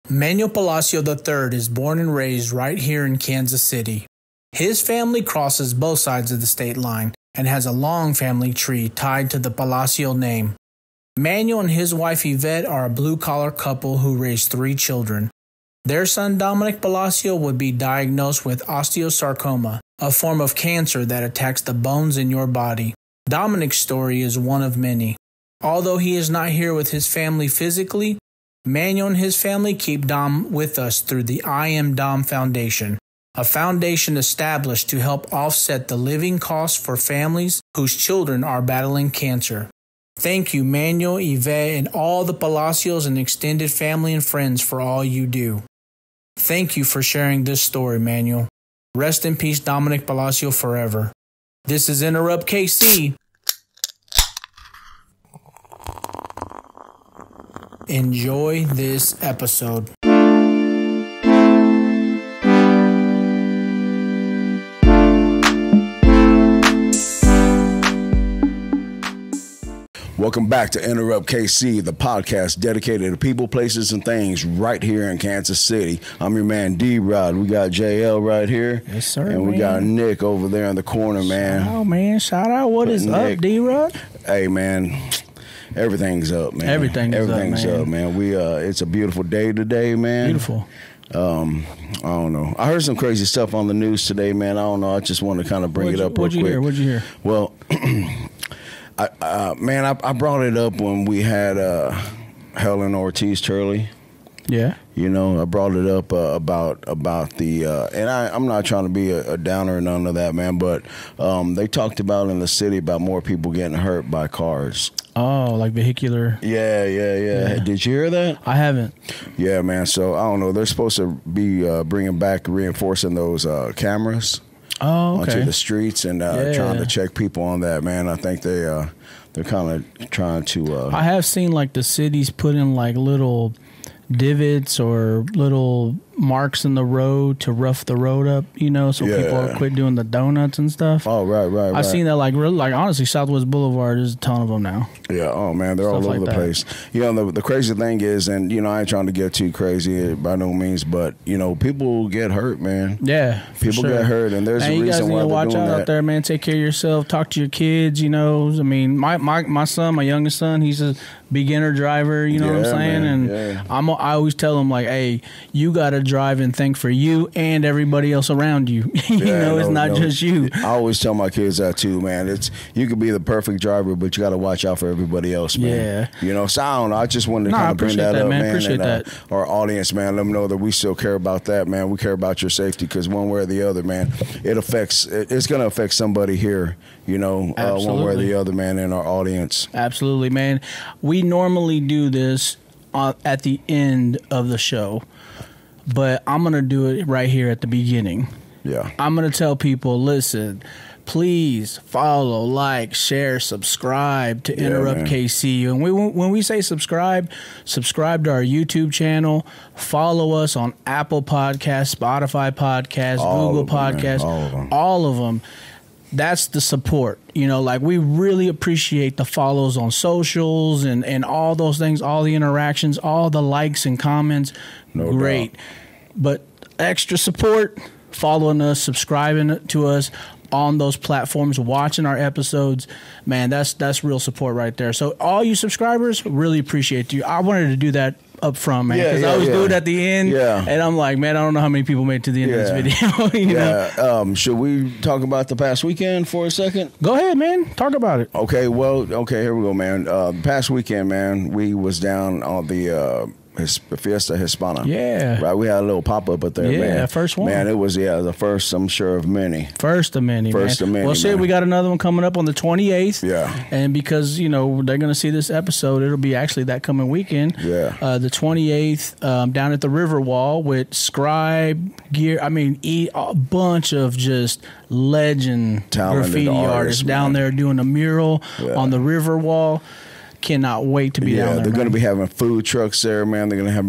Manuel Palacio III is born and raised right here in Kansas City. His family crosses both sides of the state line and has a long family tree tied to the Palacio name. Manuel and his wife Yvette are a blue-collar couple who raised 3 children. Their son Dominic Palacio would be diagnosed with osteosarcoma, a form of cancer that attacks the bones in your body. Dominic's story is one of many. Although he is not here with his family physically, Manuel and his family keep Dom with us through the I Am Dom Foundation, a foundation established to help offset the living costs for families whose children are battling cancer. Thank you, Manuel, Yvette, and all the Palacios and extended family and friends for all you do. Thank you for sharing this story, Manuel. Rest in peace, Dominic Palacio, forever. This is Enterrupt KC. Enjoy this episode. Welcome back to Enterrupt KC, the podcast dedicated to people, places, and things right here in Kansas City. I'm your man, D-Rod. We got JL right here. Yes, sir, and we got Nick over there in the corner, man. Oh, man. Shout out. What is up, D-Rod? Hey, man. Everything's up, man. Everything's up, man. It's a beautiful day today, man. Beautiful. I don't know. I heard some crazy stuff on the news today, man. I don't know. I just want to kind of bring it up real quick. What'd you hear? Well, I brought it up when we had Helen Ortiz Turley. Yeah. You know, I brought it up about the and I'm not trying to be a downer or none of that, man, but they talked about in the city about more people getting hurt by cars. Oh, like vehicular. Yeah. Did you hear that? I haven't. Yeah, man. So I don't know. They're supposed to be reinforcing those cameras. Oh, okay. Onto the streets and trying to check people on that, man. I think they're kind of trying to. I have seen like the cities put in like little divots or little marks in the road to rough the road up, you know, so people quit doing the donuts and stuff. Oh, right. I've seen that like honestly, Southwest Boulevard, there's a ton of them now. Yeah, oh man, they're all over the place. You know, the crazy thing is, and you know, I ain't trying to get too crazy by no means, but you know, people get hurt, man. Yeah, people get hurt, and there's a reason why they're doing that. You guys need to watch out there, man. Take care of yourself. Talk to your kids. You know, I mean, my son, my youngest son, he's a beginner driver. You know what I'm saying? Man, and I always tell him like, hey, you gotta drive and think for you and everybody else around you. It's not just you. I always tell my kids that too, man. You could be the perfect driver, but you got to watch out for everybody else, man. Yeah. You know, so I don't know. I just wanted to kind of bring that up, man. Appreciate that. Our audience, man, let them know that we still care about that, man. We care about your safety because one way or the other, man, it's going to affect somebody here, you know, one way or the other, man, in our audience. Absolutely, man. We normally do this at the end of the show, but I'm going to do it right here at the beginning. Yeah. I'm going to tell people, listen, please follow, like, share, subscribe to Enterrupt KC. And when we say subscribe to our YouTube channel, follow us on Apple Podcasts, Spotify Podcasts, Google Podcasts, all of them. That's the support. You know, like we really appreciate the follows on socials and all those things, all the interactions, all the likes and comments. No Great. doubt. But extra support, following us, subscribing to us on those platforms, watching our episodes, man, that's real support right there. So all you subscribers, really appreciate you. I wanted to do that up front, man, because I always do it at the end, and I'm like, man, I don't know how many people made it to the end of this video. you know? Should we talk about the past weekend for a second? Go ahead, man. Talk about it. Okay, here we go, man. The past weekend, man, we was down on the Fiesta Hispana. Yeah. Right, we had a little pop-up up there, man. Yeah, first one. Man, it was, the first, I'm sure, of many. First of many, man. Well, shit, we got another one coming up on the 28th. Yeah. And because, you know, they're going to see this episode, it'll be actually that coming weekend. Yeah. The 28th, down at the Riverwall with Scribe, Gear, a bunch of just talented graffiti artists down there doing a mural on the Riverwall. Cannot wait to be down there. They're going to be having food trucks there, man. They're going to have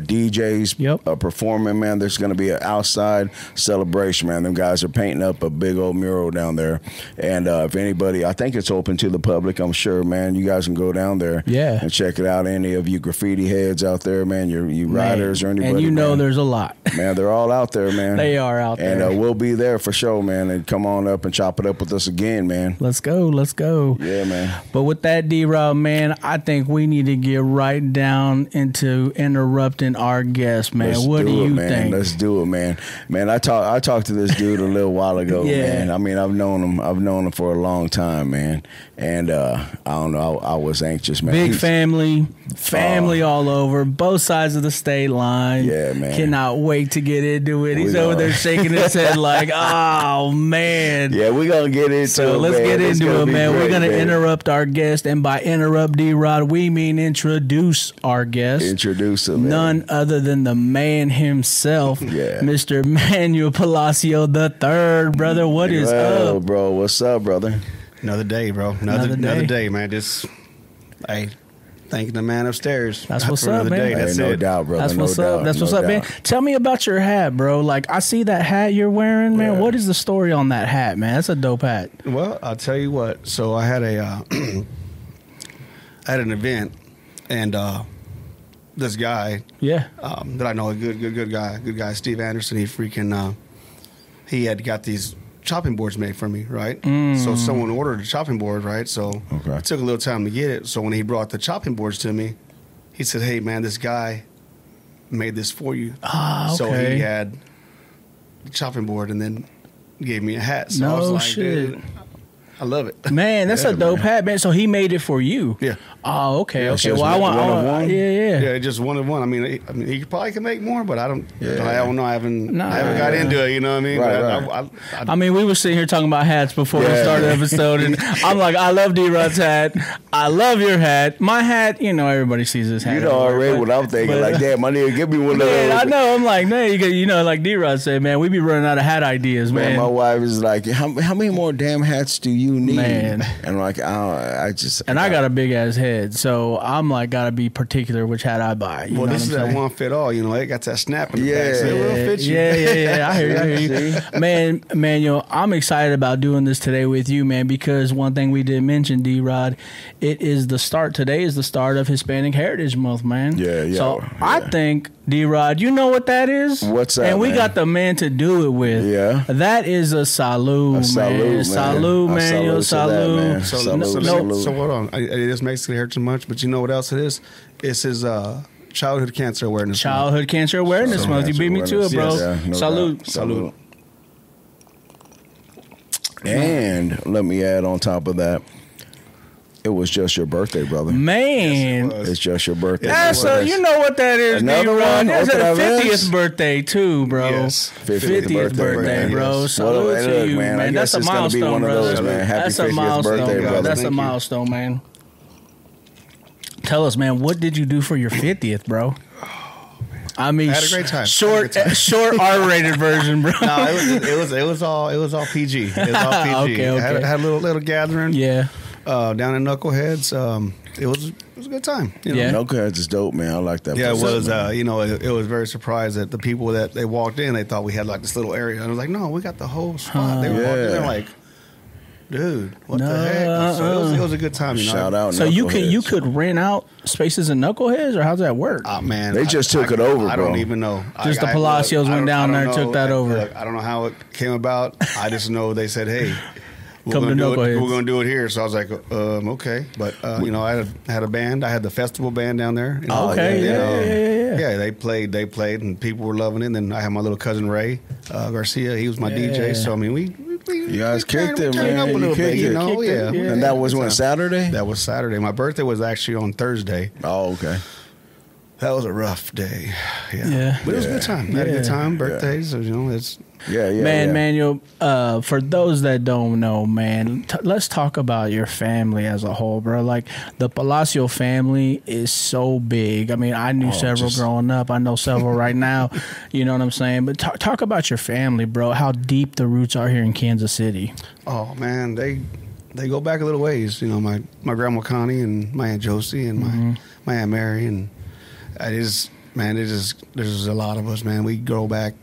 DJs performing, man. There's going to be an outside celebration, man. Them guys are painting up a big old mural down there. And if anybody, I think it's open to the public, I'm sure, man. You guys can go down there and check it out. Any of you graffiti heads out there, man, you riders or anybody. And you know there's a lot. Man, they're all out there, man. They are out there. And we'll be there for sure, man. And come on up and chop it up with us again, man. Let's go. Let's go. Yeah, man. But with that, D-Rob, man, I think we need to get right down into interrupting our guest, man. What do you think? Let's do it, man. Man, I talked to this dude a little while ago, man. I mean, I've known him for a long time, man. And I don't know, I was anxious, man. Big family all over, both sides of the state line. Yeah, man. Cannot wait to get into it. He's over there shaking his head like, oh, man. Yeah, we're going to get into it, So let's get into it, man. We're going to interrupt our guest. And by interrupt, D-Rod, we mean introduce our guest. Introduce him, man. None other than the man himself, Mr. Manuel Palacio III. Brother, what is up? Bro, what's up, brother? Another day, bro. Another day, man. Just, hey, thanking the man upstairs. That's what's up, man. That's no doubt, brother. That's what's up. That's what's up, man. Tell me about your hat, bro. Like, I see that hat you're wearing, man. What is the story on that hat, man? That's a dope hat. Well, I'll tell you what. So I had I had an event, and this guy, that I know, a good guy, Steve Anderson. He had got these chopping boards made for me, right? So someone ordered a chopping board, right? So it took a little time to get it. So when he brought the chopping boards to me, he said, "Hey, man, this guy made this for you." So he had the chopping board and then gave me a hat. So I was like, dude, I love it. Man, that's a dope hat, man. So he made it for you. Yeah. Oh, okay. Yeah, Well, I want one. Yeah, just one of one. I mean, he probably can make more, but I don't. I don't know. I haven't got into it. You know what I mean? Right. I mean, we were sitting here talking about hats before we started the episode, and I'm like, I love D-Rod's hat. I love your hat. My hat, you know, everybody sees this hat. You know already what I'm thinking. Like, damn, I need to give me one of those. I know. I'm like, man, you know, like D-Rod said, man, we be running out of hat ideas, man. My wife is like, how many more damn hats do you need? Man. And like, I got a big ass head, so I'm like, gotta be particular which hat I buy. Well, this is that one fit all. You know, it got that snap in the back, so it will fit you. Yeah. I hear you. Man, Manuel, I'm excited about doing this today with you, man, because one thing we did mention, D-Rod, today is the start of Hispanic Heritage Month, man. Yeah. So I think, D-Rod, you know what that is? What's that, And we man? got the man to do it with. Yeah. That is a salute, man. Salute, Manuel. Salute. So hold on. It is Mexican Heritage Month, but you know what else it is? It's his Childhood Cancer Awareness Childhood Cancer Awareness Month. You beat me to it, bro. Yes. Salute. And let me add on top of that, it was just your birthday, brother. Man. Yes, it's just your birthday. You know what that is, Another one? That's a 50th birthday, too, bro. Yes. 50th birthday, bro. Salute to you, man. That's a milestone, brother. That's a milestone, bro. That's a milestone, man. Tell us, man, what did you do for your 50th, bro? I mean, I had a great time. Short R-rated version, bro. No, it was all PG. It was all PG. Okay. I had a little gathering. Yeah. Down in Knuckleheads. It was a good time. You know? Yeah. Knuckleheads is dope, man. I like that. Yeah, it was. It was very surprised that the people that they walked in, they thought we had like this little area. And I was like, no, we got the whole spot. They were walking in, they're like, dude, what the heck? So it was a good time. You know? Shout out. So you could rent out spaces in Knuckleheads, or how's that work? Oh man, they just took it over, bro. I don't even know. Just the Palacios went down there and took that over. I don't know how it came about. I just know they said, hey, Come to Knuckleheads. We're going to do it here. So I was like, okay. But, I had a band. I had the festival band down there. You know, Okay, yeah. They played, and people were loving it. And then I had my little cousin, Ray Garcia. He was my DJ. So, I mean, you guys kicked it, man. Up a little bit, you know? Yeah. And that was when, Saturday? That was Saturday. My birthday was actually on Thursday. Oh, okay. That was a rough day. Yeah. But it was a good time. I had a good time. Birthdays, it's... Man, Manuel, for those that don't know, man, let's talk about your family as a whole, bro. Like, the Palacio family is so big. I mean, I knew several growing up. I know several right now. You know what I'm saying? But talk about your family, bro, how deep the roots are here in Kansas City. Oh, man, They go back a little ways. You know, my grandma Connie and my Aunt Josie and my Aunt Mary, and there's a lot of us, man. We go back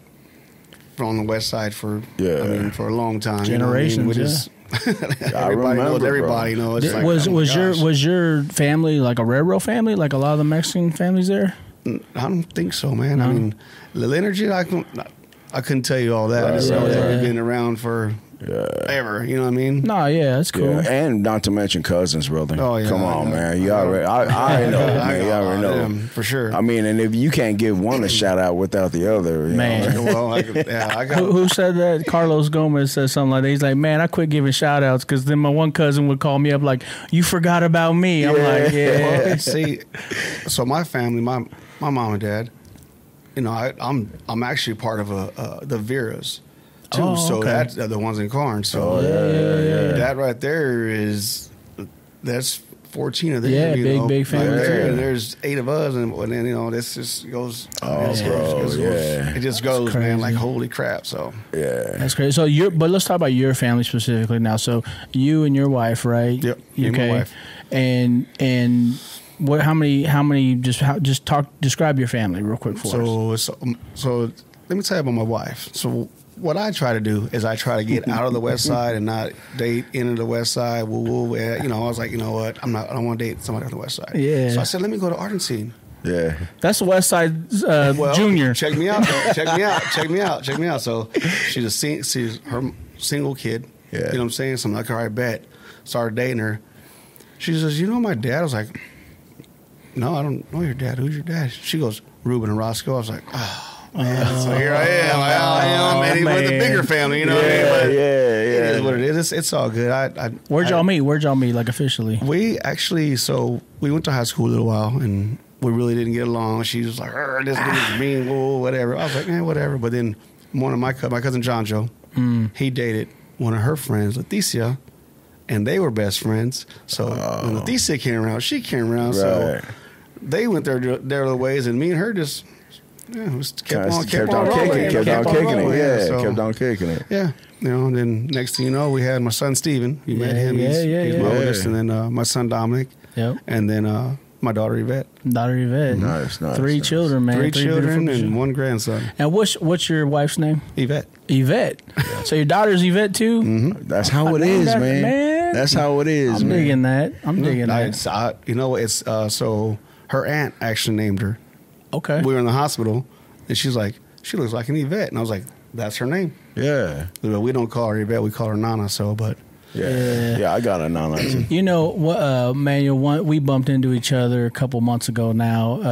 from the west side for a long time. Generations, you know everybody knows everybody. You know, it's was your family like a railroad family, like a lot of the Mexican families there? I don't think so, man. No. I mean, the lineage, I couldn't tell you all that. I just know that we've been around for ever. You know what I mean? No, yeah, that's cool. Yeah. And not to mention cousins, brother. Oh, yeah. Come on, man. You already, I know, man. You already know. For sure. I mean, and if you can't give one a shout out without the other, man. Well, who said that? Carlos Gomez said something like that. He's like, man, I quit giving shout outs because then my one cousin would call me up like, you forgot about me. I'm like, yeah. Well, see, so my family, my mom and dad, you know, I'm actually part of the Veras. Too, okay. So that's the ones in Karn. So that right there that's 14 of them. Yeah, big family. There's 8 of us, and then you know this just goes. It just goes, man. Like holy crap! So that's crazy. So but let's talk about your family specifically now. So you and your wife, right? Yep. Me and my wife. And what? How many? Describe your family real quick for us. So let me tell you about my wife. So what I try to do is I try to get out of the west side and not date into the west side. You know, I was like, you know what? I don't want to date somebody on the west side. Yeah. So I said, let me go to Argentine. Yeah. That's the west side junior. Check me out. Check me out. So she's her single kid. Yeah. You know what I'm saying? So I'm like, all right, bet. Started dating her. She says, you know my dad? I was like, no, I don't know your dad. Who's your dad? She goes, Ruben and Roscoe. I was like, oh. Man, so here I am. And with the bigger family, you know what I mean? But it is what it is. It's all good. Where'd y'all meet? Like officially? We actually, we went to high school a little while, and we really didn't get along. She was like, this dude's mean, whatever. I was like, man, whatever. But then one of my cousin John Joe, he dated one of her friends, Leticia, and they were best friends. So when Leticia came around, she came around. Right. So they went their ways, and me and her just... Yeah, kept on kicking it. Yeah, you know. And then next thing you know, we had my son Steven. You met him. He's my oldest, and then my son Dominic. Yep. And then my daughter Yvette. Nice. 3 children, man. 3 children and 1 grandson. And what's your wife's name? Yvette. Yeah. So your daughter's Yvette too? Mm-hmm. That's how it is, man. That's how it is. I'm digging that. that. You know, it's so her aunt actually named her. Okay. We were in the hospital, and she's like, she looks like an Yvette. And I was like, that's her name. Yeah. We don't call her Yvette, we call her Nana, so, but. Yeah, I got a Nana too. You know, what, Manuel, we bumped into each other a couple months ago now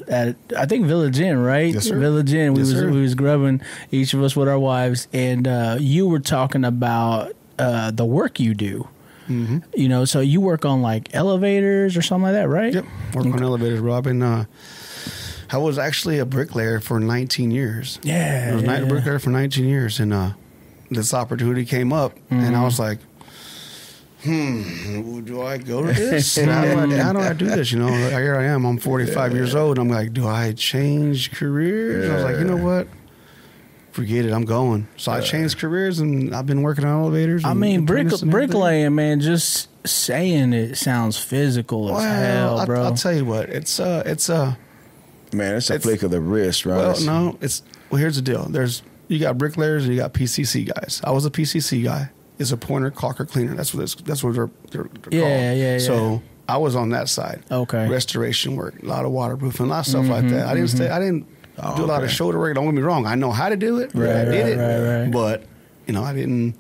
at, I think, Village Inn, right? Yes, sir. Village Inn. We was grubbing, each of us with our wives, and you were talking about the work you do. Mm-hmm. You know, so you work on, like, elevators or something like that, right? Yep, work on elevators, Robin. I was actually a bricklayer for 19 years. Yeah. I was a bricklayer for 19 years, and this opportunity came up, and I was like, do I go to this? How do I do this? You know, here I am. I'm 45 years old, and I'm like, do I change careers? I was like, you know what? Forget it. I'm going. So I changed careers, and I've been working on elevators. I mean, bricklaying, man, just saying it sounds physical as hell, bro. I'll tell you what. It's Man, it's a flick of the wrist, right? Well, no, here's the deal. You got bricklayers and you got PCC guys. I was a PCC guy. It's a pointer caulker cleaner. That's what they're called. Yeah. So I was on that side. Okay. Restoration work, a lot of waterproofing, a lot of stuff like that. I didn't do a lot of shoulder work. Don't get me wrong. I know how to do it. I did it. Right. But you know, I didn't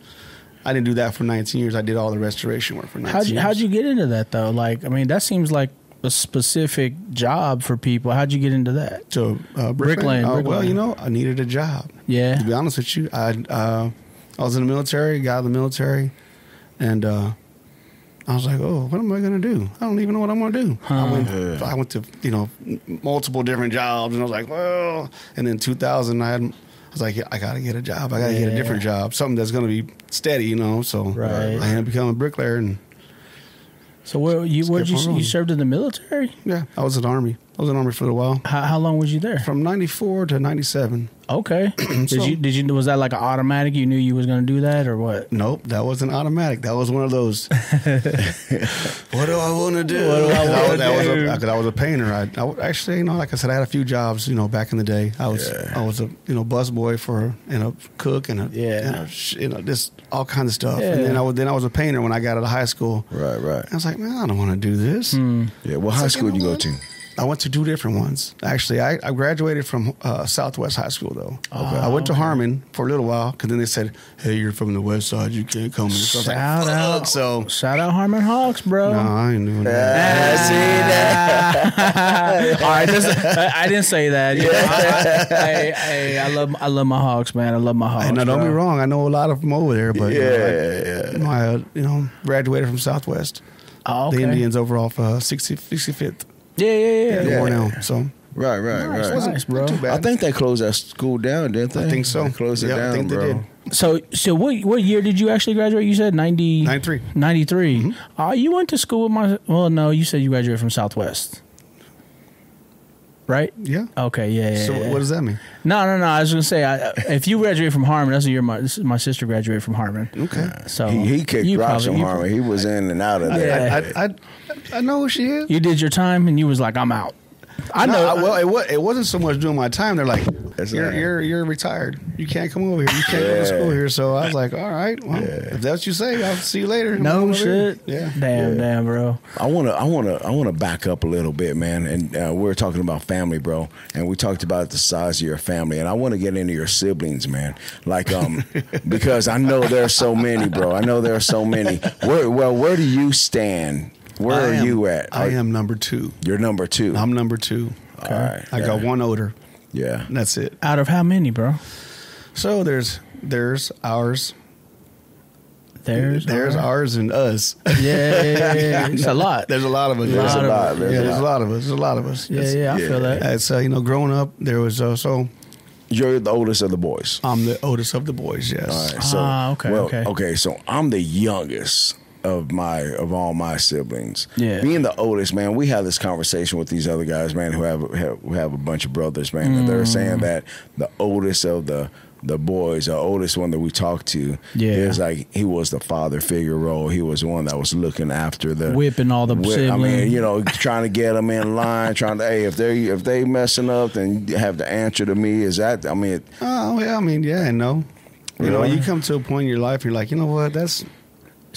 do that for 19 years. I did all the restoration work for 19 years. How'd you get into that though? Like, I mean, that seems like a specific job for people. How'd you get into that? So bricklaying. Well, you know, I needed a job. Yeah. To be honest with you, I was in the military, got out of the military, and I was like, oh, what am I going to do? I don't even know what I'm going to do. I went to, you know, multiple different jobs, and I was like, well, and then 2000, I was like, I got to get a job. I got to get a different job, something that's going to be steady, you know. So I ended up becoming a bricklayer. And so you served in the military? Yeah, I was in the Army. I was in the Army for a little while. How long was you there? From 94 to 97. Okay. Was that like an automatic? You knew you was going to do that or what? Nope, that wasn't automatic. That was one of those. What do I want to do? Because I was a painter. I actually, like I said, I had a few jobs, back in the day. I was a, bus boy and a cook and just all kinds of stuff. Yeah. And then I was a painter when I got out of high school. Right. I was like, man, I don't want to do this. Yeah, what high school did you go to? I went to 2 different ones. Actually, I graduated from Southwest High School, though. Okay. I went to Harmon for a little while, because then they said, hey, you're from the West Side, you can't come here. So shout out Harmon Hawks, bro. No, I ain't doing that. All right, I didn't say that. I love my Hawks, man. I love my Hawks. Now, don't be wrong. I know a lot of them over there, but I graduated from Southwest. Oh, okay. The Indians over off 65th. Yeah. More now, so. Right. Nice, bro. Too bad. I think they closed that school down, didn't they? I think so. They closed it down, I think bro. they did. So what year did you actually graduate? You said 93. 93. Mm-hmm. You went to school with no, you said you graduated from Southwest. Right? Yeah. Okay, yeah. So what does that mean? No. I was going to say, if you graduated from Harmon, that's the year my sister graduated from Harmon. Okay. So he kicked rocks from Harmon. He was in and out of there. I know who she is. You did your time, and you was like, I'm out. I know. It wasn't so much doing my time. They're like, you're retired. You can't come over here. You can't go to school here. So I was like, all right, well, if that's what you say, I'll see you later. No shit. Yeah. Damn, bro. I wanna back up a little bit, man. And we're talking about family, bro. And we talked about the size of your family. And I want to get into your siblings, man. Like, because I know there's so many, bro. I know there are so many. Where do you stand? Where are you at? I am number 2. You're number 2. I'm number 2. Okay. All right. I got one older. Yeah. And that's it. Out of how many, bro? So there's ours. There's ours and us. Yeah. It's a lot. There's a lot of us. There's a lot of us. There's a lot of us. Yeah, I feel that. It's growing up, there was so. You're the oldest of the boys. I'm the oldest of the boys. Yes. All right. So okay. So I'm the youngest of all my siblings. Yeah. Being the oldest, man, we have this conversation with these other guys, man, who have a bunch of brothers, man, and they're saying that the oldest of the boys, the oldest one that we talked to, is like he was the father figure role. He was the one that was looking after the whipping all the siblings. I mean, trying to get them in line, trying to if they messing up, then you have to answer to me. Is that? I mean, and no. You come to a point in your life, you're like, you know what, that's.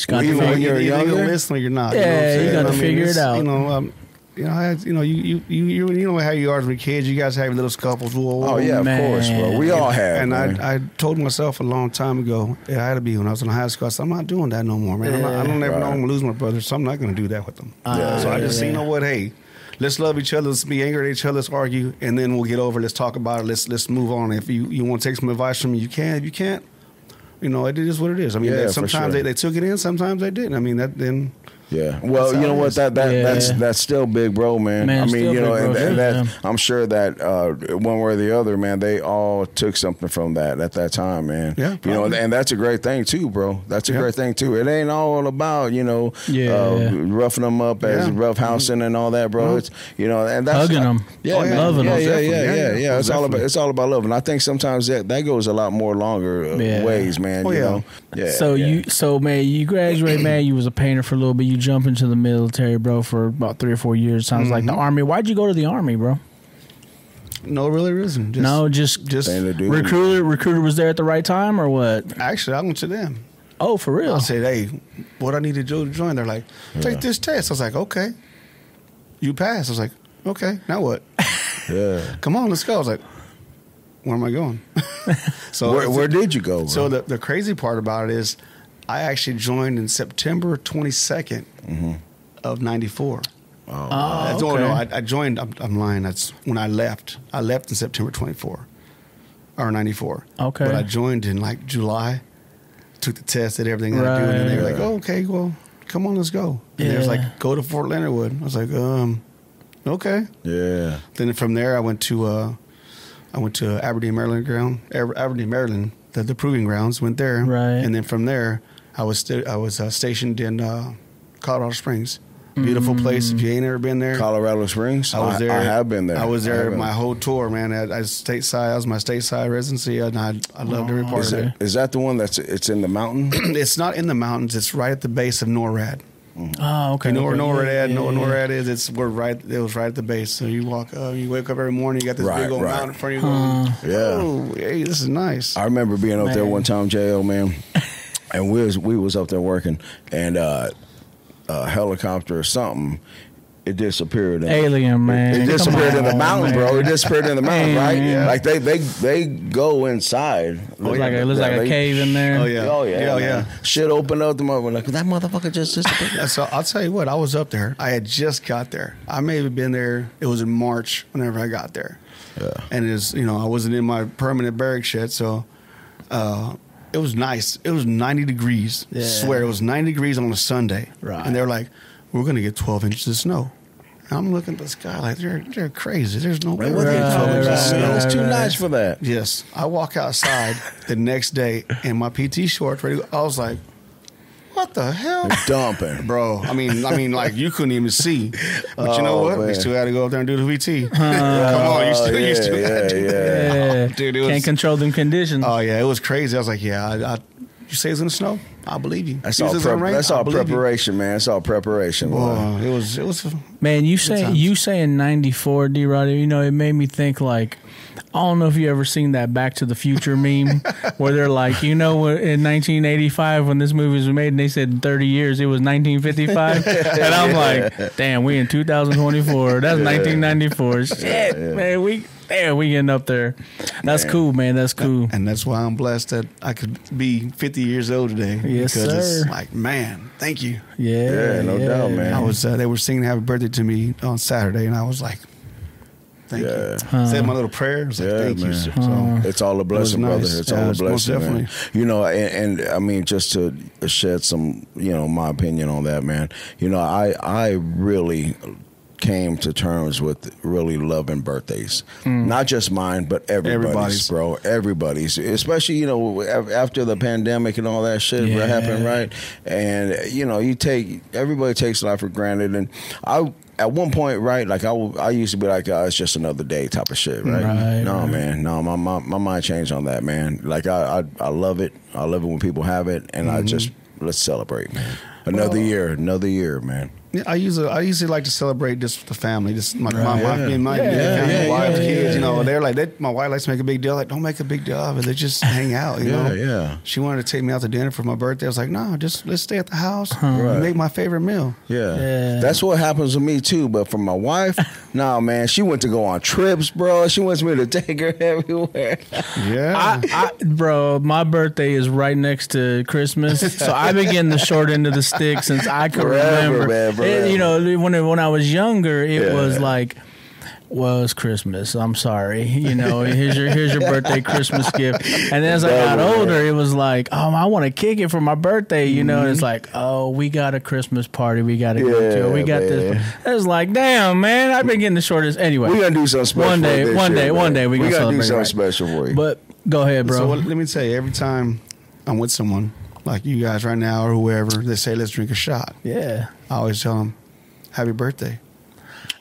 Even when you're younger, listen or you're not. Yeah, you got to figure it out. You know how you are with kids. You guys have little scuffles. Of course, bro. We all have. And I told myself a long time ago, it had to be when I was in high school. I said, I'm not doing that no more, man. I don't ever know I'm gonna lose my brother, so I'm not gonna do that with them. So I just say, you know what? Hey, let's love each other. Let's be angry at each other. Let's argue, and then we'll get over it. Let's talk about it. Let's move on. If you want to take some advice from me, you can. If you can't, it is what it is. I mean, sometimes they took it in, sometimes they didn't. I mean, that then. Yeah. Well, you know what? That's still big, bro, man. I mean, I'm sure that one way or the other, man, they all took something from that at that time, man. Yeah. And that's a great thing too, bro. That's a great thing too. It ain't all about roughing them up as rough housing and all that, bro. It's and that's hugging them, loving them. Yeah. It's all about love, and I think sometimes that goes a lot more longer ways, man. Yeah. So you graduate, man. You was a painter for a little bit. You jump into the military, bro, for about 3 or 4 years. Sounds like the Army. Why'd you go to the Army, bro? No really reason. Just recruiter was there at the right time, or what? Actually, I went to them. Oh, for real? I said, hey, what I need to do to join? They're like, take this test. I was like, okay. You passed. I was like, okay, now what? Come on, let's go. I was like, where am I going? So where did you go, bro? So the crazy part about it is I actually joined in September 22nd of 94. Okay. No, I joined. I'm lying. That's when I left. I left in September 24 or 94. Okay. But I joined in like July. Took the test, did everything I do, and then they were like, "Oh, okay, well, come on, let's go." And they was like, "Go to Fort Leonard Wood." I was like, okay. Yeah. Then from there, I went to Aberdeen, Maryland Aberdeen, Maryland, the proving grounds. Went there, right. And then from there, I was stationed in Colorado Springs. Beautiful place. If you ain't ever been there, Colorado Springs. I was there. I have been there. I was there my whole tour, man. I was stateside. I was my stateside residency, and I loved every part of it. Is that the one it's in the mountain? It's not in the mountains. It's right at the base of NORAD. Oh, okay. You know where NORAD is? It was right at the base. So you walk up, you wake up every morning, you got this big old mountain in front of you going, oh, hey, this is nice. I remember being up there one time, J.O., man, and we was up there working, and a helicopter or something, it disappeared. Alien, man. It disappeared in the mountain, bro. It disappeared in the mountain, right? Yeah. Like they go inside. It looks like a cave in there. Oh yeah. Shit opened up. We're like, that motherfucker just disappeared. So I'll tell you what. I was up there. I had just got there. I may have been there. It was in March whenever I got there. Yeah. And it was, I wasn't in my permanent barracks yet, so it was nice. It was 90 degrees. Yeah. I swear, it was 90 degrees on a Sunday. Right. And they're like, we're gonna get 12 inches of snow. I'm looking at the sky like they're crazy. There's no way. It's too nice for that. Yes. I walk outside the next day in my PT shorts ready to go. I was like, what the hell? They're dumping. Bro. I mean, like you couldn't even see. But you know what? Man. We still had to go up there and do the VT. Come on, you still had to do that. Dude, can't control them conditions. Oh yeah, it was crazy. I was like, yeah, you say it's gonna snow? I believe you. That's all preparation, man. It's all preparation. Well, it was. Man, you saying 94, D-Rod, it made me think like, I don't know if you ever seen that Back to the Future meme where they're like, in 1985 when this movie was made and they said in 30 years it was 1955. And I'm like, damn, we in 2024. That's 1994. Shit, man, we getting up there. That's cool, man. That's cool. And that's why I'm blessed that I could be 50 years old today. Yes, because sir. It's like, man, thank you. Yeah, no doubt, man. I was. They were singing "Happy Birthday" to me on Saturday, and I was like, thank you. Said my little prayer. I was like, thank you. So it's all a blessing, brother. It's all a blessing, definitely. Man. And I mean, just to shed some, my opinion on that, man. I really came to terms with really loving birthdays. Not just mine, but everybody's, bro. Everybody's. Especially, after the pandemic and all that shit happened, right? And, everybody takes life for granted. And at one point, right, like I used to be like, it's just another day type of shit, right? Man. No, my mind changed on that, man. Like, I love it. I love it when people have it. And let's celebrate, man. Another year, man. I usually like to celebrate just with the family, just my family, my wife, kids. They're like, my wife likes to make a big deal. Like, don't make a big deal of it. They just hang out. Yeah. She wanted to take me out to dinner for my birthday. I was like, no, just let's stay at the house and make my favorite meal. Yeah, that's what happens with me too. But for my wife, nah, man, she went to go on trips, bro. She wants me to take her everywhere. Yeah, bro, my birthday is right next to Christmas, so I've been getting the short end of the stick since I can remember. Man. When I was younger, it was like, well, it's Christmas. I'm sorry. Here's your birthday Christmas gift. And then as I got older, it was like, I want to kick it for my birthday, And it's like, we got a Christmas party we got to go to. We got this. It's like, damn, man, I've been getting the shortest. Anyway, we're going to do something special. One day we're going to do something special for you. But go ahead, bro. So let me tell you, every time I'm with someone, like you guys right now or whoever, they say, let's drink a shot. Yeah. I always tell them, happy birthday.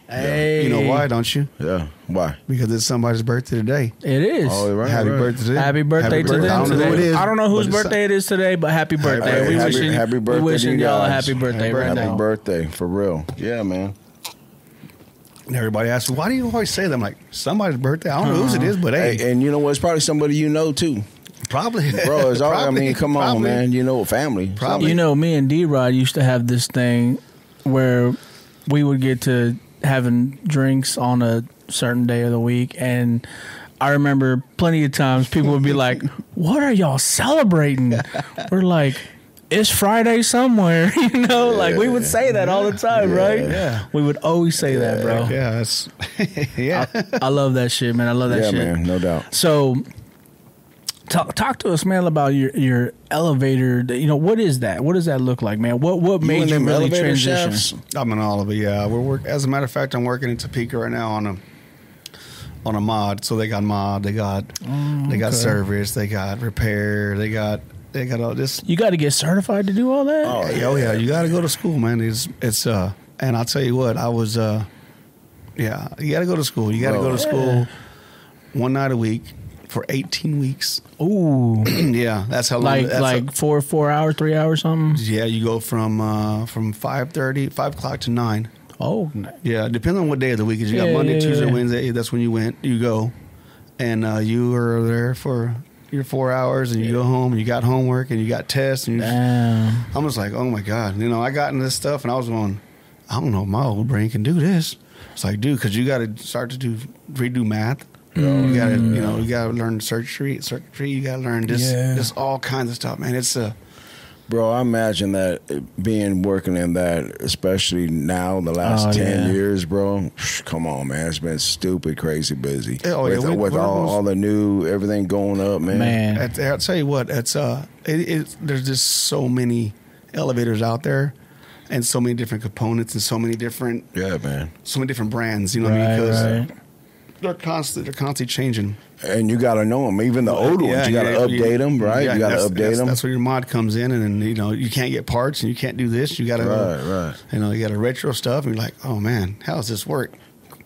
Hey. You know why, don't you? Yeah. Why? Because it's somebody's birthday today. It is. Oh, right. Happy birthday. Happy birthday to them today. I don't know whose birthday it is today, but happy birthday. Happy birthday. We wishing y'all a happy birthday right now. Happy birthday, for real. Yeah, man. And everybody asks, why do you always say that? I'm like, somebody's birthday. I don't know whose it is, but hey. And you know what? It's probably somebody you know, too. Probably. Bro, it's all, come on, man. Family. Probably. Me and D-Rod used to have this thing where we would get to having drinks on a certain day of the week, and I remember plenty of times people would be like, what are y'all celebrating? We're like, it's Friday somewhere, we would say that all the time, right? Yeah. We would always say that, bro. Yeah, that's, I love that shit, man. I love that shit. Yeah, man, no doubt. So, talk to us, man, about your elevator. What is that? What does that look like, man? What made you really transition? Chefs? I'm in all of it. Yeah, as a matter of fact, I'm working in Topeka right now on a mod. So they got mod, they got service, they got repair, they got all this. You got to get certified to do all that. Oh yeah, you got to go to school, man. It's And I'll tell you what, I was, you got to go to school. You got to go to school one night a week for 18 weeks. Ooh. Yeah, that's how long. Like 4 hours, 3 hours, something? Yeah, you go from 5 o'clock to 9. Oh. Yeah, depending on what day of the week is. You got Monday, Tuesday, Wednesday. That's when you go. And you were there for your 4 hours, and you go home, and you got homework, and you got tests. And I'm just like, oh, my God. You know, I got into this stuff, and I was going, I don't know if my old brain can do this. It's like, dude, because you got to start to redo math. You got to, you got to learn circuitry. You got to learn this all kinds of stuff, man. It's Bro, I imagine that working in that, especially now, the last 10 years, bro. Come on, man. It's been stupid, crazy busy. With all the new, everything going up, man. I'll tell you what, there's just so many elevators out there and so many different components and so many different so many different brands, you know what I mean? Because they're constantly changing. And you got to know them. Even the old ones, you got to update them, right? You got to update them. That's where your mod comes in, and you can't get parts, and you can't do this. You got to, you got to retro stuff, and you're like, oh man, how does this work?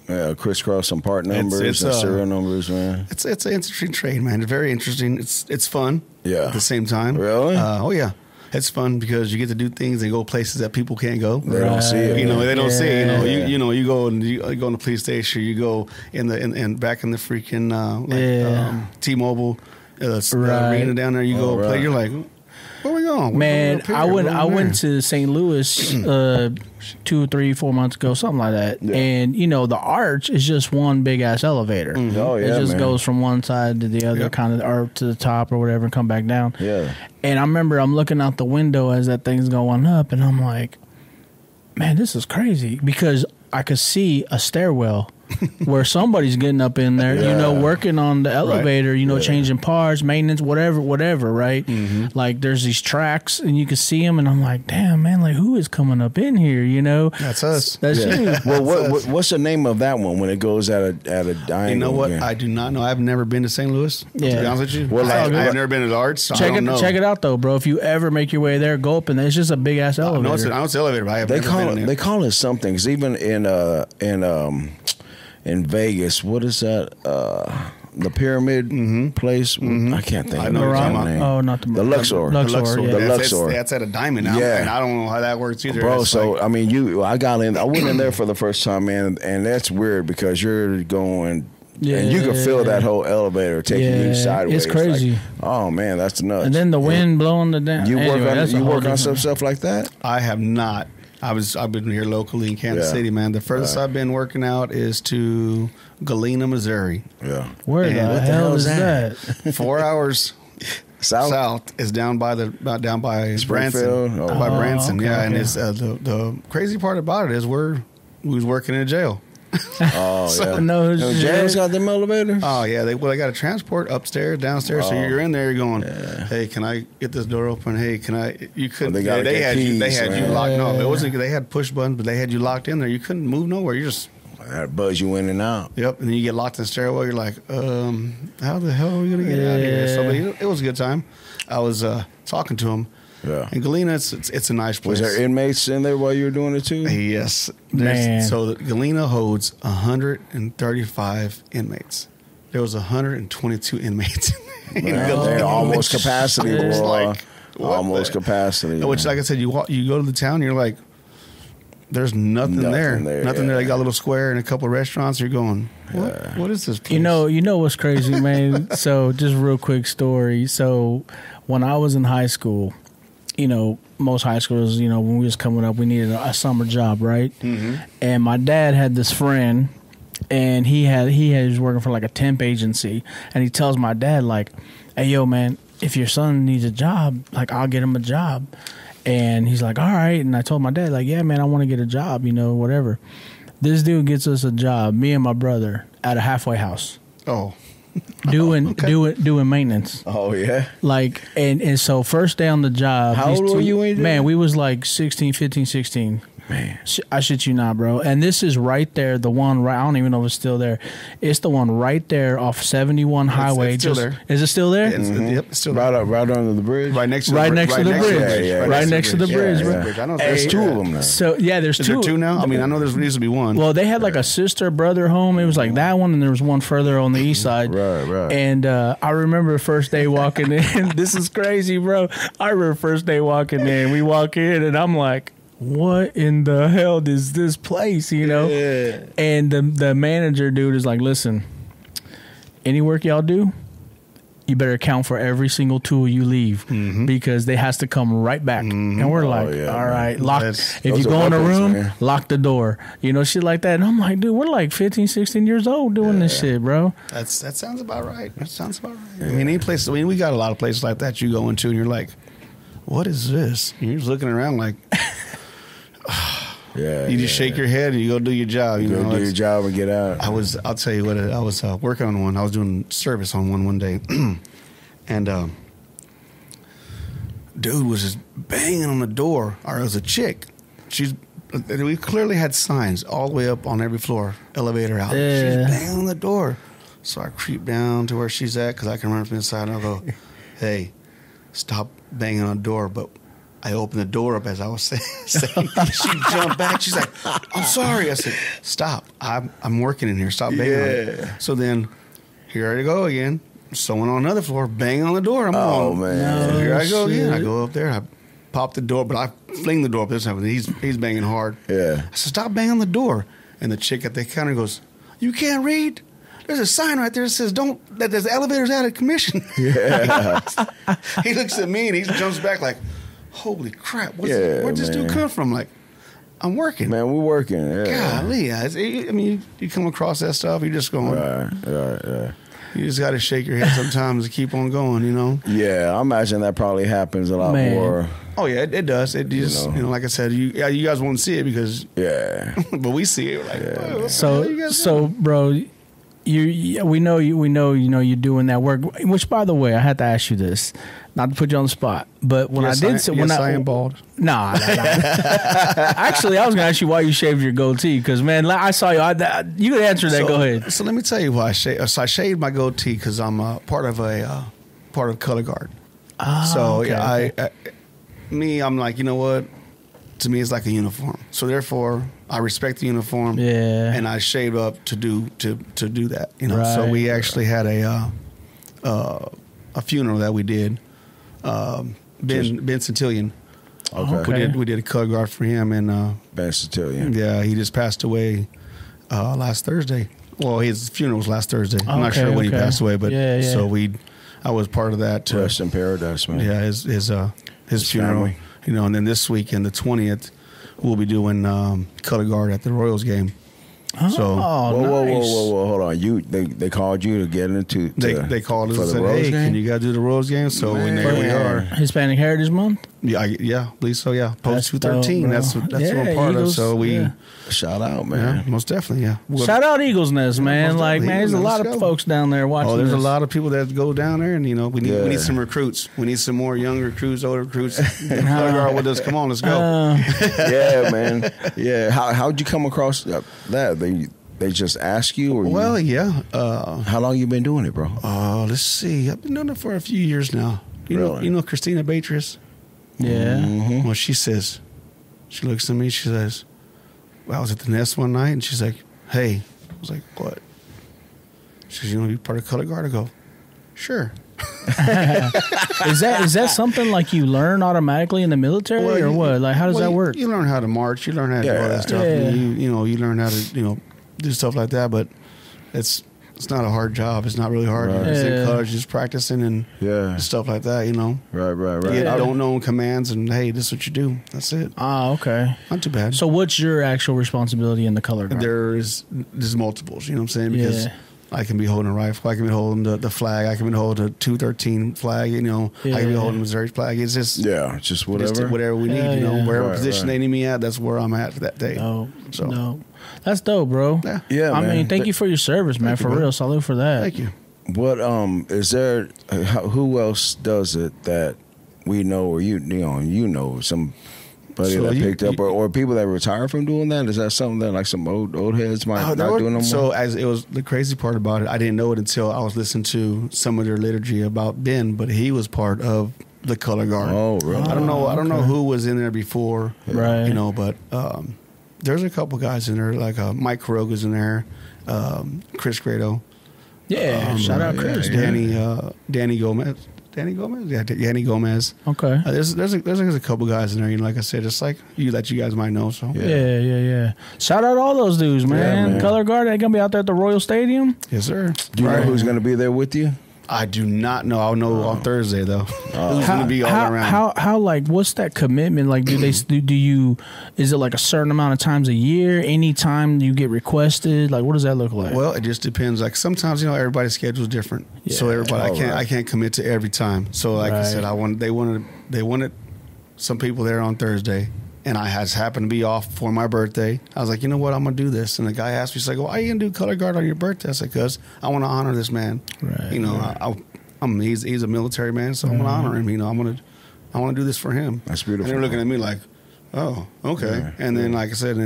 Yeah, crisscross some part numbers and serial numbers, man. It's an interesting trade, man. It's very interesting. It's fun. Yeah. At the same time. Really? Oh yeah. It's fun because you get to do things and go places that people can't go. They don't see it. They don't see it. You go and you go in the police station. You go in back in the freaking T-Mobile arena down there. You go play. You're like, where we going? Man, I went to St. Louis 2, 3, 4 months ago, something like that. Yeah. And the arch is just one big ass elevator. Mm-hmm. Oh yeah, it just goes from one side to the other, kind of, or to the top or whatever, and come back down. Yeah. And I remember I'm looking out the window as that thing's going up, and I'm like, man, this is crazy, because I could see a stairwell where somebody's getting up in there, working on the elevator, changing parts, maintenance, whatever, right? Mm-hmm. Like, there's these tracks, and you can see them, and I'm like, damn, man, like, who is coming up in here, That's us. That's you. Well, what's the name of that one when it goes at a diamond? You know what? I do not know. I've never been to St. Louis, to be honest with you. Well, I've never been to the arts, so check it out, though, bro. If you ever make your way there, go up, and it's just a big-ass elevator. No, it's an elevator, but I have never been in there. They call it something, because even in Vegas, what is that? The pyramid place? Mm-hmm. I can't think of the name. Oh, not the Luxor. The Luxor. That's at a diamond now, and I don't know how that works either. Bro, so, I mean, I went in there for the first time, man, and that's weird because you're going... and you can feel that whole elevator taking you sideways. It's crazy. Like, oh, man, that's nuts. And then the wind blowing the down. You work on some stuff like that? I have not. I've been here locally in Kanas City, man. The furthest I've been working out is to Galena, Missouri. Yeah. Where the hell is that? 4 hours south is down by Branson. By Branson, okay, And it's the crazy part about it is we was working in a jail. Jail's got them elevators. Oh yeah, they got a transport upstairs, downstairs. So you're in there, you're going, hey, can I get this door open? Hey, can I? You couldn't. They had you locked. No, it wasn't. They had push buttons, but they had you locked in there. You couldn't move nowhere. You just that buzz you in and out. Yep, and then you get locked in the stairwell. You're like, how the hell are we gonna get out of here? So it was a good time. I was talking to him. Yeah. And Galena, it's a nice place. Was there inmates in there while you were doing it too? Yes. Man. So Galena holds 135 inmates. There was 122 inmates in Galena. Almost capacity. Almost capacity. Which, like I said, you go to the town, you're like, there's nothing there. Nothing there. They got a little square and a couple of restaurants. You're going, what is this place? You know what's crazy, man? So just real quick story. So when I was in high school, most high schoolers, when we was coming up, we needed a summer job, right? Mm-hmm. And my dad had this friend, and he was working for like a temp agency, and he tells my dad, like, hey, yo, man, if your son needs a job, like, I'll get him a job. And he's like, all right. And I told my dad, like, yeah, man, I want to get a job, whatever. This dude gets us a job, me and my brother, at a halfway house. Oh. Doing maintenance. Oh yeah. Like and so first day on the job. How old were you? Man, we was like 16, 15, 16. Man, I shit you not, bro. And this is right there, the one right. I don't even know if it's still there. It's the one right there off 71 Highway. It's still there. Is it still there? Yep, it's still right under the bridge. Right next to the bridge. Right next to the bridge, bro. I know there's two of them now. So yeah, there's two. Is there two now? I mean, I know there used to be one. Well, they had like a sister brother home. It was like that one, and there was one further on the east side. Right. And I remember first day walking in. This is crazy, bro. I remember first day walking in. We walk in, and I'm like, what in the hell is this place, you know? Yeah. And the manager dude is like, listen, any work y'all do, you better account for every single tool you leave because they has to come right back. And we're like, all right, lock. If you go in a room, lock the door. You know, shit like that. And I'm like, dude, we're like 15, 16 years old doing this shit, bro. That sounds about right. That sounds about right. I mean, any place. I mean, we got a lot of places like that you go into and you're like, what is this? And you're just looking around like... you just shake your head and you go do your job. You know, do your job and get out. I'll tell you what. I was working on one. I was doing service on one day, and dude was just banging on the door. Or it was a chick. We clearly had signs all the way up on every floor, elevator out. She's banging on the door. So I creep down to where she's at because I can run from inside and I'll go, hey, stop banging on the door. But I opened the door up as I was saying. She jumped back. She's like, I'm sorry. I said, stop. I'm working in here. Stop banging on it. So then here I go again. Someone on another floor banging on the door. I'm going, man. So here I go again. I go up there. I pop the door, but I fling the door up this time. He's banging hard. Yeah. I said, stop banging on the door. And the chick at the counter goes, you can't read? There's a sign right there that says that the elevator's out of commission. Yeah. He looks at me and he jumps back like, holy crap, where'd this dude come from? Like, I'm working. Man, we're working. Yeah. Golly. I mean, you come across that stuff, you're just going. Right. You just got to shake your head sometimes to keep on going, you know? Yeah, I imagine that probably happens a lot more. Oh, yeah, it does. It just, you know, like I said, you guys won't see it because. Yeah. But we see it. Like, so, bro. We know you're doing that work. Which, by the way, I had to ask you this, not to put you on the spot, but when I am bald. Nah. Actually, I was gonna ask you why you shaved your goatee because, man, I saw you. You could answer that. Go ahead. So let me tell you why I shaved. So I shaved my goatee because I'm part of color guard. So okay. I'm like, you know what? To me, it's like a uniform. So therefore, I respect the uniform. Yeah. And I shaved up to do that. You know. Right. So we actually had a funeral that we did. Ben Centillion. Okay. We did a color guard for him, and Ben Centillion. Yeah, he just passed away last Thursday. Well, his funeral was last Thursday. I'm not sure when he passed away, but so I was part of that. Rest in paradise, man. Yeah, his funeral. Family. You know, and then this weekend, the 20th, we'll be doing color guard at the Royals game. So, whoa, hold on. They called you to get into they called us and said, hey, can you guys do the Royals game? So there we are. Hispanic Heritage Month? Yeah, I believe so, yeah. Post 213. That's what we're part Eagles, of. So we shout out, man. Yeah, most definitely, yeah. Shout out Eagles Nest, man. Like, man, there's a lot of folks down there watching. Oh, there's a lot of people that go down there, and you know, we need some recruits. We need some more young recruits, older recruits. Color guard with us. Come on, let's go. Yeah, man. Yeah. How'd you come across that? They just ask you? Or well, yeah. How long you been doing it, bro? Let's see. I've been doing it for a few years now. You know Christina Beatrice? Yeah. Mm-hmm. Well, she looks at me, she says, well, I was at the Nest one night, and she's like, hey. I was like, what? She says, you want to be part of color guard? I go, sure. Is that something like you learn automatically in the military or what? Like, how does that work? You learn how to march. You learn how to do all that stuff. Yeah. You learn how to, do stuff like that, but it's not a hard job. It's not really hard. Right. You're just in college, just practicing and stuff like that, Right. You don't know commands and, hey, this is what you do. That's it. Okay. Not too bad. So what's your actual responsibility in the color guard? There's multiples, you know what I'm saying? Because I can be holding a rifle. I can be holding the flag. I can be holding a 213 flag, I can be holding a Missouri flag. It's just... Yeah, just whatever. Just whatever we need, Wherever position they need me at, that's where I'm at that day. No. That's dope, bro. Yeah, I mean, thank you for your service, man. For real, salute for that. Thank you. What is there? Who else does it that we know, or you know some Buddy that picked up, or people that retire from doing that? Is that something that like some old heads might not do no more? So as it was the crazy part about it, I didn't know it until I was listening to some of their liturgy about Ben, but he was part of the color guard. Oh, really? I don't know who was in there before, right? You know, but there's a couple guys in there, like Mike Caroga's in there, Chris Grado. Yeah, shout out Chris. Danny Gomez. Danny Gomez? Yeah, Danny Gomez. Okay. There's a couple guys in there, you know, like I said, just like you guys might know. So Yeah. Shout out all those dudes, man. Yeah, man. Color guard, they gonna be out there at the Royal Stadium? Yes, sir. Do you know who's going to be there with you? I do not know. I'll know on Thursday though. Who's going to be all around? How like what's that commitment? Like is it like a certain amount of times a year? Any time you get requested? Like what does that look like? Well, it just depends. Like sometimes, you know, everybody's schedule is different. Yeah. So everybody I can't commit to every time. So like I said, they wanted some people there on Thursday. And I just happened to be off for my birthday. I was like, you know what, I'm going to do this. And the guy asked me, he's like, why are you going to do color guard on your birthday? I said, because I want to honor this man. Right. You know, he's a military man, so I'm going to honor him. You know, I want to do this for him. That's beautiful. And they're looking at me like, oh, okay. Yeah. And then, like I said,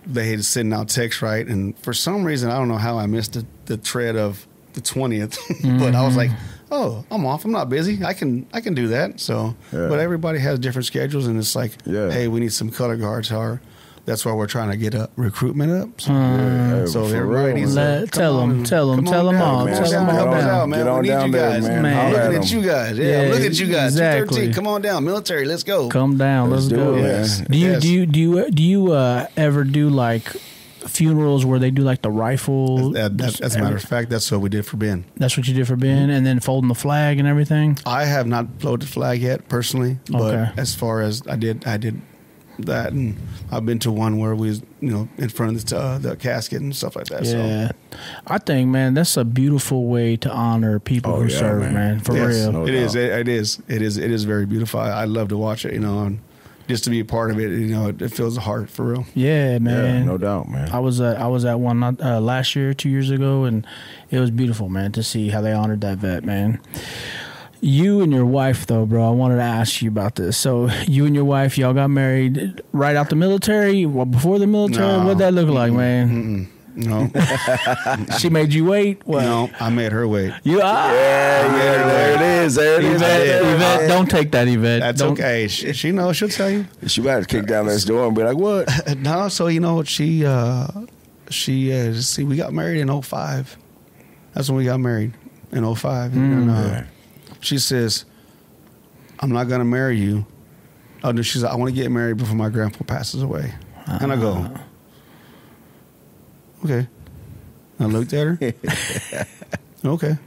they had sending out text, right? And for some reason, I don't know how I missed the thread of the 20th. But I was like, oh, I'm off. I'm not busy. I can do that. So, but everybody has different schedules, and it's like, hey, we need some color guards. That's why we're trying to get a recruitment up. So everybody needs to tell them all. Get on down there, man. I'm looking at you guys. Yeah, I'm looking at you guys. Exactly. 213. Come on down, military. Let's go. Come down. Let's go. Yes. Do you ever do like funerals where they do like the rifle? As a matter of fact, that's what we did for Ben. That's what you did for Ben, and then folding the flag and everything. I have not floated the flag yet personally, but as far as I did that, and I've been to one where we was, you know, in front of the casket and stuff like that. Yeah, so I think, man, that's a beautiful way to honor people who serve, man. For real, no doubt. It is very beautiful. I love to watch it, you know, and just to be a part of it, you know, it fills the heart for real. Yeah, man. Yeah, no doubt, man. I was at one last year, 2 years ago, and it was beautiful, man, to see how they honored that vet, man. You and your wife, though, bro, I wanted to ask you about this. So you and your wife, y'all got married right out the military? Well, before the military? No. What'd that look like, man? No. She made you wait? Well, no, I made her wait. There it is. Yvette, don't take that, Yvette. That's okay. She knows. She'll tell you. She about to kick down this door and be like, what? No, so, you know, she we got married in 2005. That's when we got married, in 2005. And, she says, I'm not going to marry you. Oh, no, she's like, I want to get married before my grandpa passes away. And I go, okay. I looked at her. Okay.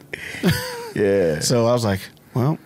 Yeah. So I was like, well,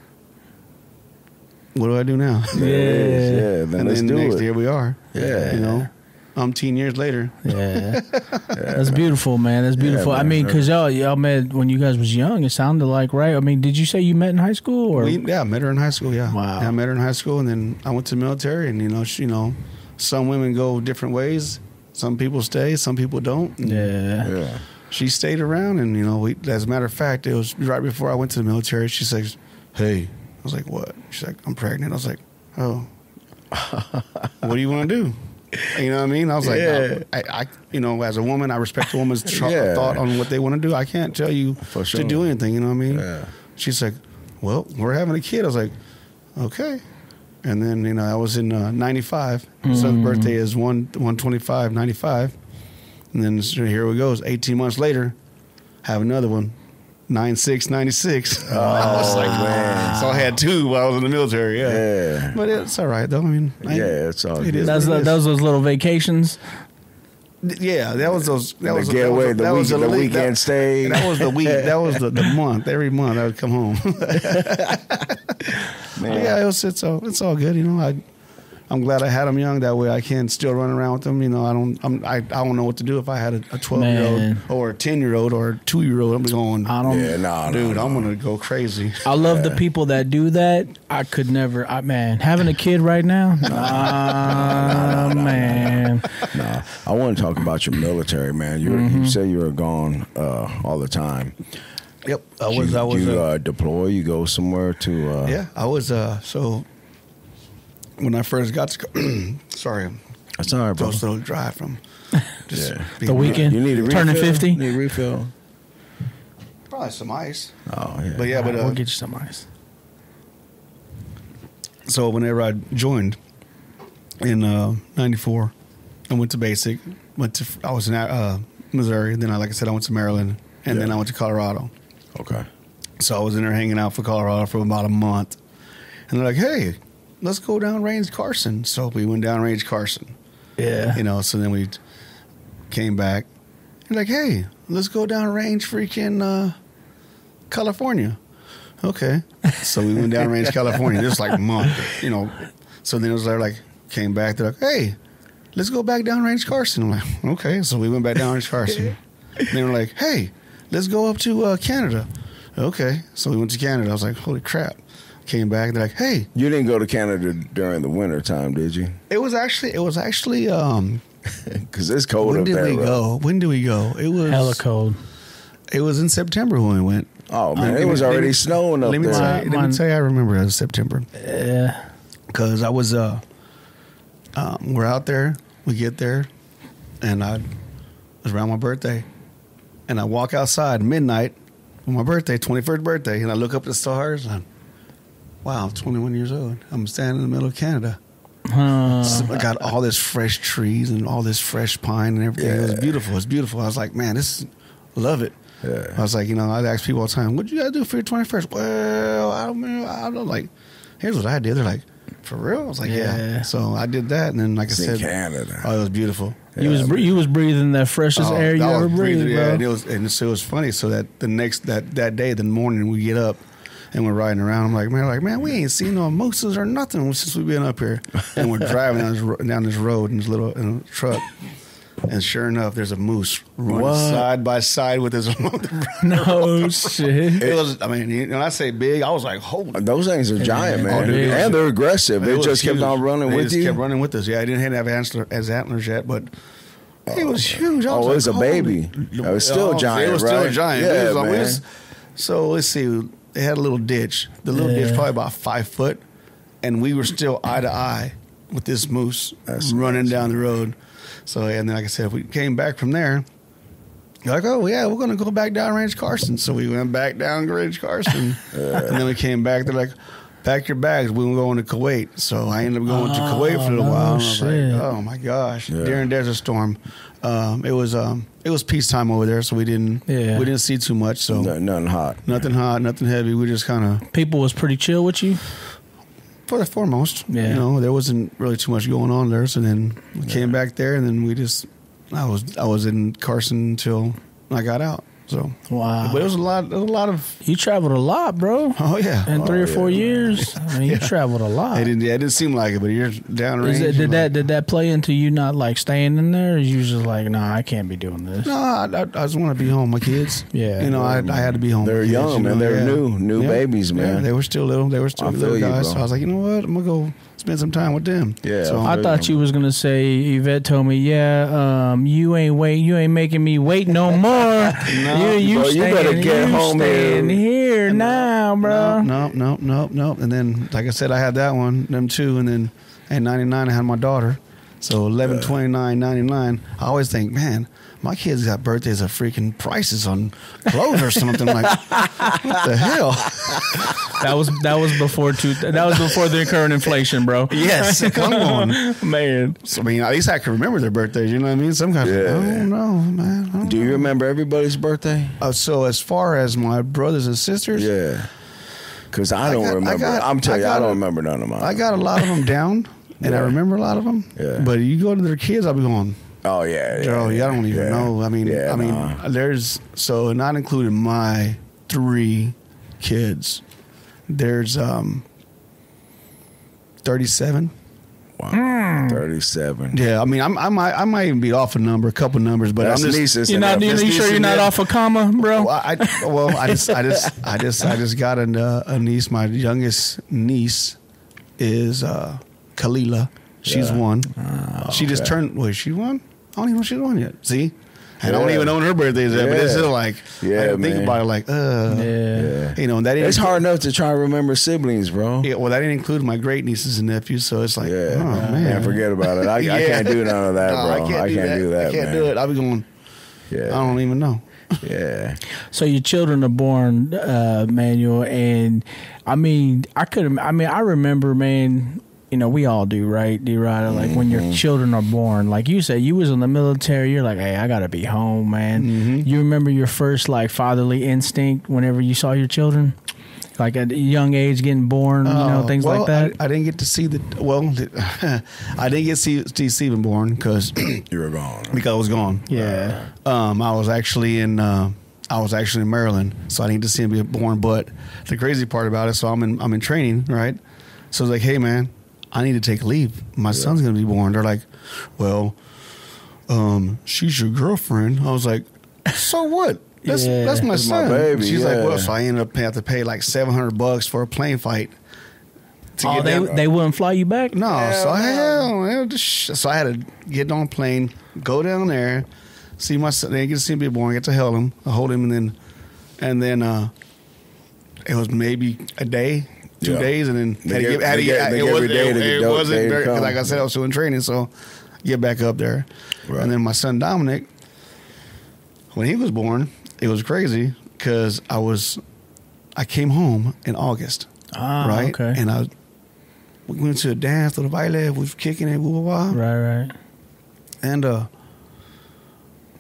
what do I do now? Yeah. Then next year we are. Yeah. You know, 10 years later. Yeah. That's beautiful, man. That's beautiful. Yeah, man. I mean, because y'all met when you guys was young. It sounded like, right? I mean, did you say you met in high school? Or? I met her in high school, yeah. Wow. Yeah, I met her in high school, and then I went to the military, and, you know, some women go different ways. Some people stay, some people don't. Yeah. She stayed around, and, you know, as a matter of fact, it was right before I went to the military. She says, hey. I was like, what? She's like, I'm pregnant. I was like, oh. What do you want to do? You know what I mean? I was like, I you know, as a woman, I respect a woman's thought on what they want to do. I can't tell you to do anything, you know what I mean? Yeah. She's like, well, we're having a kid. I was like, okay. And then, you know, I was in 95. Son's birthday is 1/25/95. And then here we go. 18 months later, have another one. 9/6/96. I was like, man. So I had two while I was in the military. Yeah. But it's all right, though. I mean, it's all good. That was those little vacations. Yeah, that was those. That was the weekend stay. That was the week. That was the month. Every month I would come home. Man. Yeah, it's all good. You know, I'm glad I had them young. That way I can still run around with them. You know, I don't know what to do if I had a 12-year-old or a 10-year-old or a 2-year-old. I'm going, I'm gonna go crazy. I love the people that do that. I could never. Man, having a kid right now, man. Nah, I want to talk about your military, man. You say you were gone all the time. Yep, I was. You deploy? You go somewhere to? Yeah, I was. So when I first got to, sorry, that's all right, bro. Just a little dry from the weekend. You need a refill? Turning 50. You need a refill? Probably some ice. Oh yeah, but we'll get you some ice. So whenever I joined in '94, I went to basic. I was in Missouri. Then, like I said, I went to Maryland, and then I went to Colorado. Okay. So I was in there hanging out for Colorado for about a month, and they're like, "Hey, let's go down Range Carson." So we went down Range Carson. Yeah. You know. So then we came back. And like, "Hey, let's go down Range freaking California." Okay. So we went down Range California. Just like a month, you know. So then it was like came back. They're like, "Hey, let's go back down Range Carson." I'm like, "Okay." So we went back down Range Carson. And they were like, "Hey, let's go up to Canada." Okay. So we went to Canada. I was like, "Holy crap." Came back. They're like, "Hey." You didn't go to Canada during the winter time, did you? It was actually because it's cold up there. When did we go? It was hella cold. It was in September when we went. Oh man, it was already snowing up there. Let me tell you, I remember it was September. Yeah. Because I was we're out there, we get there, and it was around my birthday. And I walk outside midnight for my birthday, 21st birthday, and I look up at the stars, and wow, I'm 21 years old. I'm standing in the middle of Canada. So I got all this fresh trees and all this fresh pine and everything. Yeah. It was beautiful. It was beautiful. I was like, man, love it. Yeah. I was like, you know, I'd ask people all the time, what you got to do for your 21st? Well, I don't know. Like, here's what I did. They're like, for real? I was like, yeah. So I did that, and then, like I said, Canada. Oh, it was beautiful. You was breathing that freshest air you ever breathed, bro. And so it was funny. So that the next that day, the morning, we get up and we're riding around. I'm like, man, we ain't seen no mooses or nothing since we've been up here. And we're driving down this road in a truck. And sure enough, there's a moose running side by side with his no shit. It was, I mean, when I say big, I was like, holy. Those things are giant, man. And they're aggressive. They just kept on running with you. They just kept running with us. Yeah, I didn't have antlers yet, but it was huge. It was a baby. It was still giant, It was still giant. Yeah, man. So let's see. They had a little ditch. The little ditch probably about 5 foot, and we were still eye to eye with this moose running down the road. So, and then, like I said, if we came back from there, you're like, oh, yeah, we're going to go back down Range Carson. So we went back down Range Carson. And then we came back. They're like, pack your bags. We were going to Kuwait. So I ended up going to Kuwait for a little while. And I was like, oh, my gosh. Yeah. During Desert Storm. It was peacetime over there, so we didn't see too much. So nothing hot. Nothing hot, nothing heavy. We just kind of... People was pretty chill with you? For the foremost, you know, there wasn't really too much going on there. So then we came back there, and then I was in Carson until I got out. So wow, but it was a lot of. You traveled a lot, bro. Oh yeah, in 3 or 4 years. I mean, you traveled a lot. It didn't seem like it, but you're downrange. Did that play into you not like staying in there? Or you just like, nah, I can't be doing this. No, I just want to be home. My kids. Yeah, you know, I had to be home. They're young, man. They're new babies, man. Yeah, they were still little. They were still little guys. So I was like, you know what, I'm gonna go spend some time with them. Yeah. So I thought you was gonna say, Yvette told me, you ain't making me wait no more. No, you better get home here now, bro. No. And then, like I said, I had that one, them two, and then in '99 I had my daughter. So 11/29/99. I always think, man, my kids got birthdays of freaking prices on clothes or something. Like, what the hell? That was before the current inflation, bro. Yes, come on, man. So, I mean, at least I can remember their birthdays. You know what I mean? Some kind of, I don't know, man. Do you remember everybody's birthday? So as far as my brothers and sisters, yeah, because I don't remember. I'm telling you, I don't remember none of mine. I got a lot of them down, and I remember a lot of them. Yeah. But you go to their kids, I'll be going, oh yeah, Joe, I don't even know. I mean, there's not including my 3 kids. There's 37. Wow, 37. Yeah, I mean, I might even be off a couple numbers, but that's I'm just. Nieces. You sure you're not off a comma, bro? Well, I just got a niece. My youngest niece is Kalila. She's 1. She just turned. Wait, she 1? I don't even know if she's 1 yet. See, I don't even know when her birthday is at, but it's still like, I think about it like, you know, that it's hard enough to try to remember siblings, bro. Yeah, well, that didn't include my great nieces and nephews, so it's like, oh, man. Forget about it. I can't do none of that, bro. I can't do that. I can't do it. I'll be going, I don't even know. Yeah. So your children are born, Manuel, and I remember, man, you know, we all do, right, D-Ryder? Like when your children are born, like you said, you was in the military, you're like, hey, I gotta be home, man. You remember your first like fatherly instinct whenever you saw your children? Like at a young age getting born, you know, things like that? I didn't get to see I didn't get to see Stephen born because you were gone. Because I was gone. Yeah. I was actually in Maryland, so I didn't get to see him be born. But the crazy part about it, so I'm in training, right? So I was like, hey man, I need to take leave. My son's gonna be born. They're like, well, she's your girlfriend. I was like, so what? That's my son. My baby. She's like, well, so I ended up having to pay like $700 for a plane flight. They wouldn't fly you back? No, so I had to get on a plane, go down there, see my son. They get to see him be born, get to hold him, and then it was maybe a day, 2 days, and then it wasn't very, because like I said, I was still in training, so get back up there, and then my son Dominic, when he was born, it was crazy because I came home in August, right? Okay. And we went to a dance, little baile, we was kicking it, blah, blah, blah. Right. And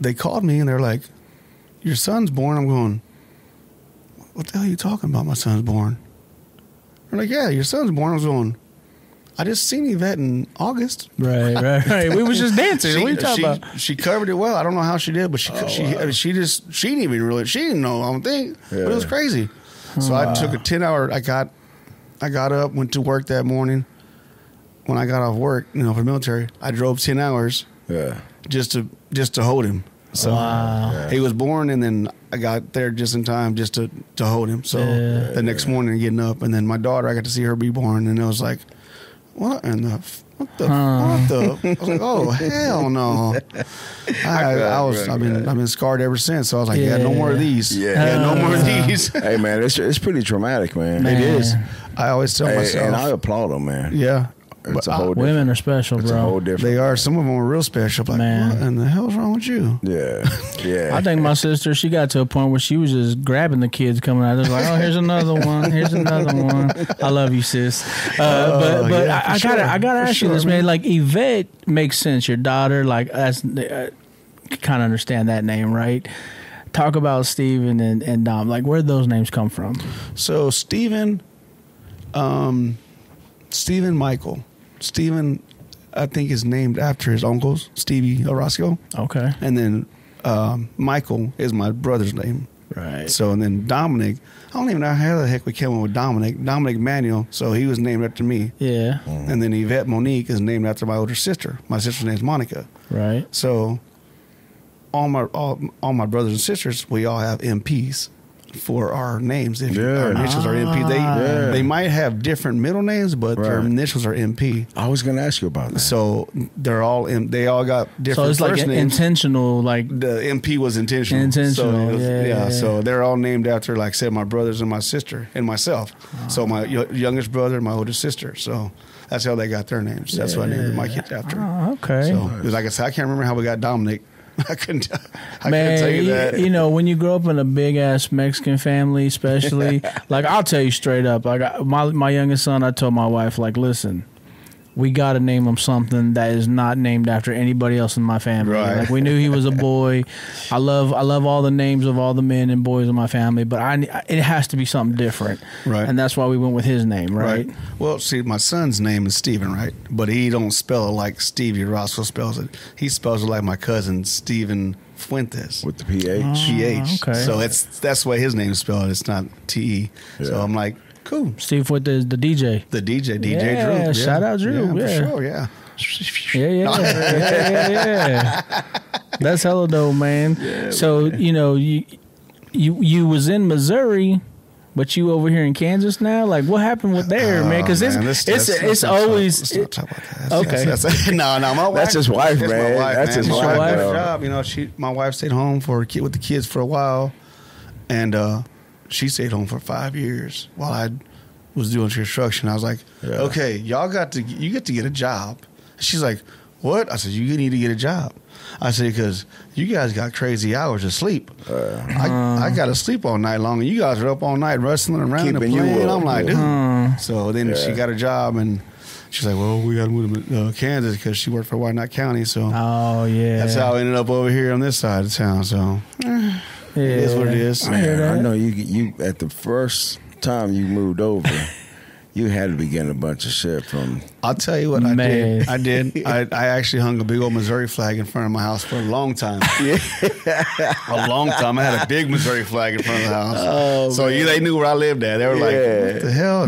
they called me and they're like, your son's born. I'm going, what the hell are you talking about? My son's born. They're like, yeah, your son's born. I was going, I just seen Yvette in August. Right. We was just dancing. What are you talking about? She covered it well. I don't know how she did, but she didn't know, I don't think. But it was crazy. So I took a 10-hour, I got up, went to work that morning. When I got off work, for the military, I drove 10 hours just to hold him. So he was born, and then I got there just in time just to hold him. So the next morning getting up, and then my daughter, I got to see her be born, and it was like, what the? I was like, oh hell no! I've been scarred ever since. So I was like, no more of these. No more of these. Hey man, it's pretty traumatic, man. It is. I always tell myself, and I applaud them, man. Yeah. It's a whole women are special, bro. It's a whole different. They are. Some of them are real special. Like, man, what in the hell's wrong with you? Yeah. I think my sister, she got to a point where she was just grabbing the kids coming out. They're like, oh, here's another one. Here's another one. I love you, sis. But I gotta ask you this, man. Like Yvette makes sense. Your daughter, like that's kind of understand that name, right? Talk about Steven and Dom. Like, where'd those names come from? So Steven Michael. Steven, I think, is named after his uncles, Stevie Orozco. Okay. And then Michael is my brother's name. Right. So, and then Dominic, I don't even know how the heck we came up with Dominic Manuel, so he was named after me. Yeah. And then Yvette Monique is named after my older sister. My sister's name's Monica. Right. So all my brothers and sisters, we all have MPs for our names. If our initials are MP, they might have different middle names, but their initials are MP. I was going to ask you about that. So they're all they all got different. So it's like intentional, like the MP was intentional. So so they're all named after, like I said, my brothers and my sister and myself. So my youngest brother and my oldest sister. So that's how they got their names. That's what I named my kids after. Okay. So like I said, I can't remember how we got Dominic. I couldn't tell you that. When you grow up in a big ass Mexican family, especially, like I'll tell you straight up, like my youngest son, I told my wife, like, listen, we got to name him something that is not named after anybody else in my family. Right. Like we knew he was a boy. I love all the names of all the men and boys in my family, but it has to be something different. Right. And that's why we went with his name, right? Well, see, my son's name is Steven, right? But he don't spell it like Stevie Roscoe spells it. He spells it like my cousin Steven Fuentes. With the PH? PH. Okay. So that's the way his name is spelled. It's not TE. Yeah. So I'm like, cool. Steve Fuentes, the DJ. The DJ Drew. Yeah, shout out Drew. Yeah, for sure, Yeah. That's hella dope, man. Yeah, so, man. You was in Missouri But you over here in Kansas now? Like, what happened with there, man? Because it's always... Let's not talk about that. Okay. No, my wife. That's his wife, man. My wife, that's his wife. Got a job. You know, my wife stayed home with the kids for a while, and she stayed home for 5 years while I was doing construction. I was like, okay, you get to get a job. She's like, what? I said, you need to get a job. I said, because you guys got crazy hours of sleep. I got to sleep all night long, and you guys are up all night wrestling around and playing. I'm like, dude. So then she got a job, and she's like, well, we got to move to Kansas because she worked for Wyandotte County. So that's how I ended up over here on this side of town. So it is what it is. I know you at the first time you moved over. You had to be getting a bunch of shit from... I'll tell you what I did. I actually hung a big old Missouri flag in front of my house for a long time. A long time. I had a big Missouri flag in front of the house. Oh, so they knew where I lived at. They were like, what the hell?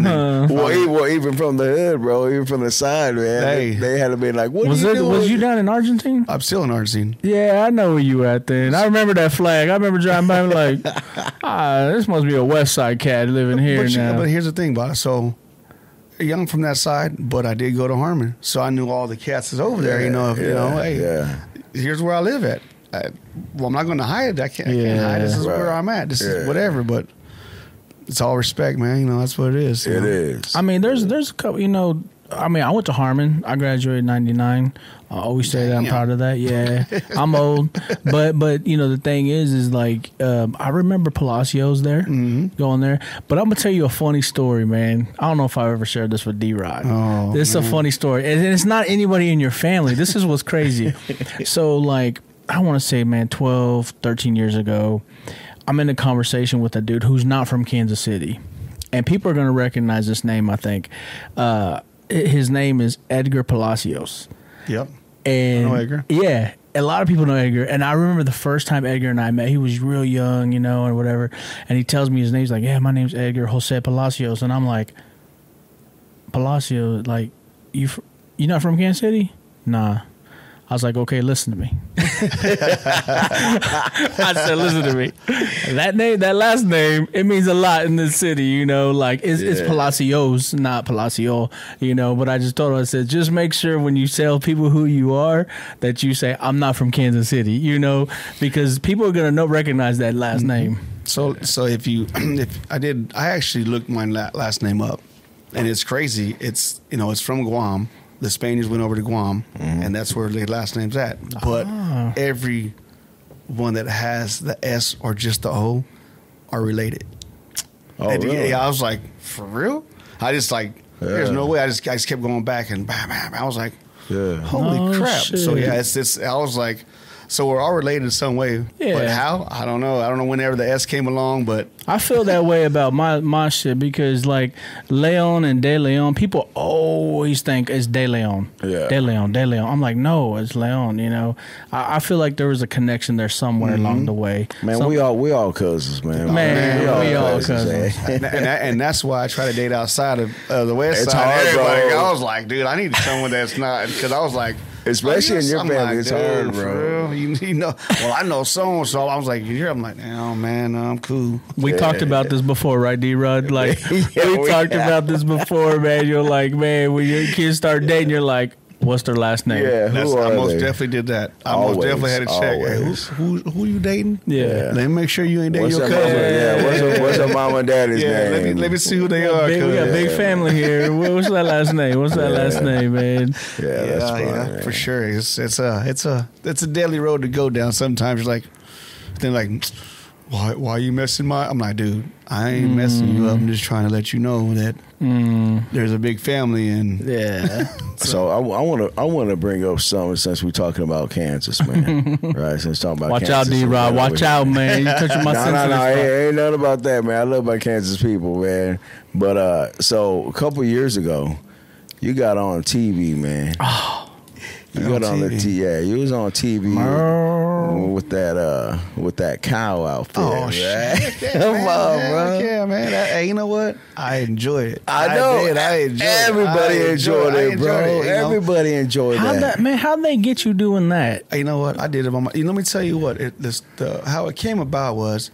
Well, even from the hood, bro. Even from the side, man. They had to be like, what are you doing? Was you down in Argentina? I'm still in Argentina. Yeah, I know where you were at then. I remember that flag. I remember driving by like, this must be a West Side cat living here now. But here's the thing, boss. So... young from that side, but I did go to Harmon, so I knew all the cats that's over there. Here's where I live at. I'm not going to hide. I can't hide. This is where I'm at. This is whatever. But it's all respect, man. That's what it is. It is. I mean, there's a couple. I went to Harmon. I graduated in '99. I always say that I'm proud of that. Yeah, I'm old, but the thing is like I remember Palacios there, going there. But I'm gonna tell you a funny story, man. I don't know if I ever shared this with D-Rod. Oh, this is a funny story, and it's not anybody in your family. This is what's crazy. So like I want to say, man, 12, 13 years ago, I'm in a conversation with a dude who's not from Kansas City, and people are gonna recognize this name. I think his name is Edgar Palacios. Yep. And I know Edgar. Yeah. A lot of people know Edgar. And I remember the first time Edgar and I met, he was real young, or whatever. And he tells me his name. He's like, yeah, my name's Edgar Jose Palacios. And I'm like, Palacios, like, you not from Kansas City? Nah. I was like, okay, listen to me. I said, listen to me. That name, that last name, it means a lot in this city, like it's Palacios, not Palacio, but I just told him, I said, just make sure when you tell people who you are that you say, I'm not from Kansas City, because people are going to recognize that last name. So I actually looked my last name up, and it's crazy. It's from Guam. The Spaniards went over to Guam, and that's where their last name's at. But every one that has the S or just the O are related. Oh, really? I was like, for real? I just there's no way. I just kept going back, and bam, bam. I was like, holy crap. Shit. So it's I was like, so we're all related in some way. Yeah. But how? I don't know. I don't know whenever the S came along, but I feel that way about my shit because like Leon and De Leon, people always think it's De Leon. Yeah. De Leon. I'm like, no, it's Leon, I feel like there was a connection there somewhere along the way. Man, we all cousins, man. We all cousins. and that's why I try to date outside of the West Side. Hard, bro. I was like, dude, I need someone that's not, because I was like, especially in your family, it's hard, bro. Well, I know so I was like, I'm like, oh man, I'm cool. We talked about this before, right, D-Rod? Like, we talked about this before, man. You're like, man, when your kids start dating, you're like, what's their last name? Yeah, I most definitely did that. I most definitely had to check. Hey, who you dating? Yeah. Let me make sure you ain't dating your cousin. What's her mom and daddy's name? Let me see who they are. We got a big family here. What's that last name? Last name, man? Yeah, that's fine, for sure. It's a deadly road to go down. Sometimes you're like, then like, why are you messing I'm like, dude, I ain't messing you up. I'm just trying to let you know that there's a big family, and So I want to bring up something since we're talking about Kansas, man. Right? Since talking about Watch Kansas, out, D-Rod. Watch out, man. You touching my sensitive No, ain't nothing about that, man. I love my Kansas people, man. But so a couple years ago, you got on TV, man. Oh. You got on the you was on TV with that cow outfit. Oh shit! Come on, bro. Yeah, man. Hey, you know what? I enjoy it. I know. I enjoy it. Everybody enjoyed it, bro. Everybody enjoyed that. Man, how'd they get you doing that? You know what? I did it on my. Let me tell you what. How it came about was.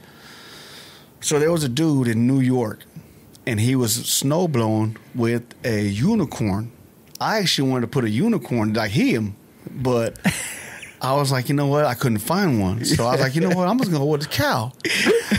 So there was a dude in New York, and he was snowblowing with a unicorn. I actually wanted to put a unicorn like him, but I was like, you know what? I couldn't find one. So I was like, you know what? I'm just going to go with a cow.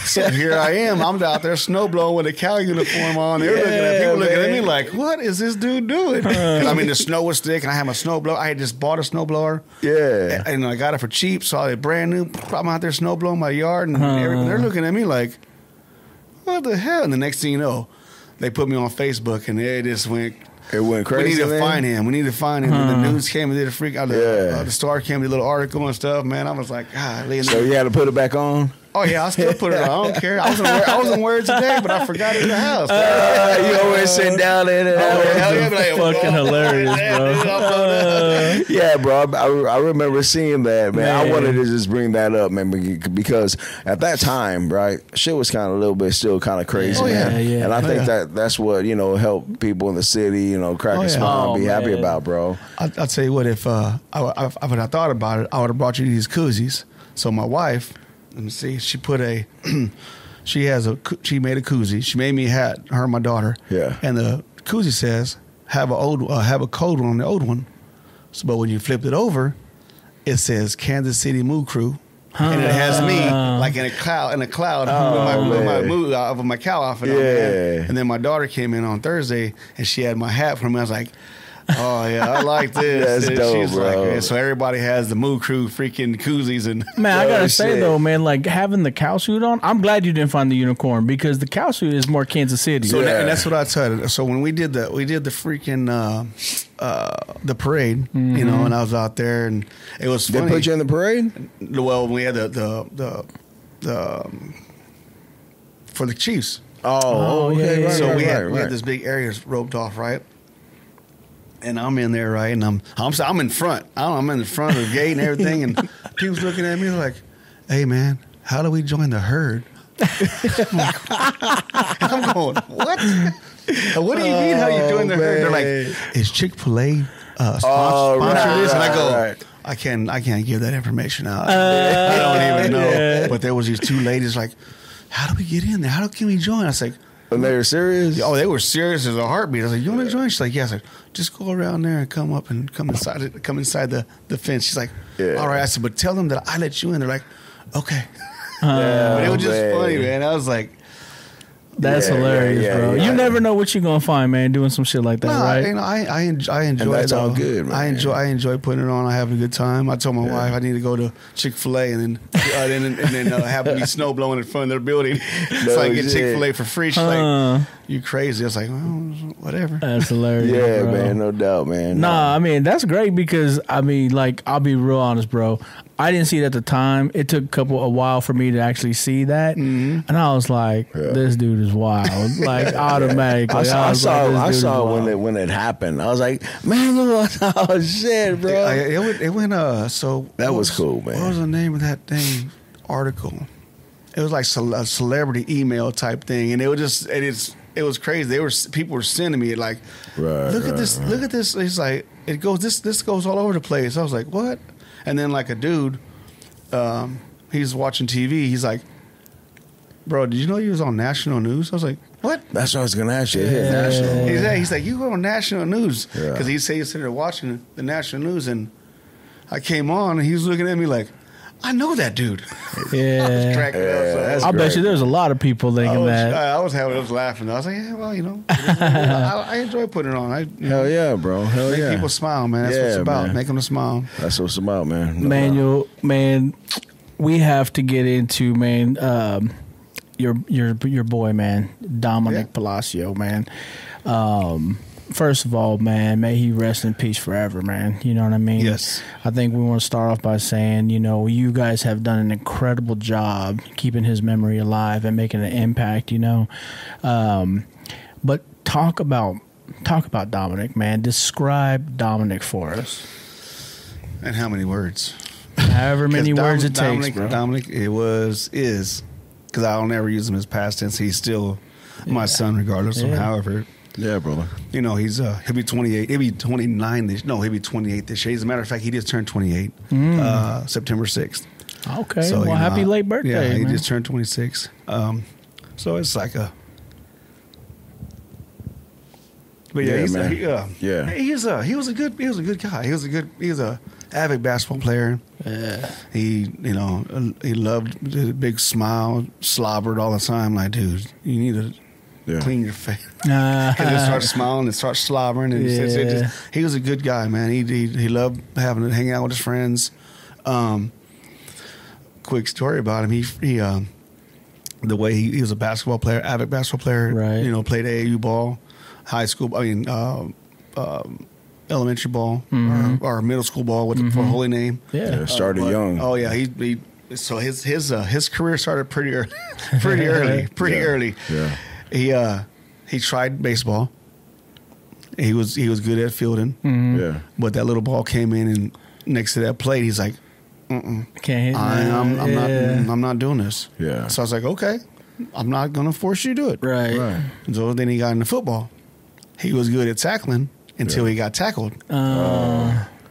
So here I am. I'm out there snowblowing with a cow uniform on. They're looking at me like, what is this dude doing? I mean, the snow was thick, and I had my snowblower. I had just bought a snowblower. Yeah. And I got it for cheap, so it's brand new. I'm out there snowblowing my yard, and they're looking at me like, what the hell? And the next thing you know, they put me on Facebook, and it just went... It went crazy. We need to find him. We need to find him. And the news came and did a freak out. The Star came and did a little article and stuff. Man, I was like, God. So you had to put it back on? Oh yeah, I still put it on. I don't care. I wasn't wearing it today, but I forgot it in the house. You always sit down in it. Fucking hilarious, bro. Yeah, bro. I remember seeing that, man. I wanted to just bring that up, man, because at that time, right, shit was kind of a little bit still kind of crazy, man. Yeah. And I think that's what, helped people in the city, crack a smile and be happy about, bro. I'll tell you what, if I thought about it, I would have brought you these koozies. So my wife, let me see, she made a koozie. She made me a hat, her and my daughter. Yeah. And the koozie says, have a code on the old one. So, but when you flipped it over, it says Kansas City Moo Crew. And it has me like in a cloud with my cow outfit on there. And then my daughter came in on Thursday and she had my hat for me. I was like, oh yeah, I like this. That's dope, bro. Like, so everybody has the Moo Crew freaking koozies and man, I gotta say though, man, like having the cow suit on, I'm glad you didn't find the unicorn because the cow suit is more Kansas City. So and that's what I tell you. So when we did the freaking the parade, and I was out there and it was funny. They put you in the parade? Well, we had the for the Chiefs. Oh, okay. Right, so we had this big area roped off, right? And I'm in there, right? And I'm in front. I'm in the front of the gate and everything. And people's looking at me like, "Hey, man, how do we join the herd?" I'm going, "What? What do you mean? How you join the herd?" They're like, "Is Chick-fil-A sponsor this?" And I go, "I can't give that information out. I don't even know." Yeah. But there was these two ladies like, "How do we get in there? How can we join?" I was like. And they were serious? Oh, they were serious as a heartbeat. I was like, "You want to join?" She's like, "Yes." I said, "Just go around there and come inside the fence." She's like, "All right." I said, "But tell them that I let you in." They're like, "Okay." But it was just funny, man. I was like, that's hilarious, bro. You never know what you're gonna find, man, doing some shit like that, right? I enjoy and that's all good, man. I enjoy putting it on. I have a good time. I told my wife I need to go to Chick-fil-A and then have me snow blowing in front of their building so I can get Chick-fil-A for free. She's like, "You crazy?" I was like, "Oh, whatever." That's hilarious. Yeah, bro. Man, no doubt, man. Nah, I mean that's great because I mean, like, I'll be real honest, bro. I didn't see it at the time. It took a while for me to actually see that, and I was like, "This dude is wild!" Like automatically, I saw when it happened. I was like, "Man, oh shit, bro!" It went. So that was cool, man. What was the name of that thing? Article. It was like a celebrity email type thing, and it was crazy. People were sending me like, look at this. It's like this goes all over the place. I was like, what? And then like a dude, he's watching TV. He's like, "Bro, did you know you was on national news?" I was like, "What?" That's what I was gonna ask you. National. He's like, "You were on national news," because he said he's sitting there watching the national news, and I came on, and he was looking at me like, "I know that dude." Yeah, I was cracking up. So. I bet you there's a lot of people thinking that. I was laughing. I was like, "Yeah, well, I enjoy putting it on." Hell yeah, bro. Hell make yeah. Make people smile, man. That's what it's about. Man. Make them smile. That's what it's about, man. No Manuel, man, we have to get into, man, your boy, man, Dominic Palacio, man. First of all, man, may he rest in peace forever, man. You know what I mean? Yes. I think we want to start off by saying, you guys have done an incredible job keeping his memory alive and making an impact, But talk about Dominic, man. Describe Dominic for us. And how many words? However many words it takes, bro. Dominic, is, because I'll never use him as past tense. He's still my son, regardless of however. Yeah, brother. He'll be 28. He'll be 29 he'll be 28 this year. As a matter of fact, he just turned 28, September 6th. Okay. So, happy late birthday, Yeah, he man. just turned 26. So So it's like a. But yeah, he was a good guy. He was a avid basketball player. Yeah. He loved the big smile, slobbered all the time. Like, dude, you need to clean your face. Because it starts smiling, it starts slobbering, and he was a good guy, man. He loved having to hang out with his friends. Quick story about him. He the way he was a basketball player, avid basketball player. Right. Played AAU ball, high school. Elementary ball or middle school ball for a holy name. Yeah, started young. Oh yeah, so his career started pretty early. Yeah. He tried baseball. He was good at fielding. Yeah, but that little ball came in and next to that plate, he's like, can't hit. I'm not doing this. Yeah. So I was like, okay, I'm not gonna force you to do it. Right. So then he got into football. He was good at tackling until he got tackled.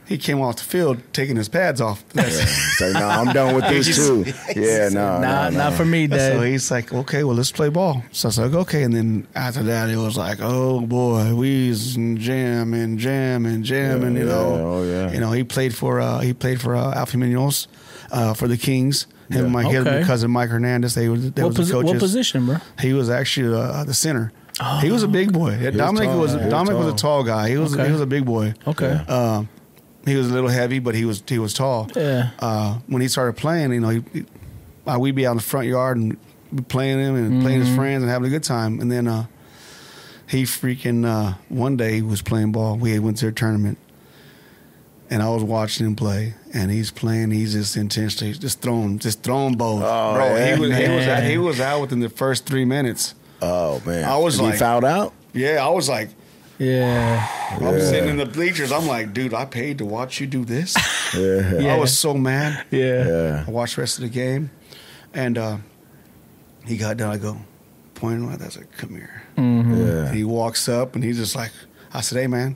He came off the field taking his pads off. It's like, no, I'm done with this too. Yeah, no. Not for me, Dad. So he's like, okay, well, let's play ball. So I was like, okay. And then after that, it was like, oh boy, we was jamming. He played for Alfie Munoz for the Kings. Him and my cousin Mike Hernandez. They were the coaches. What position, bro? He was actually the center. Oh. He was a big boy. Dominic was a tall guy. He was a big boy. Okay. He was a little heavy, but he was tall. Yeah. When he started playing, we'd be out in the front yard and playing him and playing his friends and having a good time. And then he freaking one day he was playing ball. We went to a tournament, and I was watching him play. And he's playing. He's just intentionally just throwing balls. Oh, bro, yeah, he was out within the first 3 minutes. Oh man! I was like, he fouled out. Yeah, I was like. Yeah. I'm sitting in the bleachers. I'm like, dude, I paid to watch you do this. Yeah. I was so mad. Yeah. I watched the rest of the game. And he got done. I go, pointing like that. I was like, come here. Mm-hmm. Yeah. And he walks up and he's just like, I said, hey, man,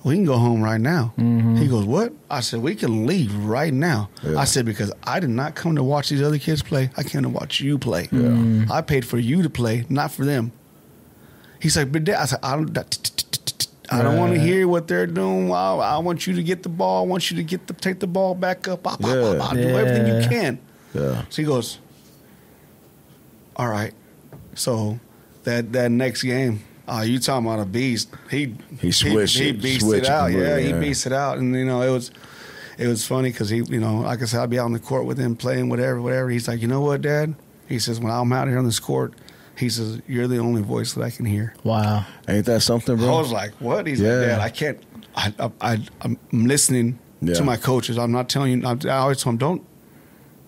we can go home right now. Mm-hmm. He goes, what? I said, we can leave right now. Yeah. I said, because I did not come to watch these other kids play. I came to watch you play. Yeah. I paid for you to play, not for them. He's like, but Dad, I said, I don't want to hear what they're doing. I want you to get the ball. I want you to take the ball back up. Do everything you can. Yeah. So he goes, all right. So that next game, you talking about a beast. He switched he it. beast it out. Yeah, he beast it out. And, it was funny because he, like I said, I'd be out on the court with him playing whatever. He's like, you know what, Dad? He says, when I'm out here on this court, he says, you're the only voice that I can hear. Wow. Ain't that something, bro? I was like, what? He's like, Dad, I can't. I'm listening to my coaches. I'm not telling you. I always tell him, don't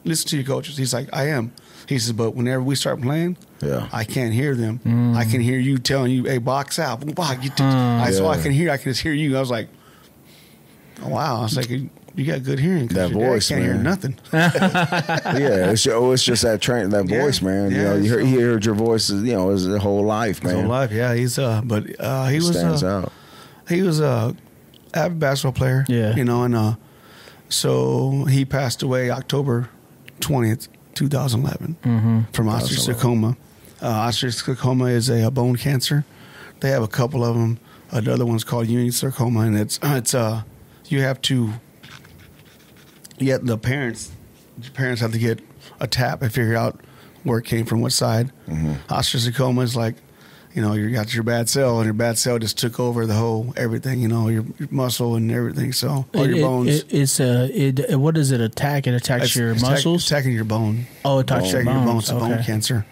listen to your coaches. He's like, I am. He says, but whenever we start playing, I can't hear them. I can hear you telling you, hey, box out. So I can just hear you. I was like, oh, wow. I was like, you got good hearing. That voice, can't hear nothing. It's just that voice, man. He heard your voice, his whole life, man. His whole life, yeah. He's he was stands out. He was a avid basketball player, and so he passed away October 20th, 2011, from osteosarcoma. Osteosarcoma is a bone cancer. They have a couple of them. The other one's called unisarcoma, and it's you have to. Yet the parents have to get a tap and figure out where it came from, what side. Osteosarcoma is like, you got your bad cell, and your bad cell just took over the whole everything. Your muscle and everything. So all your bones. What does it attack? It attacks your muscles, attacking your bone. Oh, it attacks your bones. It's bone cancer.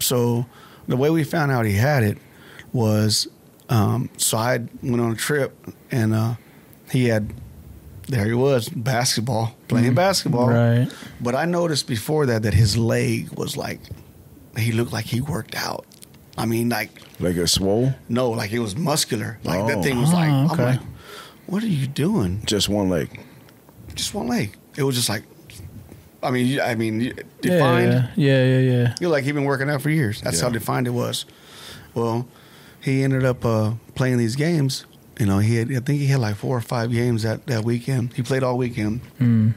So the way we found out he had it was, so I went on a trip, and he had. There he was, playing basketball. Right. But I noticed before that his leg was like, he looked like he worked out. I mean, like it swole? No, like it was muscular. Like that thing was like, I'm like, what are you doing? Just one leg. Just one leg. It was just like, defined. Yeah. You're like, he'd been working out for years. That's how defined it was. Well, he ended up playing these games. I think he had like 4 or 5 games that weekend. He played all weekend. And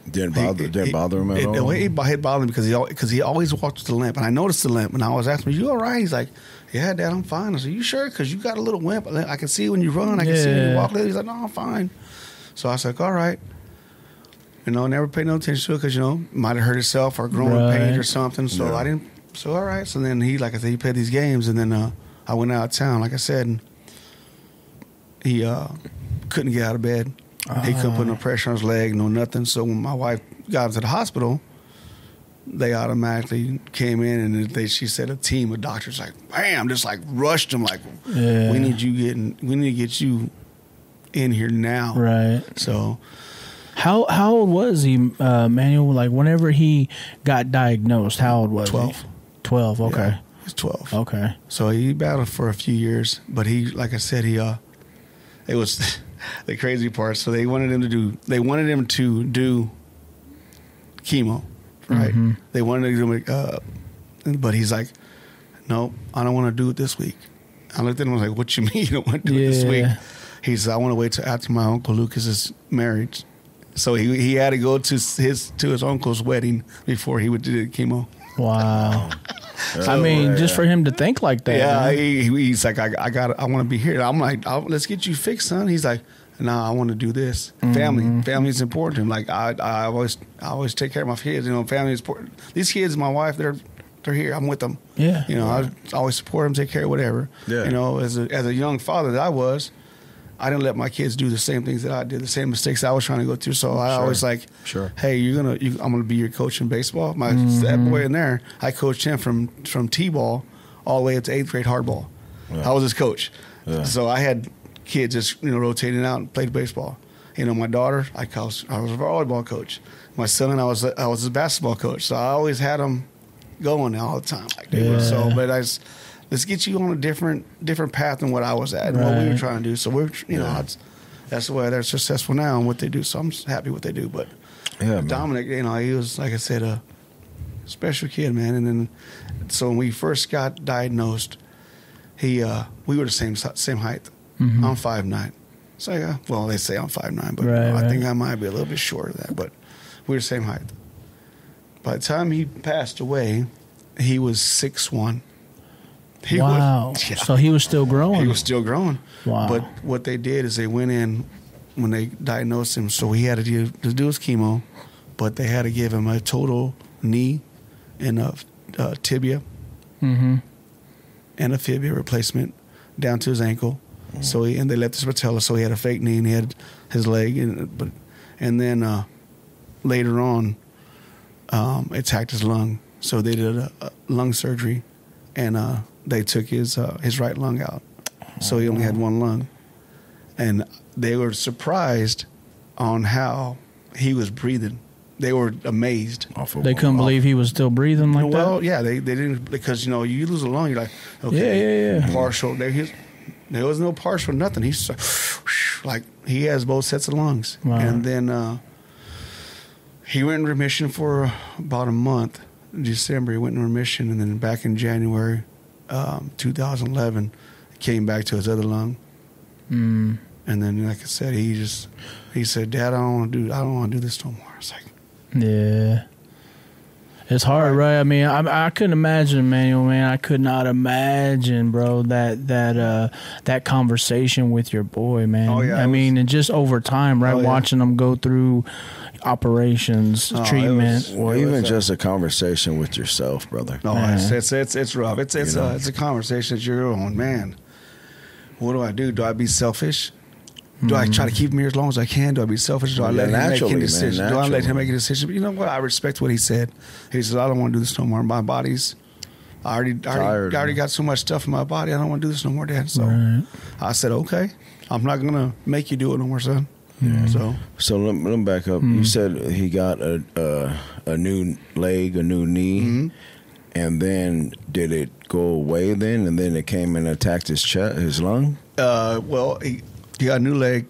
Didn't bother him at all? It bothered him because he always walked with the limp. And I noticed the limp. And I was asking him, you all right? He's like, yeah, Dad, I'm fine. I said, you sure? Because you got a little limp. I can see when you run. I can see when you walk. He's like, no, I'm fine. So I was like, all right. Never paid no attention to it because, might have hurt himself or growing pain or something. So I didn't. So, all right. So then he played these games. And then I went out of town, like I said. And he couldn't get out of bed. He couldn't put no pressure on his leg, no nothing. So when my wife got him to the hospital, they automatically came in and she said a team of doctors bam, just rushed him we need to get you in here now. Right. So how old was he, Manuel? Whenever he got diagnosed, how old was 12. he? 12. Okay. Yeah, he was 12. Okay. So he battled for a few years, but he, like I said, it was the crazy part. So they wanted him to do kemo. Right. Mm-hmm. They wanted to do but he's like, no, I don't want to do it this week. I looked at him and was like, what you mean you don't want to do it this week? He said, I want to wait till after my uncle Lucas's marriage. So he had to go to his uncle's wedding before he would do the chemo. Wow. I mean, just for him to think like that. Yeah, he's like, I want to be here. I'm like, let's get you fixed, son. He's like, no, I want to do this. Family is important to him. Like I always take care of my kids. Family is important. These kids, my wife, they're here. I'm with them. Yeah. I always support them, take care of whatever. Yeah. As a young father that I was, I didn't let my kids do the same things that I did, the same mistakes I was trying to go through. So I always hey, I'm gonna be your coach in baseball. That boy in there, I coached him from T-ball all the way up to 8th grade hardball. Yeah. I was his coach. Yeah. So I had kids just rotating out and played baseball. My daughter, I was a volleyball coach. My son, I was his basketball coach. So I always had them going all the time. So, but let's get you on a different path than what I was at and what we were trying to do. So that's the way they're successful now and what they do. So I'm happy what they do. But Dominic, he was, like I said, a special kid, man. And then so when we first got diagnosed, we were the same height. Mm-hmm. I'm 5'9". So they say I'm 5'9", but I think I might be a little bit short of that. But we were the same height. By the time he passed away, he was 6'1". Wow. So he was still growing. He was still growing. Wow. But what they did is they went in when they diagnosed him. So he had to do his chemo, but they had to give him a total knee and a tibia and a fibia replacement down to his ankle. Mm-hmm. So and they left his patella, so he had a fake knee and he had his leg. And then later on, it attacked his lung. So they did a lung surgery, and they took his right lung out. So he only had one lung. And they were surprised on how he was breathing. They were amazed. They couldn't believe he was still breathing like that? Well, yeah, they didn't, because, you lose a lung, you're like, okay. Yeah. Partial. There was no partial, nothing. He's like, he has both sets of lungs. Wow. And then he went in remission for about a month. In December, he went in remission, and then back in January 2011, came back to his other lung. And then, like I said, he said, Dad, I don't want to do this no more. I was like, yeah. It's hard, right? I mean, I couldn't imagine, Manuel, man. I could not imagine, bro, that conversation with your boy, man. Oh, yeah, I mean, and just over time, right? Watching them go through operations, treatment. Even just a conversation with yourself, brother. No, it's rough. It's a conversation that you're on, man. What do I do? Do I be selfish? Do I try to keep him here as long as I can? Do I be selfish? Do I let him make a decision? Do I let him make a decision? But you know what? I respect what he said. He says, I don't want to do this no more. My body's, I already got so much stuff in my body. I don't want to do this no more, Dad. So I said, okay. I'm not going to make you do it no more, son. Yeah. So let me back up. You said he got a new leg, a new knee, and then did it go away then? And then it came and attacked his chest, his lung? Well, he got a new leg,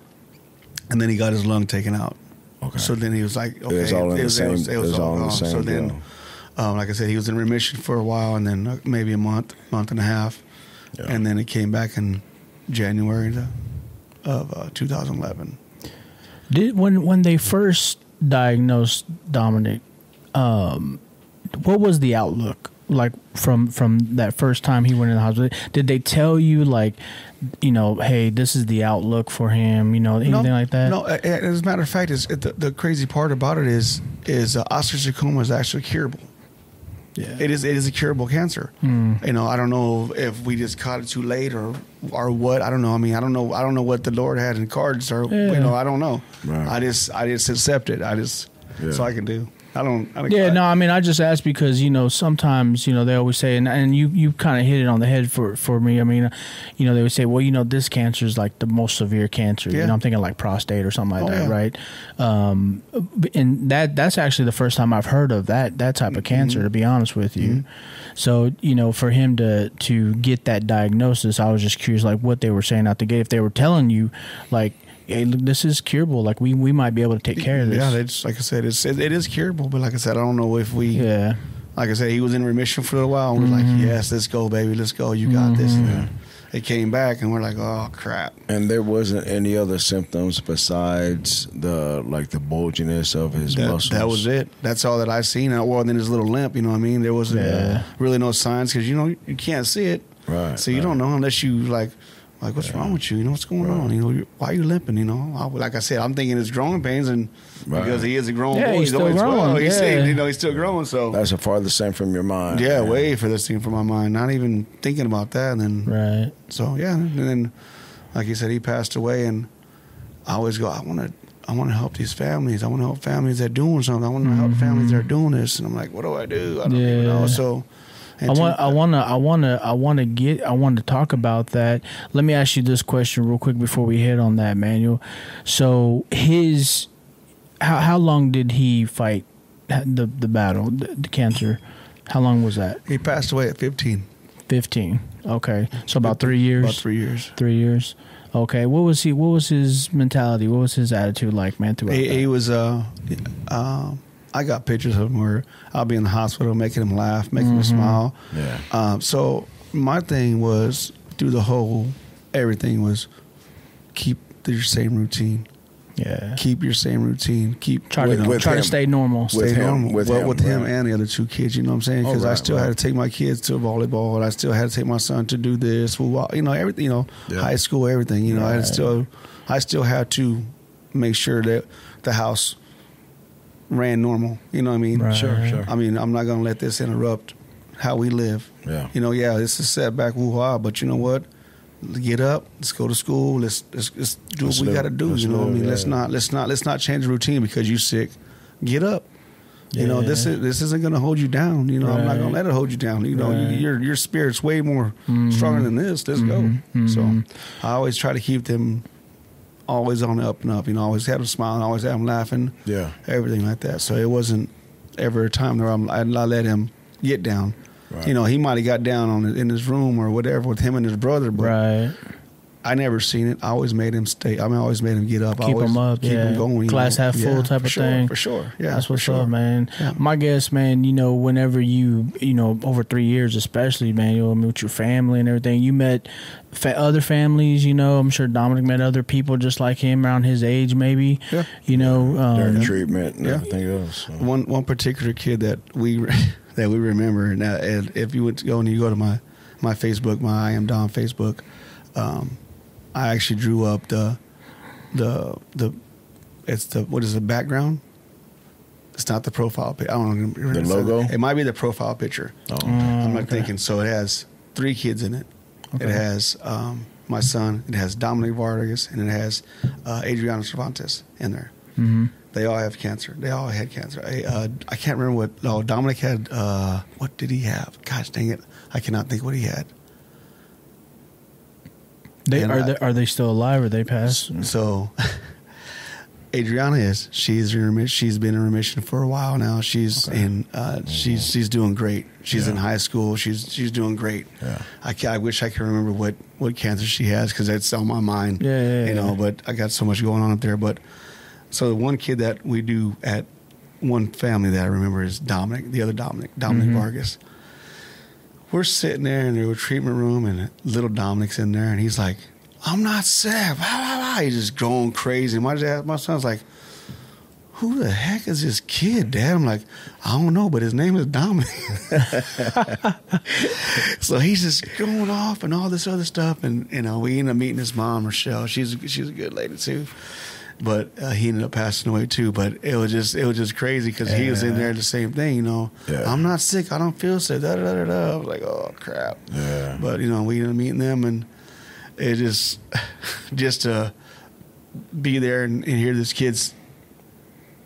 and then he got his lung taken out. Okay. So then he was like, okay. It was all in the same. It was all in the same. So then, like I said, he was in remission for a while, and then maybe a month and a half. Yeah. And then it came back in January of 2011. When they first diagnosed Dominic, what was the outlook like from that first time he went in the hospital? Did they tell you, like, you know, hey, this is the outlook for him, you know, anything like that? No, as a matter of fact, the crazy part about it is osteosarcoma is actually curable. Yeah, it is a curable cancer. You know, I don't know if we just caught it too late or what. I don't know. I mean, I don't know what the Lord had in cards, or you know, I don't know. Right. I just accept it. That's all I can do. I don't no, I mean, I just asked because, you know, sometimes, you know, they always say, and you kind of hit it on the head for me. I mean, you know, they would say, well, you know, this cancer is like the most severe cancer. You know, I'm thinking like prostate or something like that, right? And that's actually the first time I've heard of that type of cancer, to be honest with you. So, you know, for him to get that diagnosis, I was just curious, like, what they were saying out the gate. If they were telling you, like, hey, look, this is curable. Like, we might be able to take care of this. Yeah, it's, like I said, it is curable. But like I said, I don't know if we. Yeah. Like I said, he was in remission for a little while. And we're like, yes, let's go, baby, let's go. You got this. And it came back, and we're like, oh crap. And there wasn't any other symptoms besides the bulginess of his muscles. That was it. That's all that I seen. Well, then his little limp. You know what I mean? There wasn't really no signs because, you know, you can't see it. Right. So you don't know unless you like, what's wrong with you? You know, what's going on? You know, why are you limping? You know, like I said, I'm thinking it's growing pains, and because he is a grown boy, he's still growing. He's still growing. So that's a farthest thing from your mind. Yeah, way furthest thing from my mind. Not even thinking about that. And then, so and then, like you said, he passed away, and I always go, I want to help these families. I want to help families that are doing something. I want to help families that are doing this. And I'm like, what do I do? I don't even know. So. I want to talk about that. Let me ask you this question real quick before we hit on that, Manuel. So how long did he fight the battle, the cancer? How long was that? He passed away at 15. 15. Okay. So about 3 years. About 3 years. 3 years. Okay. What was his mentality? What was his attitude like, man? He was I got pictures of him where I'll be in the hospital making him laugh, making him smile. Yeah. So my thing was everything was keep your same routine. Yeah. Keep your same routine. Try to stay normal. Stay normal. With him and the other two kids, you know what I'm saying? Because I still had to take my kids to volleyball, and I still had to take my son to do this, you know, everything, you know, high school, everything, you know. I still had to make sure that the house ran normal, you know what I mean? Right. Sure. I mean, I'm not going to let this interrupt how we live. Yeah. You know, it's a setback, woo-ha, but you know what? Get up, let's go to school, let's do what we got to do, you know what I mean? Yeah. Let's not change the routine because you're sick. Get up. Yeah. You know, this isn't going to hold you down, you know. I'm not going to let it hold you down. You know, your spirit's way more stronger than this. Let's go. So I always try to keep them always on the up and up, you know, always have them smiling, always have them laughing, everything like that. So it wasn't ever a time where I let him get down. Right. You know, he might have got down in his room or whatever with him and his brother, but I never seen it. I always made him stay. I always made him get up. Keep him up, keep him going. Glass half full type of thing. For sure. Yeah, that's what's up, man. Yeah. My guess, man, you know, whenever you know, over 3 years especially, man, you'll meet with your family and everything. You met other families, you know. I'm sure Dominic met other people just like him around his age, maybe. Yeah. You know. During treatment and everything else. So. One particular kid that we remember, and if you would go and you go to my Facebook, my I Am Dom Facebook, I actually drew up what is the background? It's not the profile picture. I don't know. The logo? It might be the profile picture. Oh. I'm not thinking. So it has 3 kids in it. Okay. It has my son. It has Dominic Vargas, and it has Adriana Cervantes in there. Mm-hmm. They all have cancer. They all had cancer. I can't remember what. No, Dominic had. What did he have? Gosh dang it! I cannot think what he had. Are they still alive or they passed? So, Adriana she's been in remission for a while now. She's she's doing great. She's in high school. She's doing great. Yeah. I wish I could remember what cancer she has because that's on my mind. You know, but I got so much going on up there. But so the one kid that we do at one family that I remember is Dominic. The other Dominic Vargas. We're sitting there in the treatment room, and little Dominic's in there, and he's like, "I'm not sick." He's just going crazy. My son's like, who the heck is this kid, Dad? I'm like, I don't know, but his name is Dominic. So he's just going off and all this other stuff. And, you know, we ended up meeting his mom, Rochelle. She's a good lady, too. But he ended up passing away, too. But it was just crazy because he was in there the same thing, you know. Yeah. I'm not sick. I don't feel sick. Da, da, da, da. I was like, oh, crap. Yeah. But, you know, we ended up meeting them. And it just to be there and hear this kid's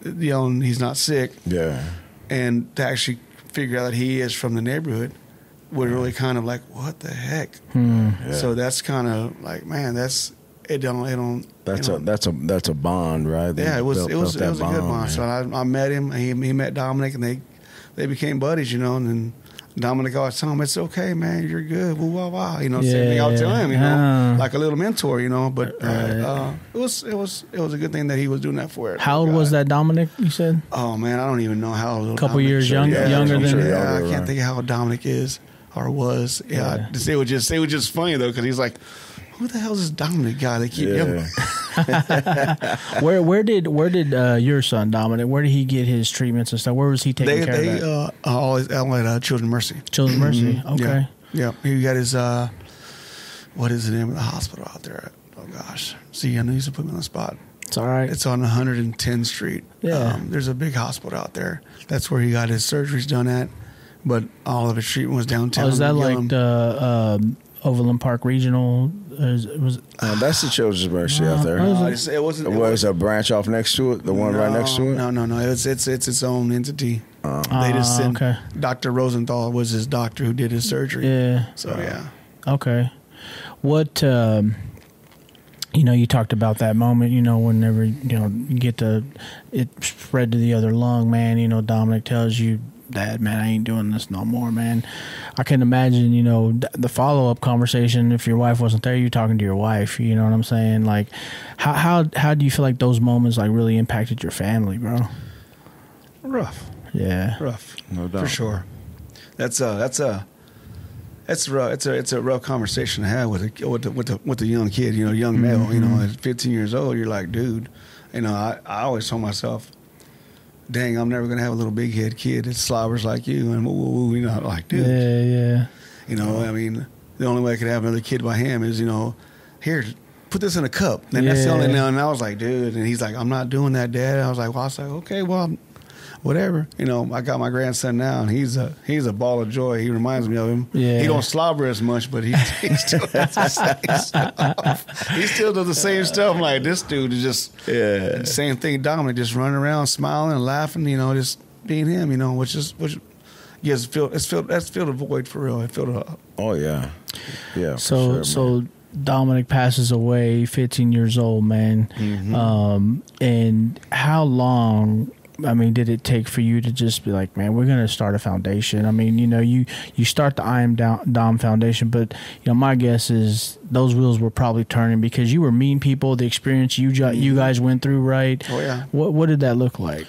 yelling he's not sick. Yeah. And to actually figure out that he is from the neighborhood was really kind of like, what the heck? Yeah. So that's kind of like, man, that's a bond, right? Yeah, it was a good bond. Man. So I met him, he met Dominic, and they became buddies, you know, and then Dominic always tell him, it's okay, man, you're good, woo, wah, wah. You know, same thing I'll tell him, you know, like a little mentor, you know. But it was a good thing that he was doing that for it. How old was that Dominic, you said? Oh, man, I don't even know how old. A couple years younger than I can't think of how Dominic is or was. Yeah. It was just funny, though, because he's like, who the hell is this Dominic guy? They keep yelling. Where did your son Dominic? Where did he get his treatments and stuff? Where was he taking care of that? Always at Children's Mercy. Children's Mercy. Okay. Yeah. He got his what is the name of the hospital out there? Oh gosh. See, I know you used to put me on the spot. It's all right. It's on 110th Street. Yeah. There's a big hospital out there. That's where he got his surgeries done at. But all of his treatment was downtown. Oh, is that like the Overland Park Regional? That's the Children's Mercy out there. It wasn't. It was a branch off next to it. The one right next to it. No. It's its own entity. They just sent Dr. Rosenthal was his doctor who did his surgery. Yeah. So yeah. Okay. What? You know, you talked about that moment. You know, whenever you get it spread to the other lung, man. You know, Dominic tells you, Dad, man, I ain't doing this no more, man. I can imagine, you know, the follow-up conversation. If your wife wasn't there, you're talking to your wife. You know what I'm saying? Like, how do you feel like those moments like really impacted your family, bro? Rough. Yeah. Rough. No doubt. For sure. It's a rough conversation to have with a young kid. You know, young male. Mm-hmm. You know, at 15 years old, you're like, dude. You know, I always told myself, dang, I'm never gonna have a little big head kid that slobbers like you, and you know, like, dude. Yeah. You know, I mean, the only way I could have another kid by him is, you know, here, put this in a cup. And that's the only. And I was like, dude, and he's like, I'm not doing that, Dad. I was like, okay, well, whatever. You know, I got my grandson now, and he's a ball of joy. He reminds me of him. Yeah. He don't slobber as much, but he still does the same stuff. He still does the same stuff. I'm like, this dude is just the same thing. Dominic just running around, smiling and laughing. You know, just being him. You know, which yes, that's filled a void for real. It filled a. Oh yeah. So Dominic passes away, 15 years old, man. Mm-hmm. And how long? I mean, did it take for you to just be like, man, we're going to start a foundation? I mean, you know, you start the I Am Dom Foundation, but, you know, my guess is those wheels were probably turning because you were meeting people, the experience you guys went through, right? Oh, yeah. What did that look like?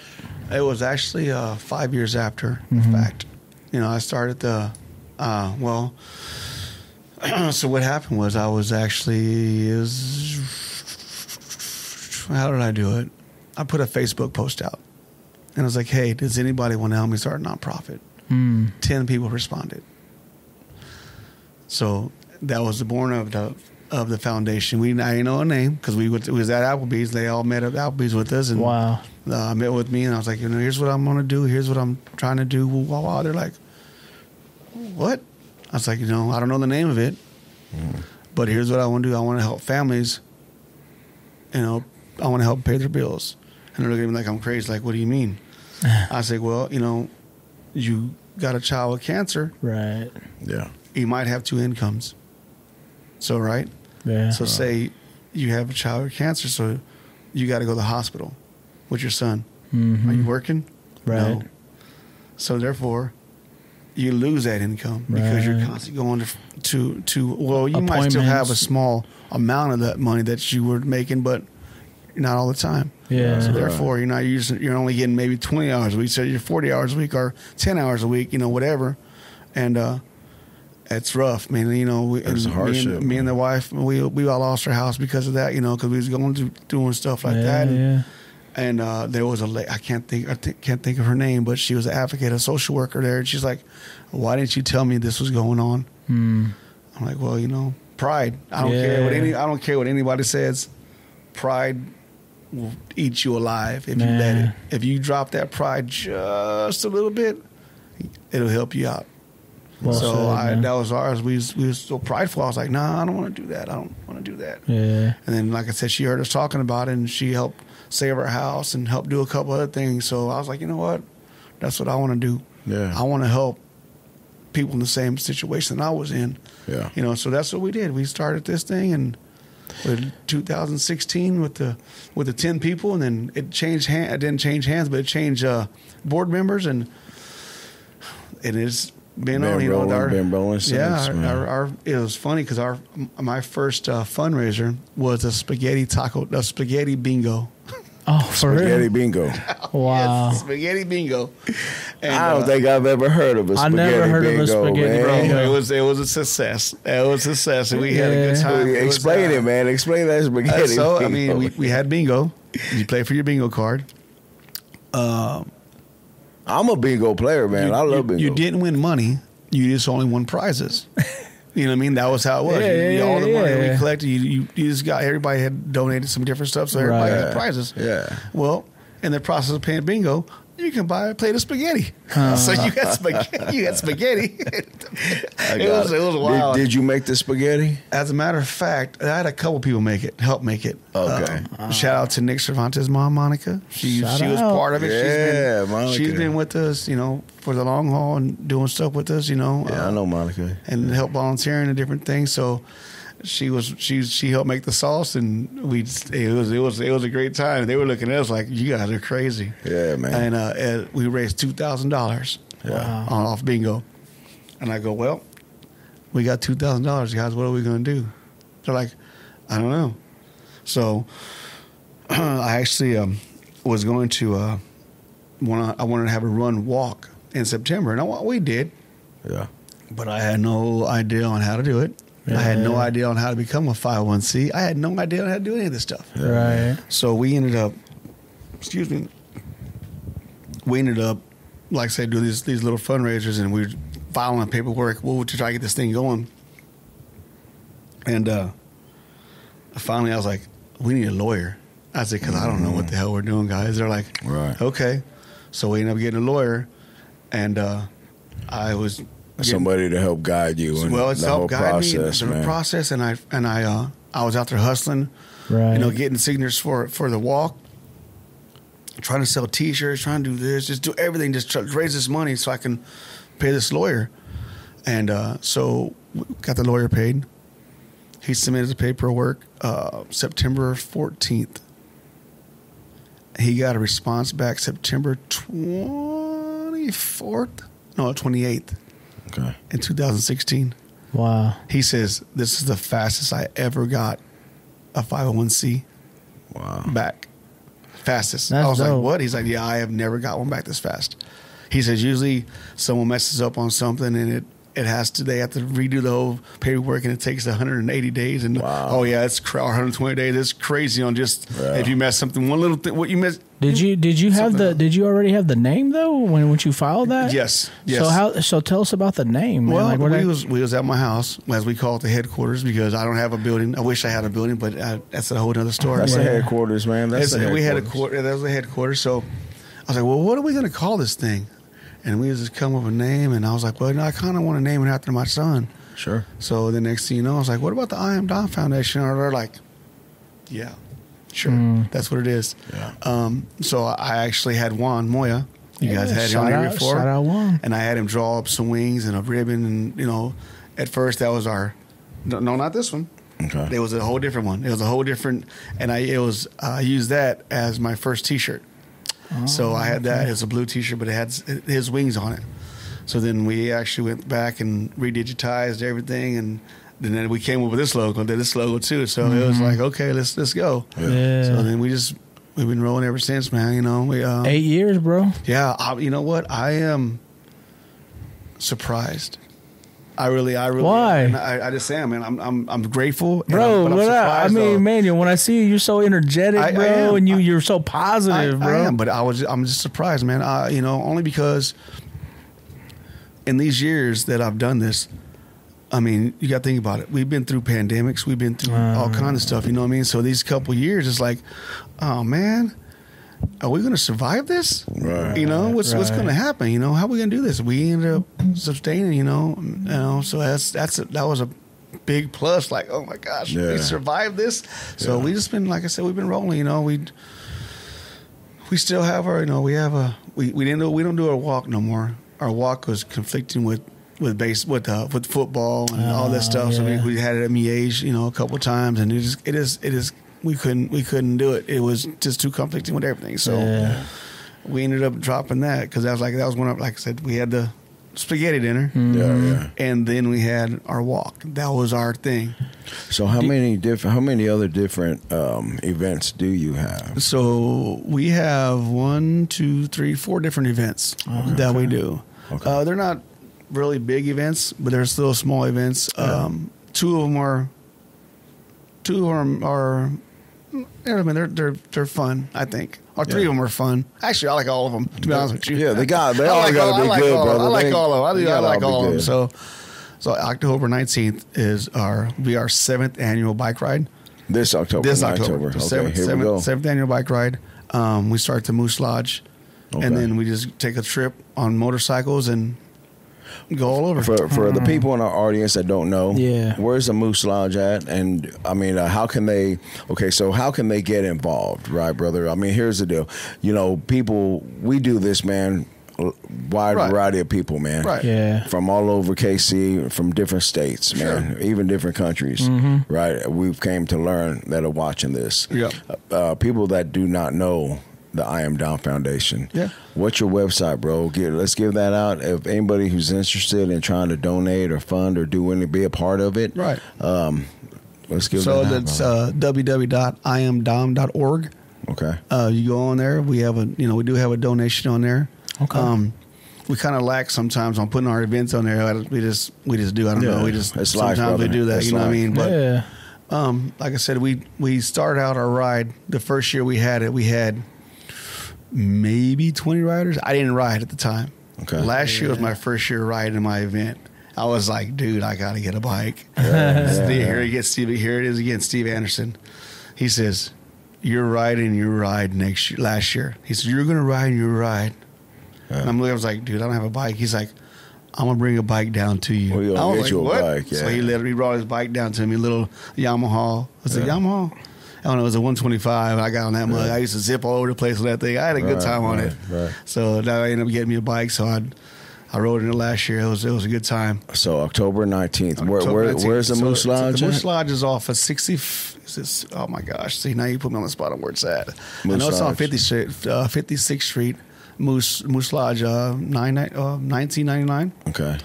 It was actually 5 years after the fact. You know, I started so what happened was how did I do it? I put a Facebook post out. And I was like, hey, does anybody want to help me start a nonprofit? 10 people responded. So that was the born of the foundation. I didn't know a name because it was at Applebee's. They all met at Applebee's with us. And met with me, and I was like, you know, here's what I'm going to do. Here's what I'm trying to do. Wow. They're like, what? I was like, you know, I don't know the name of it, but here's what I want to do. I want to help families. You know, I want to help pay their bills. And they're looking at me like I'm crazy. Like, what do you mean? I say, well, you know, you got a child with cancer. Right. Yeah. You might have 2 incomes. So, right? Yeah. So, say you have a child with cancer, so you got to go to the hospital with your son. Mm-hmm. Are you working? Right. No. So, therefore, you lose that income because you're constantly going to well, you might still have a small amount of that money that you were making, but not all the time. Yeah. So therefore, you're only getting maybe 20 hours a week. So you're 40 hours a week or 10 hours a week, you know, whatever. And it's rough, man. You know, it's a hardship. Me and the wife, we all lost our house because of that, you know, because we was going to doing stuff like that. And And there was I can't think of her name, but she was an advocate, a social worker there. And she's like, "Why didn't you tell me this was going on?" I'm like, "Well, pride. I don't care what anybody says. Pride will eat you alive if you let it. If you drop that pride just a little bit, it'll help you out." Well, so that was ours. We was so prideful. I was like, "Nah, I don't want to do that. I don't want to do that." Yeah. And then, like I said, she heard us talking about it, and she helped save our house and help do a couple other things. So I was like, you know what? That's what I want to do. Yeah. I want to help people in the same situation I was in. Yeah. So that's what we did. We started this thing in 2016 with the 10 people, and then it changed it didn't change hands, but it changed board members, and it's been on. Been rolling since. Yeah. It was funny because my first fundraiser was a spaghetti bingo. Oh, for spaghetti real? Bingo. Wow. Yes, spaghetti bingo. And, I don't think I've ever heard of a spaghetti bingo. I never heard of a spaghetti bingo. It was a success. It was a success, and we had a good time. Explain it, man. Explain that spaghetti bingo. I mean, we had bingo. You play for your bingo card. I'm a bingo player, man. I love bingo. You didn't win money. You just only won prizes. You know what I mean? That was how it was. All the money that we collected, you just got, everybody had donated some different stuff, so everybody got prizes. Yeah. Well, in the process of playing bingo, you can buy a plate of spaghetti. So you got spaghetti. It was wild. Did you make the spaghetti? As a matter of fact, I had a couple people help make it. Okay. Shout out to Nick Cervantes' mom, Monica. She was part of it. Yeah, Monica. She's been with us, for the long haul and doing stuff with us, Yeah, I know Monica. And help volunteering and different things. So she helped make the sauce, and it was a great time. They were looking at us like, you guys are crazy. Yeah, man. And we raised $2,000 off bingo. And I go, well, we got $2,000, guys. What are we going to do? They're like, I don't know. So I actually was going to I wanted to have a run walk in September, and we did. Yeah. But I had no idea on how to do it. Yeah. I had no idea on how to become a 501c. I had no idea on how to do any of this stuff. Right. So we ended up, like I said, doing these little fundraisers, and we were filing paperwork to try to get this thing going. And finally I was like, we need a lawyer. I said, because I don't know what the hell we're doing, guys. They're like, right. Okay. So we ended up getting a lawyer, and I was... somebody to help guide you in the whole process, me in the process, and I was out there hustling, right. Getting signatures for the walk, trying to sell T-shirts, trying to do this, just do everything, just try to raise this money so I can pay this lawyer. And so we got the lawyer paid. He submitted the paperwork September 14th. He got a response back September 28th. Okay. In 2016. Wow. He says, this is the fastest I ever got a 501c back. Fastest. That's I was dope. like, what? He's like, yeah, I have never got one back this fast. He says, usually someone messes up on something and they have to redo the whole paperwork, and it takes 180 days. And oh yeah, it's 120 days. It's crazy on just if you mess something, one little thing, what you miss. Did you already have the name though when you filed that? Yes. So tell us about the name. Well, we was at my house, as we call it, the headquarters, because I don't have a building. I wish I had a building, but that's a whole other story. That's the headquarters, man. We had a quarter. That was the headquarters. So I was like, well, what are we going to call this thing? And we just come up with a name, and I was like, well, I kind of want to name it after my son. Sure. So the next thing you know, I was like, what about the I Am Don Foundation? Or they're like, yeah, sure, that's what it is. Yeah. So I actually had Juan Moya. You guys had him on here before. Shout out Juan. And I had him draw up some wings and a ribbon, and at first that was our, no, not this one. Okay. It was a whole different one. It was a whole different, and I used that as my first T-shirt. So I had that as a blue T-shirt, but it had his wings on it. So then we actually went back and redigitized everything, and then we came up with this logo, did this logo too. So it was like, okay, let's go. Yeah. So then we've been rolling ever since, man. 8 years, bro. Yeah. You know what? I am surprised I really. Why? I just am, man. I'm grateful, bro. but I'm surprised, man, when I see you, you're so energetic, bro, and you're so positive, bro. I am, but I'm just surprised, man. Only because in these years that I've done this, I mean, you got to think about it. We've been through pandemics. We've been through all kinds of stuff. You know what I mean? So these couple years, it's like, oh man, are we going to survive this? Right. What's going to happen? How are we going to do this? We ended up sustaining. So that was a big plus. Like, oh my gosh, we survived this. So we just been, like I said, we've been rolling. We still have our. We don't do our walk no more. Our walk was conflicting with football and all that stuff. So we had it at Miege, a couple of times, and it is we couldn't do it. It was just too conflicting with everything. So we ended up dropping that because that was one of, like I said, we had the spaghetti dinner, and then we had our walk. That was our thing. So how many other different events do you have? So we have 4 different events that we do. Okay. They're not really big events, but they're still small events. Two of them are. I mean, they're fun, I think. Or 3 of them are fun. Actually, I like all of them, to be honest with you. Yeah, they all got to be good, brother. I like all of them. I like all of them. So October 19th is our 7th annual bike ride. This October. Okay, here we go. 7th annual bike ride. We start the Moose Lodge, and then we just take a trip on motorcycles and go all over. For the people in our audience that don't know, where's the Moose Lodge at? And I mean, how can they get involved, right, brother? I mean, here's the deal. People, we do this, man, wide variety of people, man. Right. Yeah. From all over KC, from different states, man, even different countries, right? We've came to learn that are watching this. Yeah. People that do not know the I Am Down Foundation. Yeah. What's your website, bro? Let's give that out. If anybody who's interested in trying to donate or fund or be a part of it. Right. Let's give that out. So that's www.iamdom.org. Okay. You go on there. We have we do have a donation on there. Okay. We kind of lack sometimes on putting our events on there. We just do. I don't know. We just sometimes we do that. It's know what I mean? But yeah. Like I said, we started out our ride. The first year we had maybe 20 riders. I didn't ride at the time. Okay. Last year was my first year riding my event. I was like, dude, I got to get a bike. Here it is again, Steve Anderson. He says, you're riding your ride last year. He says, you're going to ride your ride. And I was like, dude, I don't have a bike. He's like, I'm going to bring a bike down to you. We're going to get you a bike. Yeah. So he brought his bike down to me, a little Yamaha. Was it Yamaha? I don't know, it was a 125. I got on that mug. I used to zip all over the place with that thing. I had a good time on it. Right. So now I ended up getting me a bike. So I rode in it last year. It was a good time. So October 19th. Where's the Moose Lodge? The Moose Lodge is off of 60. Oh my gosh! See, now you put me on the spot on where it's at. I know it's on 56th Street. Moose Lodge, 1999. Okay.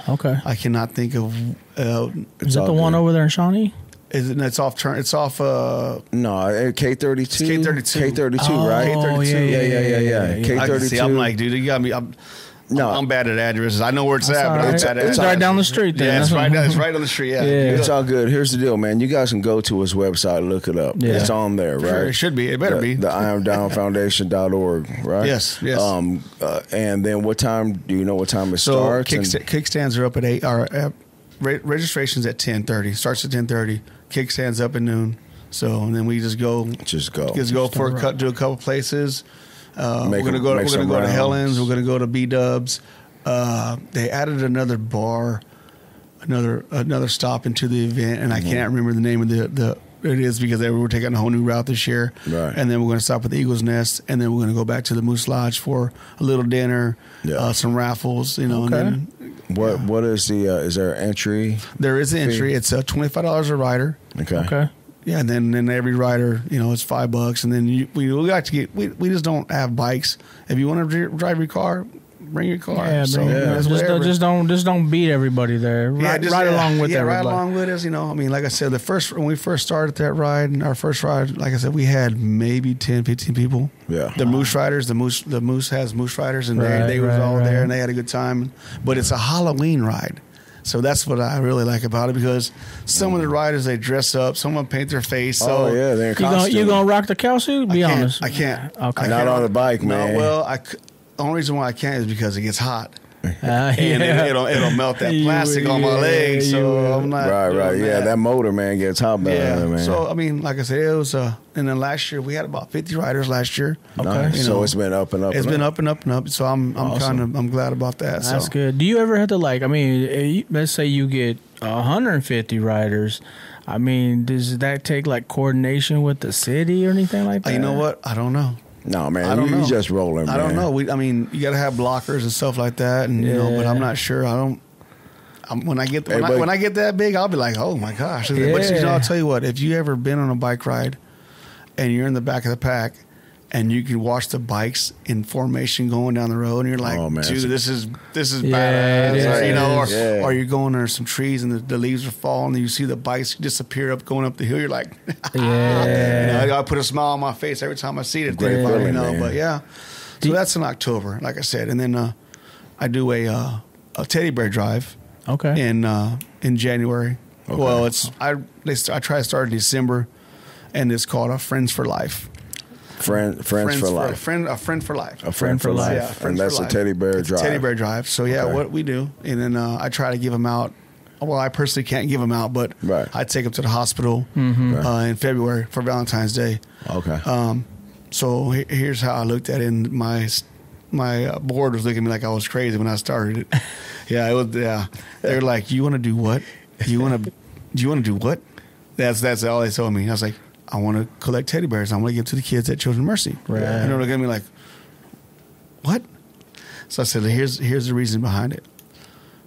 I cannot think of. Is that the one over there in Shawnee? It's off. It's off. No, K32. It's K32. K32, right? K32. Yeah. K32. See, I'm like, dude, you got me. I'm bad at addresses. I know where it's at, but it's right down the street. Then. Yeah, it's right on the street. Yeah. It's all good. Here's the deal, man. You guys can go to his website, look it up. Yeah. It's on there, right? Sure, it should be. It better be. The IamDownFoundation.org, right? Yes. And then what time? Do you know what time it starts? Kickstands are up at 8. Registration's at 10:30. Starts at 10:30. Kickstands up at noon. So and then we just go for a cut to a couple places. We're gonna go to Helen's. We're gonna go to B-Dubs. They added another bar, another stop into the event, and I can't remember the name of it is because they were taking a whole new route this year. Right. And then we're going to stop at the Eagle's Nest, and then we're going to go back to the Moose Lodge for a little dinner, some raffles, And then, what is is there an entry? There is an entry. It's $25 a rider. Okay. Yeah, and then every rider, it's $5, and then we just don't have bikes. If you want to drive your car, bring your car. Yeah, just don't beat everybody there. Ride along with everybody. Ride along with us. I mean, like I said, when we first started that ride, our first ride, like I said, we had maybe 10, 15 people. Yeah. The Moose Riders, the Moose has Moose Riders, and they was all there, and they had a good time. But it's a Halloween ride. So that's what I really like about it, because some of the riders, they dress up, some of them paint their face. So they're in costume. You gonna rock the cow suit? Be honest. I can't. Okay. Not on the bike, man. No, well, the only reason why I can't is because it gets hot. And it'll melt that plastic on my legs, so I'm not right. Yeah, that motor, man, gets hot, man. So I mean, like I said, it was. And then last year we had about 50 riders last year. Okay, nice. So it's been up and up. It's been up and up and up. So I'm glad about that. That's good. Do you ever have to let's say you get 150 riders? I mean, does that take like coordination with the city or anything like that? You know what? I don't know. No, man, I don't know. You just rolling, man. I don't know. I mean, you got to have blockers and stuff like that, and but I'm not sure. When I get that big, I'll be like, oh my gosh. But I'll tell you what, if you ever been on a bike ride and you're in the back of the pack and you can watch the bikes in formation going down the road, and you're like, dude, this is badass. Or you're going under some trees and the leaves are falling and you see the bikes disappear going up the hill. You're like, I put a smile on my face every time I see it. But so that's in October, like I said, and then I do a teddy bear drive. Okay. In January. Okay. Well, I try to start in December, and it's called a Friends for Life. Friends for life. A friend for life. A friend for life. Yeah, and that's a teddy bear drive. Teddy bear drive. So what we do, and then I try to give them out. Well, I personally can't give them out, but I take them to the hospital in February for Valentine's Day. Okay. So here's how I looked at it. And my board was looking at me like I was crazy when I started it. It was. They're like, "You want to do what? Do you want to do what?" That's all they told me. I was like, I want to collect teddy bears. I want to give to the kids at Children's Mercy. Right. And they're looking at me like, what? So I said, here's the reason behind it.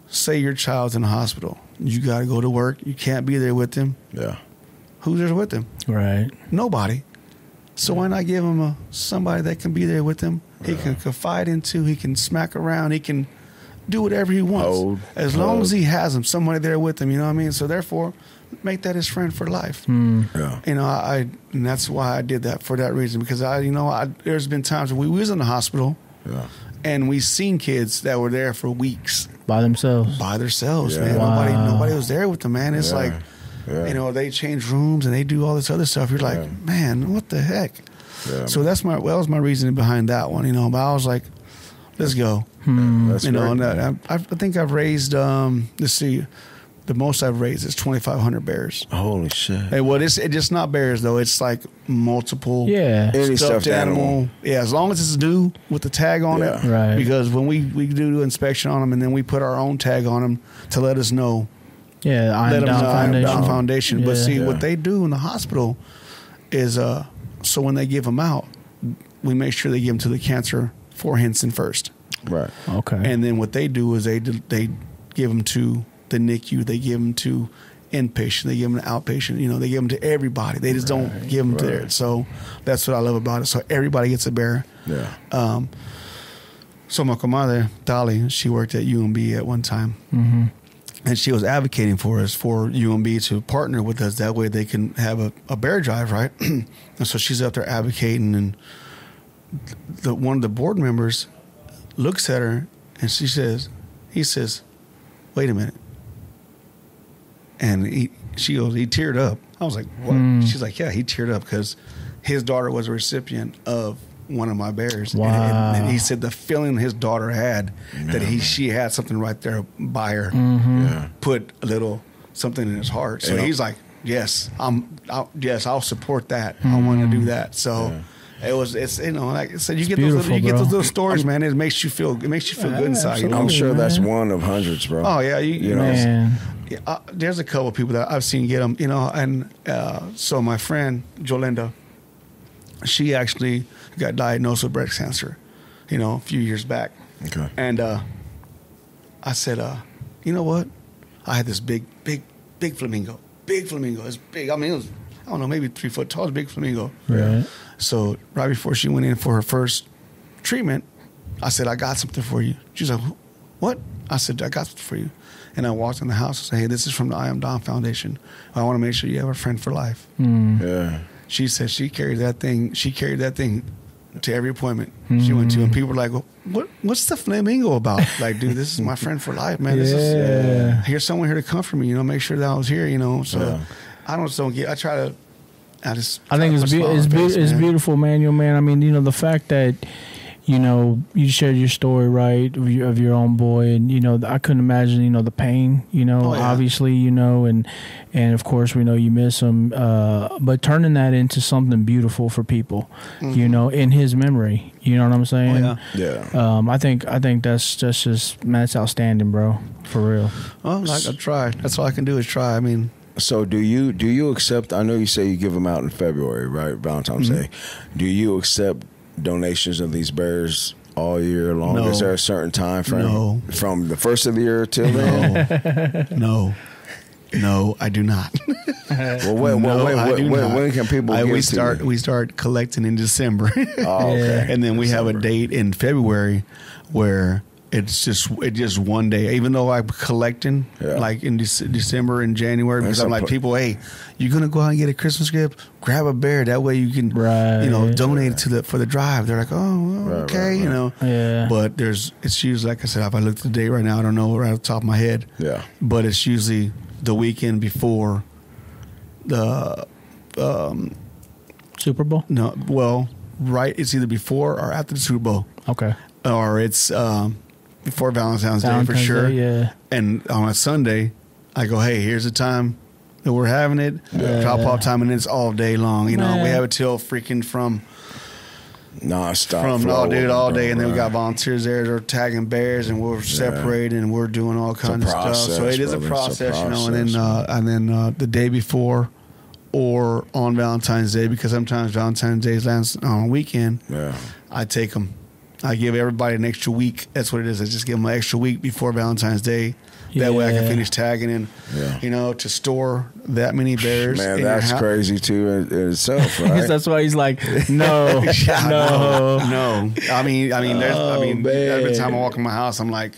Say your child's in the hospital. You got to go to work. You can't be there with them. Yeah. Who's there with them? Right. Nobody. So why not give him somebody that can be there with him? He can confide into. He can smack around. He can do whatever he wants. As long as he has him, somebody there with him. You know what I mean? So therefore, make that his friend for life. Yeah. And that's why I did that, for that reason, because there's been times when we was in the hospital, and we seen kids that were there for weeks by themselves, man. Wow. Nobody was there with them, man. It's like, they change rooms and they do all this other stuff. You're like, man, what the heck? Yeah. So that was my reasoning behind that one, But I was like, let's go. And I think I've raised. Let's see. The most I've raised is 2,500 bears. Holy shit! Hey, well, it's just not bears though. It's like multiple, any stuffed animal. Yeah, as long as it's new with the tag on it, right? Because when we do the inspection on them, and then we put our own tag on them to let us know. Yeah, Iron Down Foundation. But see, what they do in the hospital is, so when they give them out, we make sure they give them to the cancer for Henson first. Right. Okay. And then what they do is they give them to the NICU, they give them to inpatient, they give them to outpatient, they give them to everybody. They just don't give them to there. So that's what I love about it. So everybody gets a bear. Yeah. So my comadre, Dolly, she worked at UMB at one time. Mm-hmm. And she was advocating for us, for UMB to partner with us. That way they can have a bear drive, right? And so she's up there advocating, and one of the board members looks at her and he says, wait a minute. And she goes, he teared up. I was like, what? She's like, yeah, he teared up because his daughter was a recipient of one of my bears. Wow. And he said the feeling his daughter had that she had something right there by her, put a little something in his heart. So he's like, yes, I'll support that. I want to do that. So it's like I said, you get those little stories, man. It makes you feel good inside. I'm sure that's one of hundreds, bro. Oh yeah, you know. Man. There's a couple of people that I've seen get them, and so my friend Jolinda, she actually got diagnosed with breast cancer, a few years back. Okay. And I said, you know what? I had this big flamingo. Big flamingo. It's big. I mean, it was, I don't know, maybe 3 foot tall. It's a big flamingo. Right. So right before she went in for her first treatment, I said, I got something for you. She's like, what? I said, I got something for you. And I walked in the house and said, hey, this is from the I Am Down Foundation. I want to make sure you have a friend for life. Yeah. She said she carried that thing to every appointment she went to, and people were like, well, what's the flamingo about? Like, dude, this is my friend for life, man. This is here's someone here to comfort me, make sure that I was here, so I don't get, I think it's beautiful, Manuel, man. I mean, the fact that you shared your story, right, of your own boy, and I couldn't imagine, the pain, obviously, and of course we know you miss him, but turning that into something beautiful for people, in his memory, you know what I'm saying? Oh, yeah. I think that's just, man, it's outstanding, bro, for real. Well, I try. That's all I can do is try. I mean. So do you accept? I know you say you give them out in February, right? Valentine's Day. Do you accept donations of these bears all year long? No. Is there a certain time frame? No. From the first of the year till then? No, I do not. Well, when can people give we start collecting in December. Oh, okay. And then we have a date in February where it's just one day. Even though I'm collecting like in December and January, because I'm like, people, hey, you're gonna go out and get a Christmas gift, grab a bear. That way you can, donate it for the drive. They're like, oh, okay, Yeah. But it's usually, like I said, if I look at the date right now, I don't know right off the top of my head. Yeah. But it's usually the weekend before the Super Bowl. No, well, right. It's either before or after the Super Bowl. Okay. Or it's before Valentine's Day for sure. Day, yeah. And on a Sunday, I go, hey, here's the time that we're having it. Drop off time, and it's all day long. We have it till freaking from non-stop. All day. And then we got volunteers there that are tagging bears, and we're separating, and we're doing all kinds of stuff. So it is a process, And then the day before or on Valentine's Day, because sometimes Valentine's Day lands on a weekend, I take them. I give everybody an extra week. That's what it is. I just give them an extra week before Valentine's Day. That way I can finish tagging in, to store that many bears. Man, that's crazy too in itself, right? That's why he's like, no. No. I mean, every time I walk in my house, I'm like,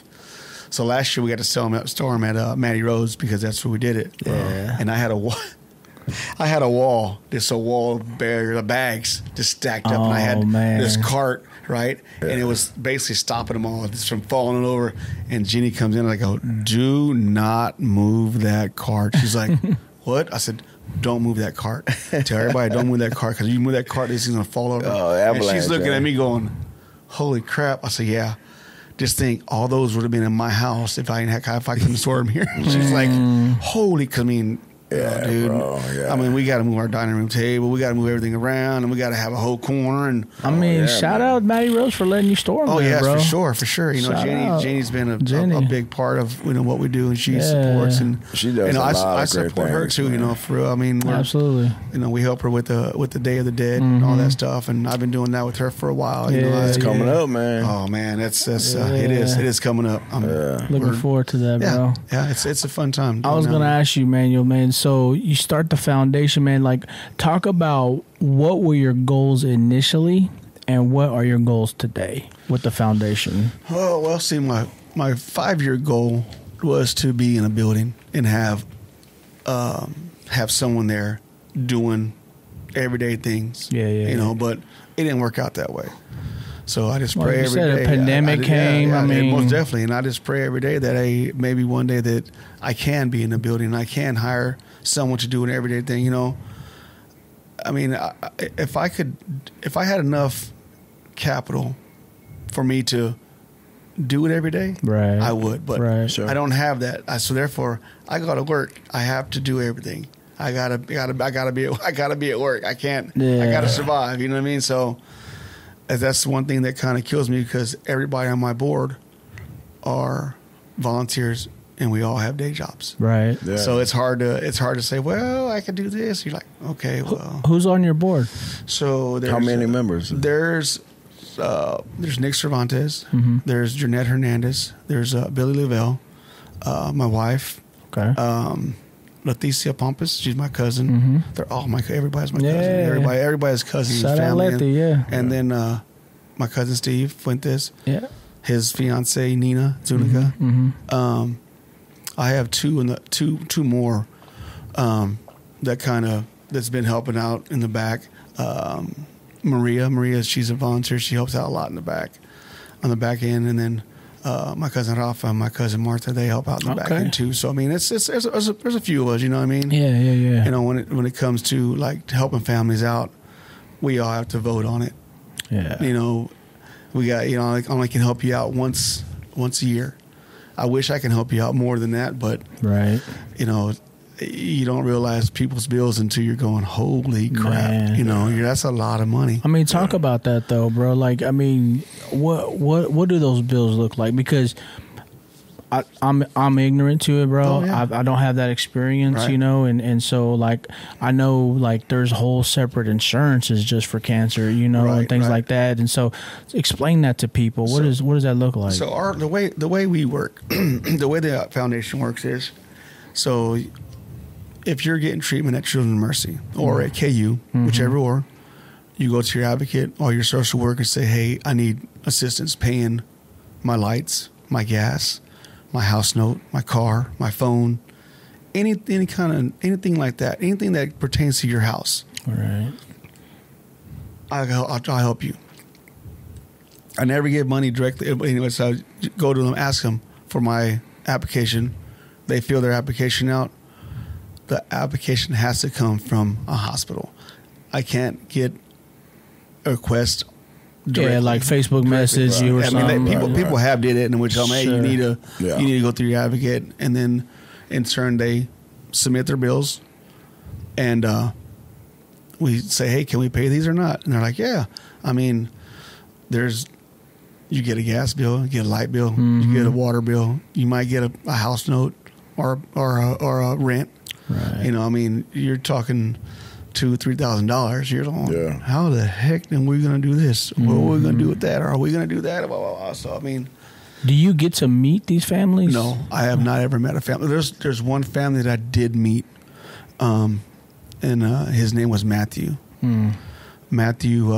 so last year we got to store them at Matty Rose, because that's where we did it. Yeah. And I had a wall, just a wall of bags just stacked up, and I had this cart, right? Yeah. And it was basically stopping them all just from falling over. And Jeannie comes in, and I go, do not move that cart. She's like, what? I said, don't move that cart. Tell everybody, don't move that cart, because you move that cart, this is going to fall over. And she's looking at me going, holy crap. I said, yeah. Just think, all those would have been in my house if I couldn't store them here. She's like, holy, because I mean, dude. Bro, I mean, we got to move our dining room table. We got to move everything around, and we got to have a whole corner. And shout out Matty Rose for letting you store them. Bro. For sure. Jeannie's been a big part of what we do, and she supports, and she does. I support her too. For real. I mean, absolutely. We help her with the Day of the Dead and all that stuff, and I've been doing that with her for a while. It's coming up, man. Oh man, it is coming up. I'm looking forward to that, bro. Yeah, it's a fun time. I was gonna ask you, Manuel, man. So you start the foundation, man. Like, talk about what were your goals initially, and what are your goals today with the foundation? Oh, well, see, my 5-year goal was to be in a building and have someone there doing everyday things. But it didn't work out that way. So I just pray every day. A pandemic came. Most definitely, and I just pray every day that maybe one day that I can be in a building and I can hire someone to do an everyday thing. I mean, if I had enough capital for me to do it every day, right, I would. But I don't have that. So therefore, I got to work. I have to do everything. I gotta be at work. I can't. I gotta survive. You know what I mean? So that's one thing that kind of kills me, because everybody on my board are volunteers, and we all have day jobs. Right. Yeah. So it's hard to say, well, I could do this. You're like, okay, well. Who's on your board? So how many members? There's Nick Cervantes. Mm-hmm. There's Jeanette Hernandez. There's Billy Lavelle, my wife. Okay. Leticia Pompas, she's my cousin. Mm-hmm. They're all everybody's my cousin. Everybody's cousin. Shout out Letty, And then my cousin Steve Fuentes. Yeah. His fiance Nina Zuniga. Mm-hmm. I have two more that's been helping out in the back. Maria, she's a volunteer. She helps out a lot on the back end, and then my cousin Rafa and my cousin Martha, they help out in the back end too. So I mean, there's a few of us. You know what I mean? Yeah. You know, when it comes to like helping families out, we all have to vote on it. Yeah. You know, we got, you know, I only can help you out once a year. I wish I can help you out more than that, but you know, you don't realize people's bills until you're going, holy crap. Man. You know, that's a lot of money. I mean, talk about that though, bro. Like, I mean, what do those bills look like? Because I'm ignorant to it, bro. Oh, yeah. I don't have that experience, you know, and so like I know like there's whole separate insurances just for cancer, you know, and things like that. And so explain that to people. What does that look like? So the way we work, the way the foundation works is, so if you're getting treatment at Children's Mercy or at KU, whichever or, you go to your advocate or your social worker and say, hey, I need assistance paying my lights, my gas, my house note, my car, my phone, anything like that, anything that pertains to your house. All right. I'll help you. I never give money directly. Anyway, so I go to them, ask them for my application. They fill their application out. The application has to come from a hospital. I can't get a request directly. Yeah, like Facebook message you or something. People have did it, and we tell them, hey, you need to go through your advocate, and then in turn they submit their bills, and we say, hey, can we pay these or not? And they're like, yeah. I mean, you get a gas bill, you get a light bill, you get a water bill, you might get a house note or a rent. Right. You know, I mean, you're talking $2,000-$3,000. You're going, how the heck are we going to do this? What are we going to do with that? Or are we going to do that? Blah, blah, blah. So, I mean, do you get to meet these families? No, I have not ever met a family. There's one family that I did meet, and his name was Matthew. Matthew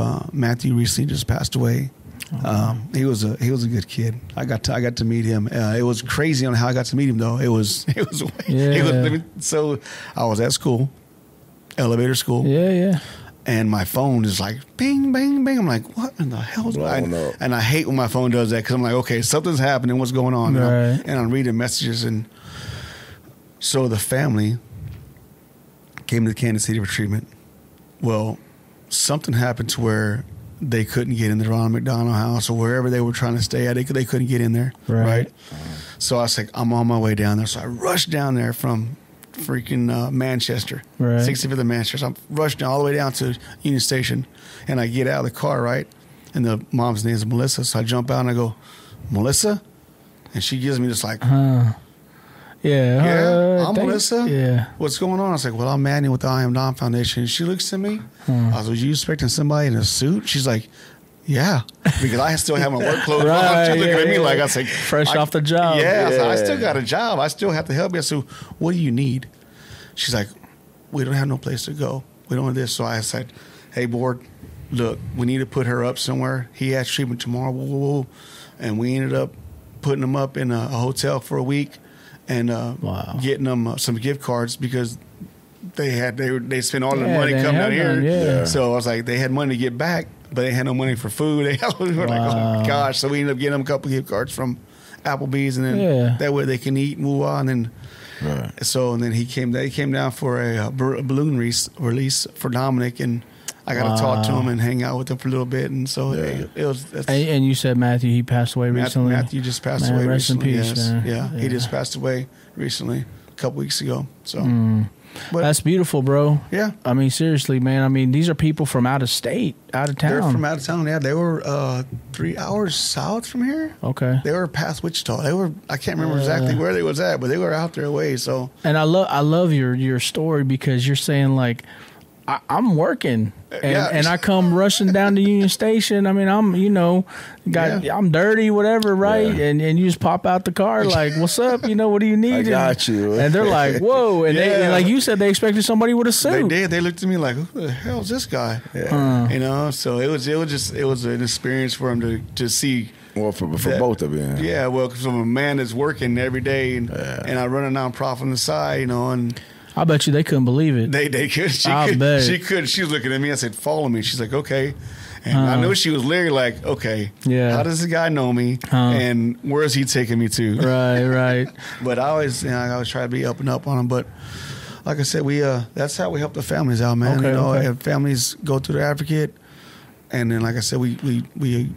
recently just passed away. He was a good kid. I got to meet him. It was crazy on how I got to meet him though. So I was at school, elevator school. Yeah. And my phone is like bing, bang, bang. I'm like, what in the hell? And I hate when my phone does that because I'm like, okay, something's happening. What's going on? Right. And I'm reading messages, and so the family came to Kanas City for treatment. Well, something happened to where they couldn't get in the Ronald McDonald House or wherever they were trying to stay at. They couldn't get in there, right? So I was like, I'm on my way down there. So I rushed down there from freaking Manchester, 65th and Manchester. So I'm rushed all the way down to Union Station, and I get out of the car, right? And the mom's name is Melissa. So I jump out and I go, Melissa? And she gives me this like, I'm Melissa. Yeah. What's going on? I was like, well, I'm Manuel with the I Am Dom Foundation. And she looks at me. I was like, you expecting somebody in a suit? She's like, yeah, because I still have my work clothes on. She's looking at me like, I was like, fresh off the job. Yeah, I still got a job. I still have to help you. So what do you need? She's like, we don't have no place to go. We don't have this. So I said, hey, board, look, we need to put her up somewhere. He has treatment tomorrow. And we ended up putting him up in a hotel for a week. And getting them some gift cards because they spent all their money coming down here. So I was like, they had money to get back, but they had no money for food. We were like, oh my gosh! So we ended up getting them a couple gift cards from Applebee's, and then that way they can eat, move on, and so and then they came down for a balloon release for Dominic, and I got to talk to him and hang out with him for a little bit, and so it was. And you said Matthew, he passed away recently. Matthew just passed away rest recently. In peace, man. Yeah, he just passed away recently, a couple weeks ago. So but, that's beautiful, bro. Yeah, I mean, seriously, man. I mean, these are people from out of state, out of town. They're from out of town. Yeah, they were 3 hours south from here. Okay, they were past Wichita. I can't remember exactly where they was at, but they were out there a ways. So, and I love your story because you're saying like, I'm working and I come rushing down to Union Station. I mean, I'm dirty, whatever, right? Yeah. And you just pop out the car like, what's up? What do you need? I got you. And they're like, whoa. And they, like you said, they expected somebody with a suit. They did. They looked at me like, who the hell is this guy? Yeah. So it was an experience for them to see. Well, for both of you. Yeah. Well, because I'm a man that's working every day and I run a nonprofit on the side, and I bet you they couldn't believe it. They could. She could. She was looking at me. I said, "Follow me." She's like, "Okay." And I knew she was literally like, "Okay, how does this guy know me? And where is he taking me to?" Right. But I always try to be up and up on him. But like I said, we that's how we help the families out, man. If families go to their advocate, and then like I said, we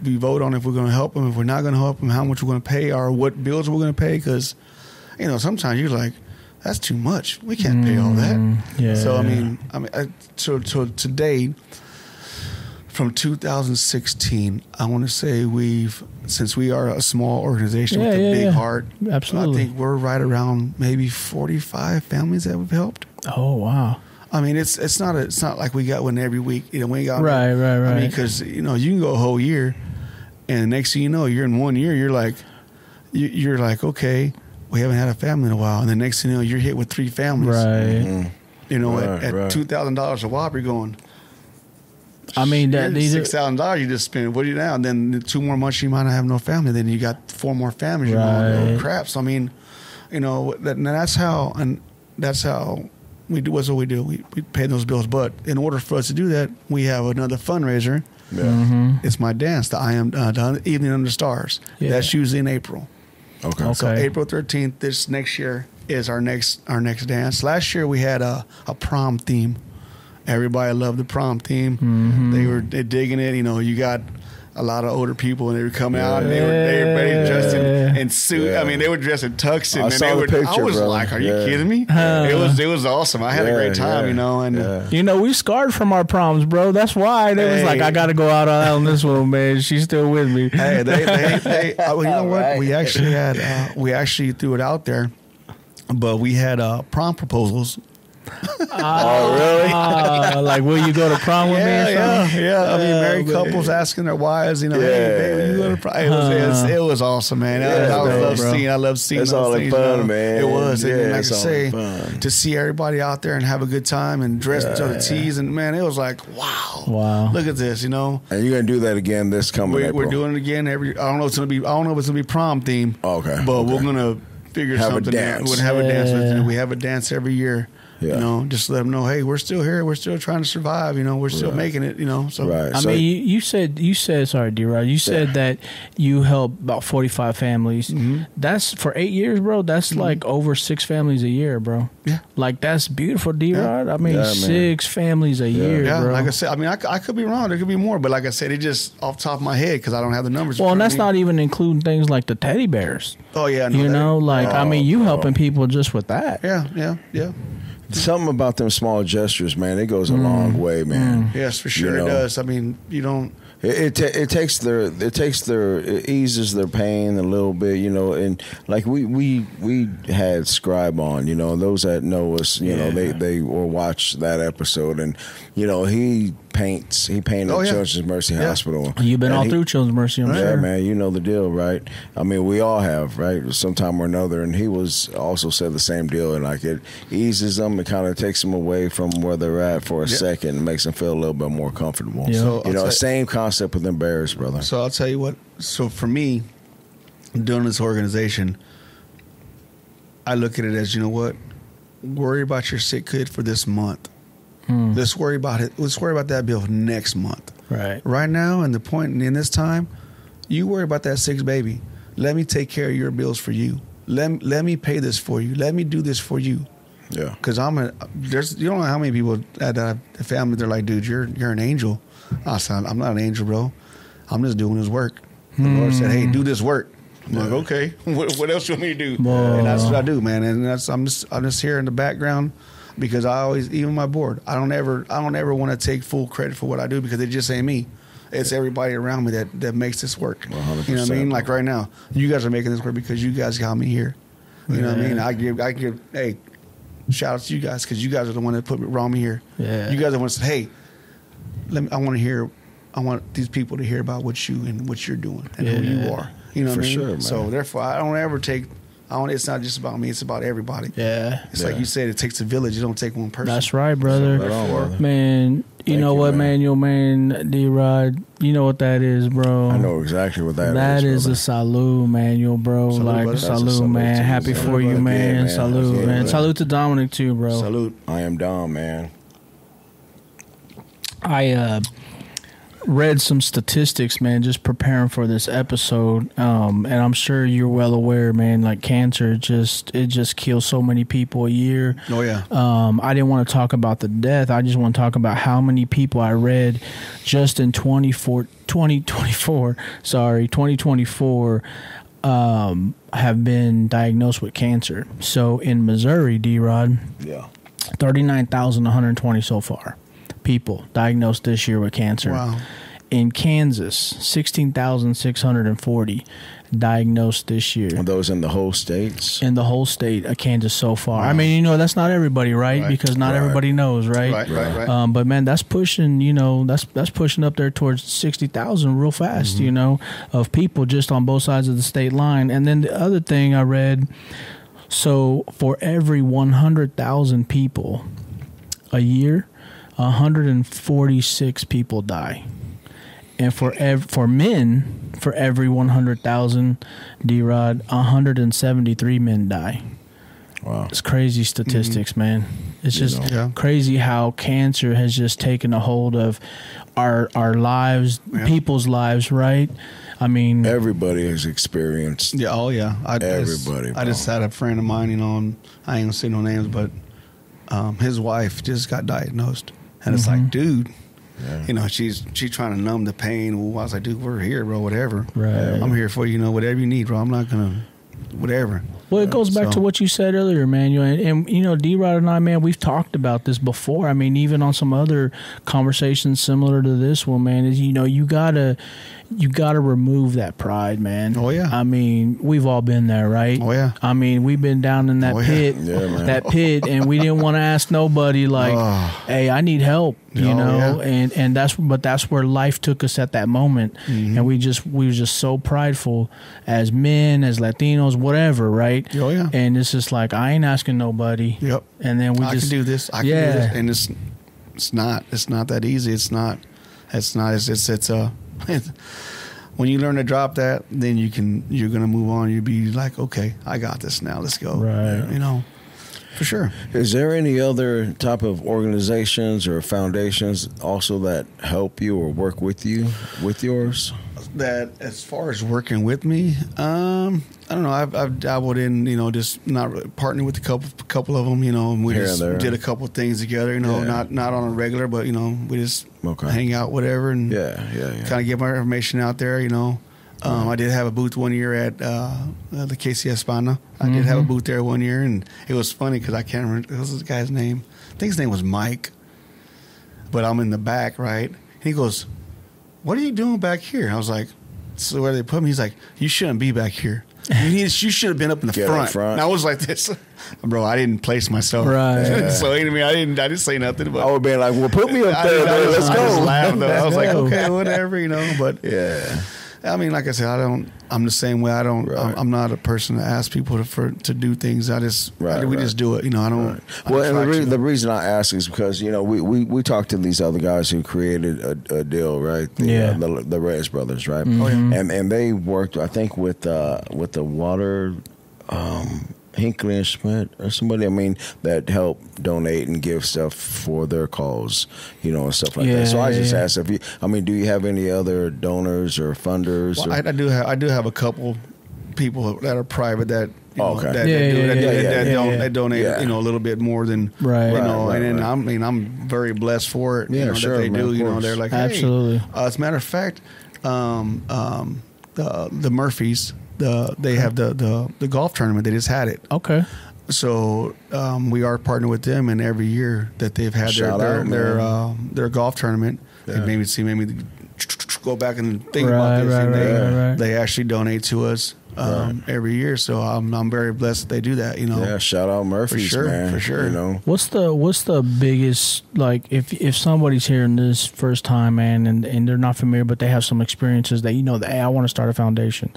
vote on if we're going to help them, if we're not going to help them, how much we're going to pay, or what bills we're going to pay. Because sometimes you're like, that's too much. We can't pay all that. Yeah. So so today, from 2016, I want to say since we are a small organization with a big heart, absolutely, I think we're right around maybe 45 families that we've helped. Oh wow! I mean, it's not like we got one every week. We ain't got right. I mean, because you can go a whole year, and next thing you know, you're in 1 year. You're like, okay, we haven't had a family in a while, and the next thing you know, you're hit with 3 families. Right. At $2,000 a whop, you're going. I mean, these $6,000 you just spend. What do you now? And then 2 more months you might not have no family. Then you got 4 more families. You're going, oh, crap. So I mean, that's how we do. What's what we do? We pay those bills. But in order for us to do that, we have another fundraiser. Yeah. Mm-hmm. It's my dance, the Evening Under Stars. Yeah. That's usually in April. Okay. So April 13th, this next year is our next dance. Last year we had a prom theme. Everybody loved the prom theme. Mm-hmm. They were digging it. You got a lot of older people, and they were coming out, and everybody dressed in suit. Yeah. I mean, they were dressed in tuxes. I saw the picture, I was bro. like, "Are you kidding me?" It was awesome. I had a great time, And we scarred from our proms, bro. That's why they was like, "I got to go out on this one, man." She's still with me. Hey, they you know what? Right. We actually threw it out there, but we had prom proposals. Oh, really? Like, will you go to prom with me or something? Yeah. I mean, married couples asking their wives, hey, baby, you go to prom. It was awesome, man. I love seeing it's all things, fun, man. It was. Yeah, and like I say, to see everybody out there and have a good time and dress to the tees, and man, it was like, wow. Look at this, And you're gonna do that again this coming April. We're doing it again I don't know if it's gonna be prom theme. Okay. But we're gonna figure something out. We're gonna have a dance with them. We have a dance every year. Yeah. Just let them know, hey, we're still here. We're still trying to survive. We're still making it. So right. mean, you said, sorry, D-Rod, you said that you helped about 45 families. Mm-hmm. That's for 8 years, bro. That's like over 6 families a year, bro. Yeah. Like, that's beautiful, D-Rod. I mean, 6 families a year, bro. Like I said, I mean, I could be wrong. There could be more, but like I said, it just off the top of my head because I don't have the numbers. Well, and that's not even including things like the teddy bears. Oh yeah, I mean, you helping people just with that. Yeah. Something about them small gestures, man. It goes a long way, man. Yes, for sure it does. I mean, you don't. It eases their pain a little bit, and like we had Scribe on, those that know us, they will watch that episode, and he painted Children's Mercy Hospital. You've been all through Children's Mercy, I'm sure. Yeah, man, you know the deal, right? I mean, we all have, right, sometime or another, and he also said the same deal, and like it eases them, it kind of takes them away from where they're at for a second, and makes them feel a little bit more comfortable. Yeah. So, same concept with them bears, brother. So I'll tell you what. So for me, doing this organization, I look at it as, worry about your sick kid for this month. Let's worry about it. Let's worry about that bill next month. Right. Right now, and the point in this time, you worry about that 6th baby. Let me take care of your bills for you. Let me pay this for you. Let me do this for you. Yeah. Because you don't know how many people at the family, they're like, dude, you're an angel. I said, I'm not an angel, bro. I'm just doing his work. The Lord said, hey, do this work. I'm like, okay, what else do you want me to do? And that's what I do, man. And I'm just here in the background because I always, even my board, I don't ever want to take full credit for what I do because it just ain't me. It's everybody around me that makes this work. 100%. You know what I mean? Like right now, you guys are making this work because you guys got me here. You know what I mean? I give, hey, shout out to you guys because you guys are the one that brought me here. Yeah. You guys are the ones that said, hey, I want these people to hear about what you're doing and who you are. You know what I mean? For sure, man. So therefore, I don't ever take It's not just about me. It's about everybody. Yeah. It's like you said, it takes a village. It don't take one person. That's right, brother. Man, you know what, Manuel, man, D-Rod, you know what that is, bro. I know exactly what that is. That is a salute, Manuel, bro. Salute, man. Happy for you, man. Salute, man. Salute to Dominic, too, bro. Salute. I am Dom, man. I read some statistics, man, just preparing for this episode, and I'm sure you're well aware, man, like cancer it just kills so many people a year. Oh yeah. I didn't want to talk about the death. I just want to talk about how many people I read just in 2024 have been diagnosed with cancer. So in Missouri, D-Rod, 39,120 so far people diagnosed this year with cancer. Wow. In Kansas, 16,640 diagnosed this year. Are those in the whole states? In the whole state of Kansas so far. Wow. I mean, that's not everybody, right? Because not everybody knows, right? Right. But man, that's pushing, that's pushing up there towards 60,000 real fast, of people just on both sides of the state line. And then the other thing I read, so for every 100,000 people a year, 146 people die. And for men, for every 100,000, D-Rod, 173 men die. Wow. It's crazy statistics, man. It's just crazy how cancer has just taken a hold of our lives, people's lives, right? I mean, everybody has experienced. Yeah, oh yeah. Everybody. I just had a friend of mine, I ain't gonna say no names, but his wife just got diagnosed. And it's like, dude, she's trying to numb the pain. I was like, dude, we're here, bro, whatever. Right. I'm here for you, whatever you need, bro. I'm not going to, whatever. Well, it goes back to what you said earlier, man. And D-Rod and I, man, we've talked about this before. I mean, even on some other conversations similar to this one, man, is, you gotta remove that pride, man. Oh yeah. I mean, we've all been there, right? Oh yeah. I mean, we've been down in that pit, and we didn't want to ask nobody, like, hey, I need help, and that's where life took us at that moment, and we were just so prideful as men, as Latinos, whatever, right? Oh yeah. And it's just like, I ain't asking nobody. Yep. And then I can do this. I can do this, and it's not that easy. It's when you learn to drop that, then you're gonna move on. You'll be like, okay, I got this now. Let's go. Right. For sure. Is there any other type of organizations or foundations also that help you or work with you with yours? That as far as working with me, I don't know. I've dabbled in, just not really partnering with a couple of them, and we just did a couple of things together, not on a regular, but we just hang out, whatever, and kind of get my information out there, I did have a booth one year at the KC Hispana. I did have a booth there one year, and it was funny because I can't remember what was this guy's name. I think his name was Mike, but I'm in the back, right? And he goes, "What are you doing back here?" I was like, "So where they put me?" He's like, "You shouldn't be back here. You should have been up in the front." And I was like this, bro. I didn't place myself, right? So I didn't say nothing. But I would be like, "Well, put me up there. Let's go." I just laughed, though. I was like, "Okay, whatever," But yeah. I mean, like I said, I'm the same way. I'm not a person to ask people to do things. We just do it. I don't. Right. Well, and the reason I ask is because we talked to these other guys who created a deal, right? The Reyes brothers, right? Oh, yeah. And they worked, I think, with the water. Hinkley and Schmidt or somebody, that help donate and give stuff for their cause, and stuff like that. So I just asked if you, do you have any other donors or funders? Well, I do have a couple people that are private that donate a little bit more than and I'm very blessed for it. That they do. They're like, hey. Absolutely. As a matter of fact, the Murphys. They have the golf tournament. They just had it. Okay. So we are partnered with them, and every year that they've had their golf tournament, they maybe go back and think about this, and they actually donate to us every year. So I'm very blessed that they do that. Yeah, shout out Murphy's, man. For sure. What's the biggest, like, if somebody's hearing this first time, man, and they're not familiar, but they have some experiences that hey, I want to start a foundation.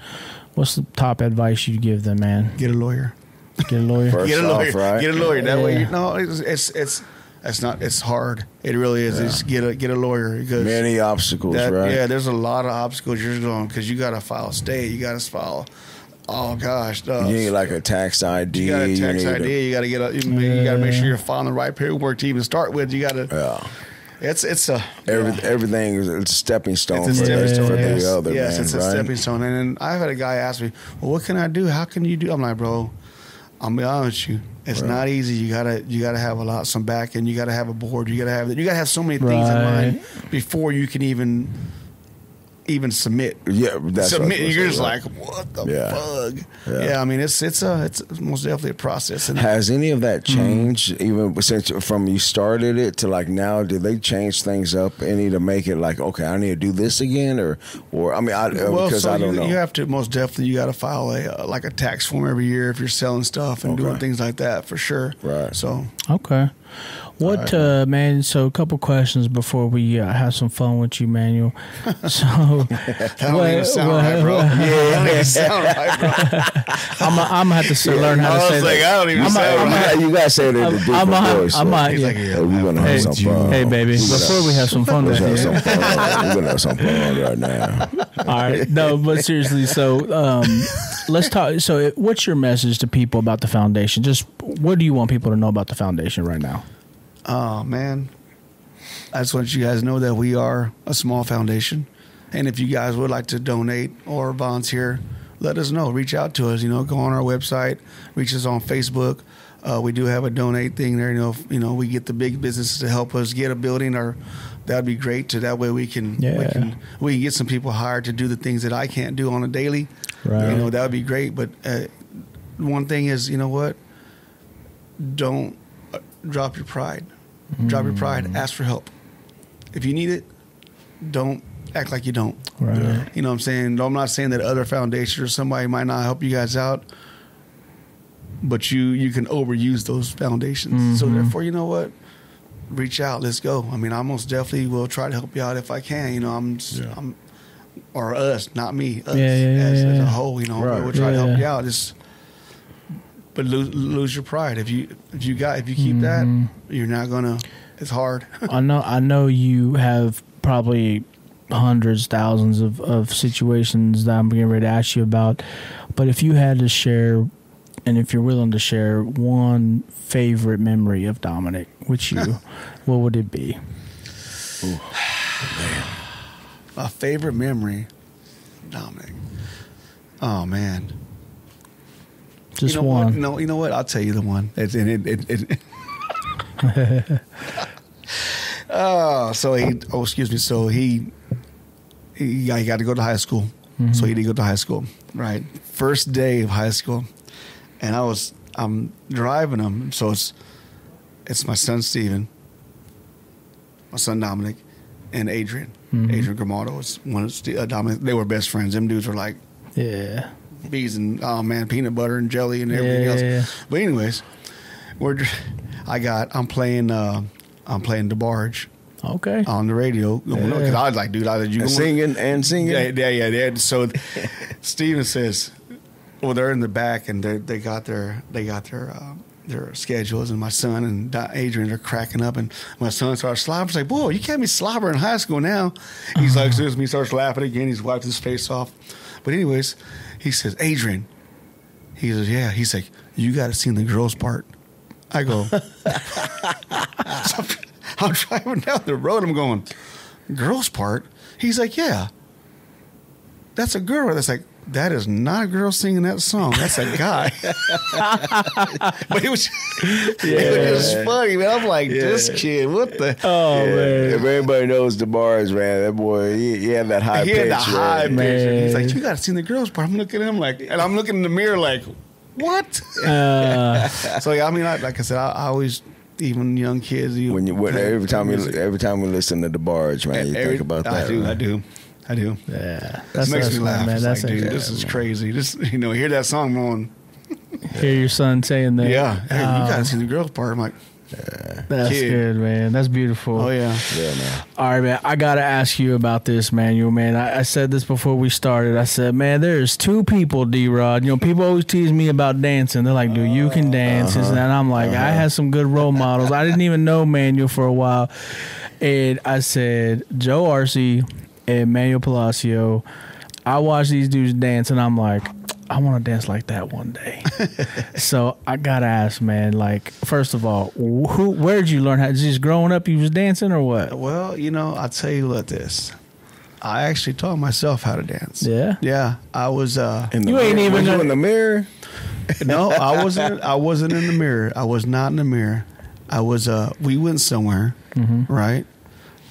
What's the top advice you'd give them, man? Get a lawyer. Get a lawyer. First Get a lawyer. off, right? Get a lawyer. That way, it's not. It's hard. It really is. It's get a lawyer because many obstacles, right? Yeah, there's a lot of obstacles you're going because you got to file state. You got to file. Oh gosh, you need like a tax ID. You got a tax ID. You got to get. You got to make sure you're filing the right paperwork to even start with. You got to. Yeah. It's a everything is a stepping stone for the other. Yes, man, it's right? a stepping stone. And then I've had a guy ask me, "Well, what can I do? How can you do?" I'm like, "Bro, I'll be honest with you. It's not easy. You gotta have some backing. You gotta have a board. You gotta have so many things in mind before you can even submit. Yeah, that's submit. You're just like, what the fuck? Yeah, I mean, it's most definitely a process. And has any of that changed even since from you started it to like now? Did they change things up any to make it like, okay, I need to do this again, or I mean, because I don't know. You have to most definitely. You got to file a tax form every year if you're selling stuff and doing things like that for sure. Right. So okay. What, man, so a couple questions before we have some fun with you, Manuel. So, that don't even sound right, bro. Yeah, that don't even sound right, bro. I'm going to have to learn how to say that. I don't even sound right. You got to say it in a different voice. We're going to have some fun. Hey, baby, before we have some fun with you. We're going to have some fun right now. All right. No, but seriously, so let's talk. So what's your message to people about the foundation? Just what do you want people to know about the foundation right now? Oh, man. I just want you guys to know that we are a small foundation. And if you guys would like to donate or volunteer, let us know. Reach out to us. Go on our website. Reach us on Facebook. We do have a donate thing there. We get the big businesses to help us get a building, or that'd be great. That way we can get some people hired to do the things that I can't do on a daily. Right. That would be great. But one thing is, you know what? Don't drop your pride. Drop your pride. Ask for help. If you need it, don't act like you don't. Right. You know what I'm saying? I'm not saying that other foundations or somebody might not help you guys out, but you can overuse those foundations. So therefore, you know what? Reach out. Let's go. I mean, I most definitely will try to help you out if I can. I'm or us, not me. Us as a whole. We'll try to help you out. But lose your pride. If you keep that, you're not gonna. It's hard. I know you have probably hundreds, thousands of situations that I'm getting ready to ask you about. But if you had to share, and if you're willing to share one favorite memory of Dominic with you, what would it be? Ooh, man. My favorite memory, Dominic. Oh man. Just one. No, you know what? I'll tell you the one. So he got to go to high school. So he did go to high school, right? First day of high school, and I'm driving him. So it's my son Steven, my son Dominic, and Adrian. Adrian Grimaldo was one of Dominic. They were best friends. Them dudes were like, bees and peanut butter and jelly and everything else. Yeah. But anyways, I'm playing DeBarge. Okay. On the radio, because I was like, dude, you singing and singing. Yeah. So Steven says, well, they're in the back and they got their schedules, and my son and Adrian are cracking up, and my son starts slobbering. He's like, boy, you can't be slobbering in high school now. He's like, excuse me, he starts laughing again. He's wiped his face off. But anyways, he says, Adrian. He says, yeah. He's like, you got to see the girls part. I go, so I'm driving down the road. I'm going, girls part? He's like, yeah. That's a girl. That's like, that is not a girl singing that song. That's a guy. But it was just funny, man. I'm like, this kid, what the? Oh, man. If anybody knows DeBarge, man, that boy, he had that high pitch. He had the high pitch. He's like, you got to see the girls part. I'm looking at him like, and I'm looking in the mirror like, what? So, I mean, like I said, I always, even young kids. Every time we listen to DeBarge, man, you think about that. I do. Yeah. That makes me laugh. Man, that's like, dude, this is crazy. Just, hear that song going. Hear your son saying that. Yeah. Hey, you got to see the girls part. I'm like, That's good, man. That's beautiful. Oh, yeah. Yeah, man. All right, man. I got to ask you about this, Manuel, man. I said this before we started. I said, man, there's two people, D-Rod. You know, people always tease me about dancing. They're like, dude, you can dance. And I'm like, I had some good role models. I didn't even know Manuel for a while. And I said, Joe Arce and Manuel Palacio, I watch these dudes dance, and I'm like, I want to dance like that one day. So I gotta ask, man. Like, first of all, where did you learn how? Just growing up, you was dancing or what? Well, you know, I'll tell you what. I actually taught myself how to dance. Yeah, yeah. I was. In the mirror? No, I wasn't. I wasn't in the mirror. I was not in the mirror. I was. We went somewhere, right?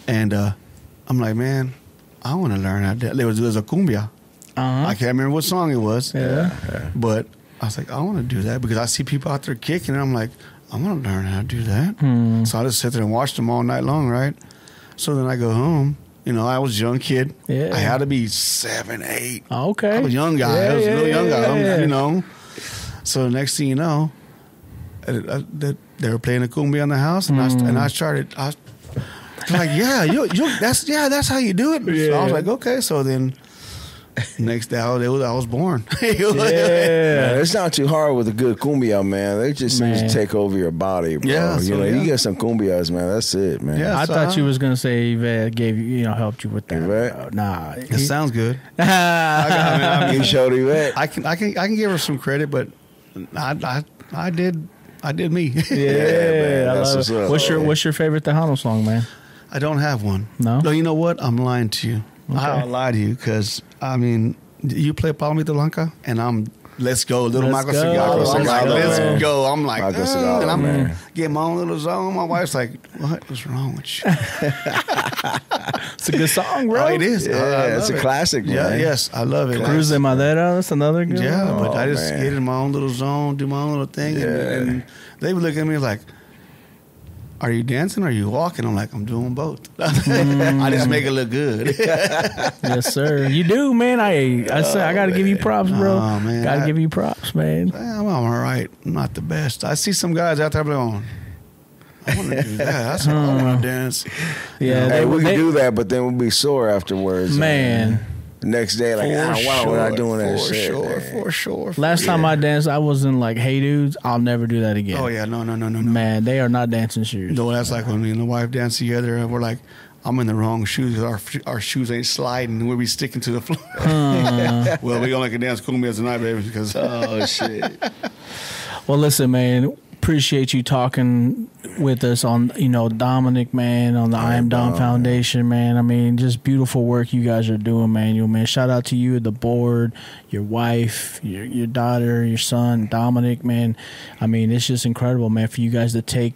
And I'm like, man, I want to learn how to dance. There was a cumbia. I can't remember what song it was. Yeah. But I was like, I want to do that because I see people out there kicking, and I'm like, I want to learn how to do that. So I just sit there and watch them all night long, right? So then I go home. You know, I was a young kid. Yeah. I had to be 7, 8. Okay. I was a young guy. I was a little young guy, you know. So the next thing you know, they were playing a cumbia in the house, and I started. I was like, that's how you do it. Yeah. So I was like, okay. So then. Next day, I was born. Yeah, it's not too hard with a good cumbia, man. They just seem to take over your body, bro. Yeah, you get some cumbias, man. That's it, man. Yeah, I thought you was gonna say Yvette gave you, helped you with that. Yvette? Nah, it sounds good. You showed Yvette. I can give her some credit, but I did me. Yeah, man, I love it. What's your favorite Tejano song, man? I don't have one. No, you know what? I'm lying to you. Okay. I'll lie to you because, I mean, you play Palomita Blanca, and let's go, little Michael Segarra. I'm like, let's go. I'm like, and I'm getting my own little zone. My wife's like, what is wrong with you? It's a good song, bro. Oh, it is. Yeah, it's a classic, man. Yeah, yes, I love it. Cruz de Madera, that's another good one. Yeah, but I just get in my own little zone, do my own little thing, and they would look at me like, are you dancing or are you walking? I'm like, I'm doing both. I just make it look good. Yes, sir. You do, man. I got to give you props, bro. Oh, man. Got to give you props, man. I'm all right. I'm not the best. I see some guys out there going, I want to do that. That's how I want to dance. Yeah, we can do that, but then we'll be sore afterwards. Man. The next day, like, why was I doing that shit? For sure. Last time I danced, I wasn't like, hey, dudes, I'll never do that again. Oh, yeah. No. Man, they are not dancing shoes. No, that's like when me and the wife dance together, and we're like, I'm in the wrong shoes because our shoes ain't sliding, and we'll be sticking to the floor. Well, we only can dance cumbia tonight, baby, because... Oh, shit. Well, listen, man, appreciate you talking with us on, Dominic, man, on the I Am Dom Foundation, man. I mean, just beautiful work you guys are doing, Manuel, man. Shout out to you, the board, your wife, your daughter, your son, Dominic, man. I mean, it's just incredible, man, for you guys to take,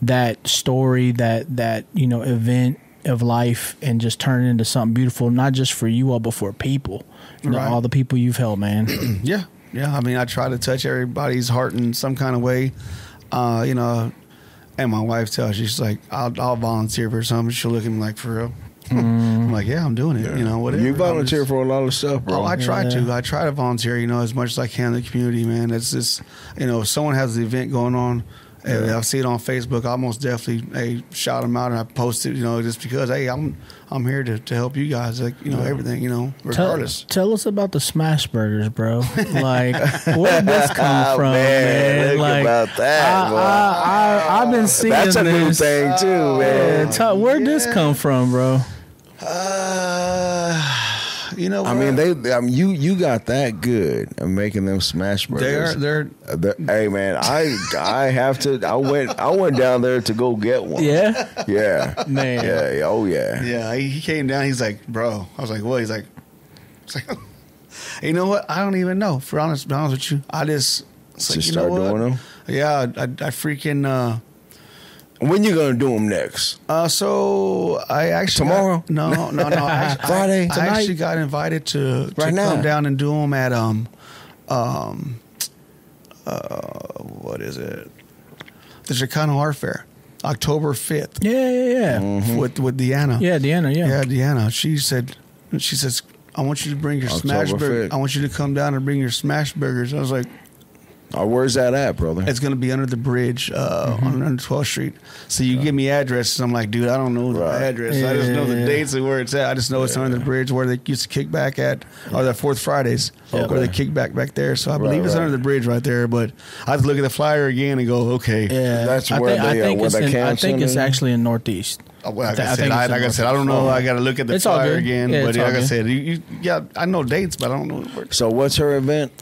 that story, that event of life and just turn it into something beautiful, not just for you all, but for people, all the people you've helped, man. Yeah. Yeah, I mean, I try to touch everybody's heart in some kind of way, and my wife tells you, she's like, I'll volunteer for something. She'll look at me like, for real? I'm like, yeah, I'm doing it, whatever. You volunteer for a lot of stuff, bro. Oh, I try to volunteer, as much as I can in the community, man. It's just, if someone has an event going on, I see it on Facebook, I'll most definitely shout them out and I post it, just because, hey, I'm here to help you guys, like, everything, regardless. Tell us about the smash burgers, bro. Like, where did this come from, man? Like, about that, I've been seeing that's a new this thing too, man. Where'd this come from, bro? I mean, you got that good at making them smash burgers. They're hey, man, I have to. I went down there to go get one. Yeah, man. Yeah, oh yeah. Yeah, he came down. He's like, bro. I was like, what? He's like, you know what? I don't even know. To be honest with you, I just start doing them. Yeah, I freaking. When you gonna do them next? So I actually tomorrow. No. Friday. I actually got invited to come down and do them at what is it? The Chicano Art Fair, October 5th. Yeah. Mm-hmm. With Deanna. Yeah, Deanna. Yeah, Deanna. She says, I want you to bring your smash burger. I want you to come down and bring your smash burgers. I was like, Where's that at, brother? It's going to be under the bridge on 12th Street. So you give me addresses. I'm like, dude, I don't know the address. I just know the dates and where it's at. I just know it's under the bridge where they used to kick back at, or the Fourth Fridays, where they kick back there. So I believe it's under the bridge right there. But I have to look at the flyer again and go, okay. Yeah, that's where I think it's actually in Northeast. Like I said, I don't know. I got to look at the flyer again. But like I said, I know dates, but I don't know where. So what's her event?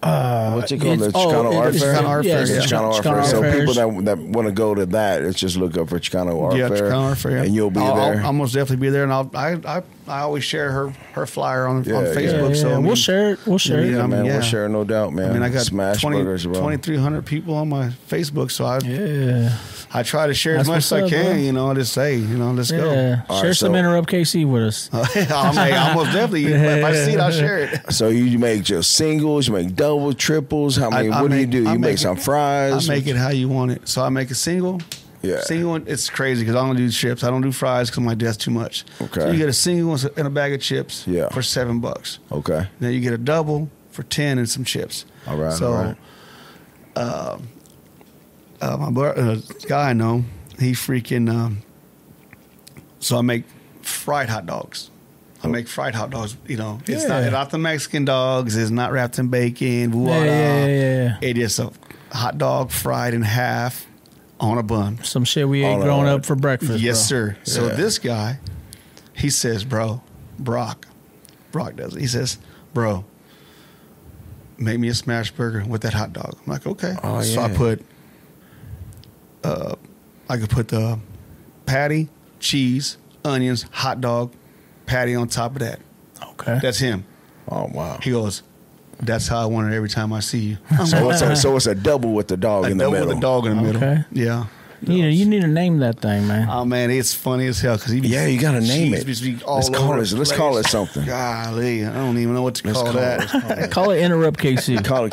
What's it called? The Chicano Art Fair? Chicano Art Fair. Chicano Art Fair. So people that want to go to that, it's just look up for Chicano Art Fair. Chicano Art Fair. And you'll be there. I'll most definitely be there. And I always share her flyer on Facebook. So I mean, we'll share it. We'll share it. Yeah, man. We'll share it, no doubt, man. I mean, I got Smash Burgers, bro. 2,300 people on my Facebook. So I try to share as much as I can, bro. Just say, let's go. Share some Enterrupt KC with us. I'll most definitely. If I see it, I'll share it. So you make just singles, you make double, triples. How many? What do you do? You make some fries. I make it how you want it. So I make a single. Yeah. Single, it's crazy because I don't do chips. I don't do fries because I'm like, that's too much. Okay. So you get a single and a bag of chips for $7. Okay. Then you get a double for 10 and some chips. All right. So, my guy I know, he freaking. So I make fried hot dogs. It's not the Mexican dogs. It's not wrapped in bacon. It is a hot dog fried in half on a bun. Some shit we ate growing up for breakfast. Yes, sir. So this guy, he says, Brock does it. He says, bro, make me a smash burger with that hot dog. I'm like, okay. So I could put the patty, cheese, onions, hot dog, patty on top of that. Okay. That's him. Oh, wow. He goes, that's how I want it every time I see you. So it's a double with the dog in the middle. A double with the dog in the middle. Okay. Yeah. You need to name that thing, man. Oh man, it's funny as hell because you got to name it. Let's call it something. Golly, I don't even know what to call that. Call it Enterrupt KC. Call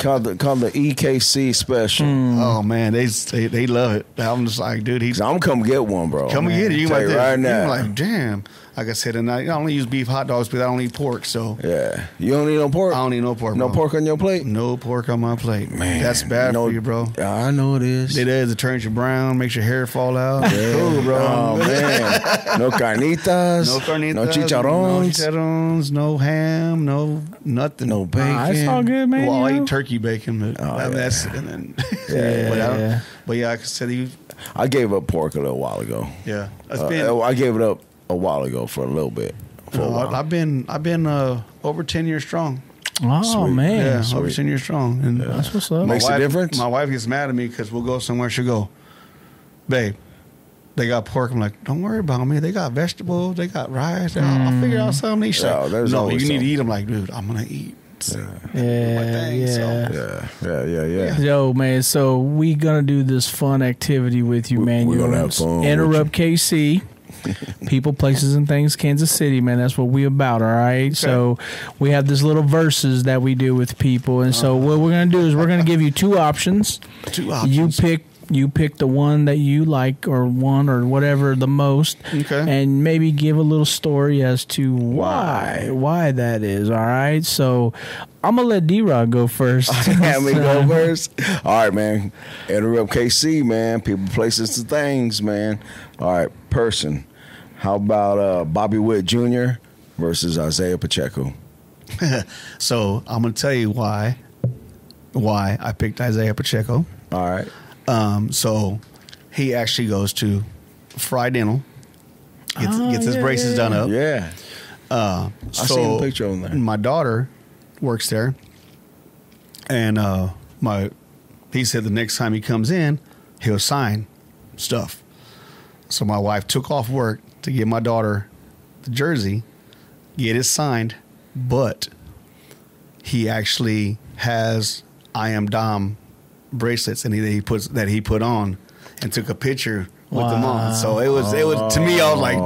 the EKC special. Oh man, they love it. I'm just like, dude, I'm come get one, bro. Come and get it. You like right now. You're like, damn. Like I said, and I only use beef hot dogs, but I don't eat pork. So yeah, you don't eat no pork. I don't eat no pork. No pork on your plate. No pork on my plate. Man, that's bad for you, bro. I know it is. It is. It turns you brown, makes your hair fall out. Yeah. Cool, bro. Oh man, no carnitas. No chicharrones. No ham. No nothing. No bacon. That's all good, man. Well, I eat turkey bacon, but that's and then. But like I said, I gave up pork a little while ago. Yeah, I gave it up a while ago for a little bit. I've been over 10 years strong. Oh Sweet. man, yeah, Sweet. over 10 years strong, and that's what's up. Makes a difference. My wife gets mad at me because we'll go somewhere. She'll go, babe, they got pork. I'm like, don't worry about me. They got vegetables. They got rice. I'll figure out something. She's like, no, you need to eat. I'm like, dude, I'm gonna eat. Yeah. Yo, man, so we gonna do this fun activity with you, man. We're gonna have fun. Enterrupt KC. People, places, and things, Kansas City, man. That's what we about, all right? Okay. So we have this little verses that we do with people. And so what we're going to do is we're going to give you two options. You pick the one that you like or one or whatever the most. Okay. And maybe give a little story as to why that is, all right? So I'm going to let D-Rod go first. Have me go first? All right, man. Enterrupt KC, man. People, places, and things, man. All right, person. How about Bobby Witt Jr. versus Isaiah Pacheco? So I'm going to tell you why I picked Isaiah Pacheco. All right. So he actually goes to Fry Dental, gets his braces done up. Yeah. I seen a picture on there. My daughter works there, and he said the next time he comes in, he'll sign stuff. So my wife took off work to give my daughter the jersey, get it signed, but he actually has I Am Dom bracelets and he put on and took a picture with them on. So it was to me, I was like,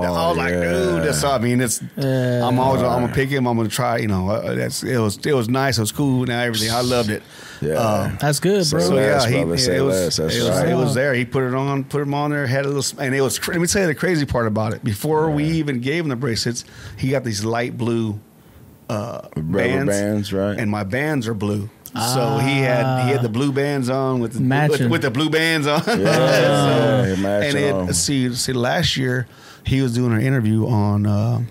dude, that's all. I mean, I'm gonna pick him. I'm gonna try. It was nice. It was cool and everything. I loved it. Yeah, that's good, bro. So it was there. He put them on there. Had a little, and it was. Let me tell you the crazy part about it. Before we even gave him the bracelets, he got these light blue bands, right? And my bands are blue. So he had the blue bands on with the blue bands on. See, last year he was doing an interview on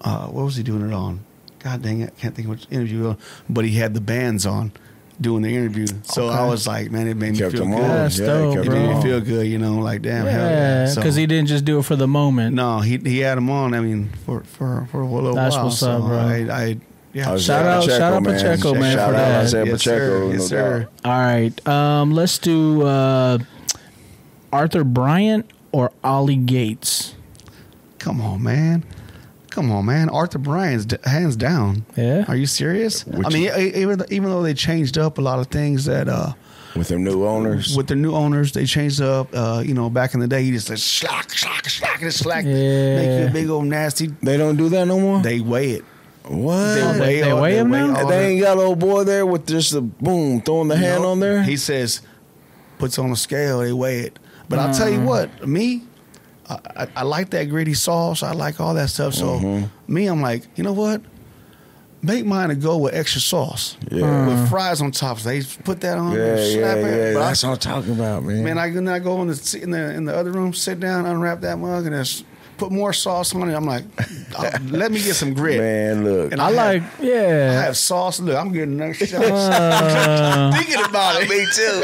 what was he doing it on? God dang it, I can't think of which interview, but he had the bands on doing the interview. So I was like, man, it made me feel good. That's dope, it made me feel good, like damn, yeah, because he didn't just do it for the moment. No, he had them on. I mean, for a little That's while. what's up, bro. Shout out Pacheco, man, shout for out that. Pacheco, yes, sir. All right, let's do Arthur Bryant or Ollie Gates. Come on, man. Arthur Bryant's hands down. Yeah. Are you serious? Even though they changed up a lot of things that with their new owners. With their new owners, they changed up. Back in the day, he just like slack, make you a big old nasty. They don't do that no more. They weigh it. What? They weigh him now? They ain't got a little boy there with just a boom throwing the hand on there. He says, puts on a scale. They weigh it. But I'll tell you what, me. I like that gritty sauce. I like all that stuff. So me, I'm like, you know what? Make mine to go with extra sauce. Yeah. With fries on top. So they put that on and slap it. But that's what I'm talking about, man. Man, I go in the other room, sit down, unwrap that mug, and just put more sauce on it. I'm like, let me get some grit. Man, look. And I have sauce. Look, I'm getting extra shots. Thinking about it. Me too.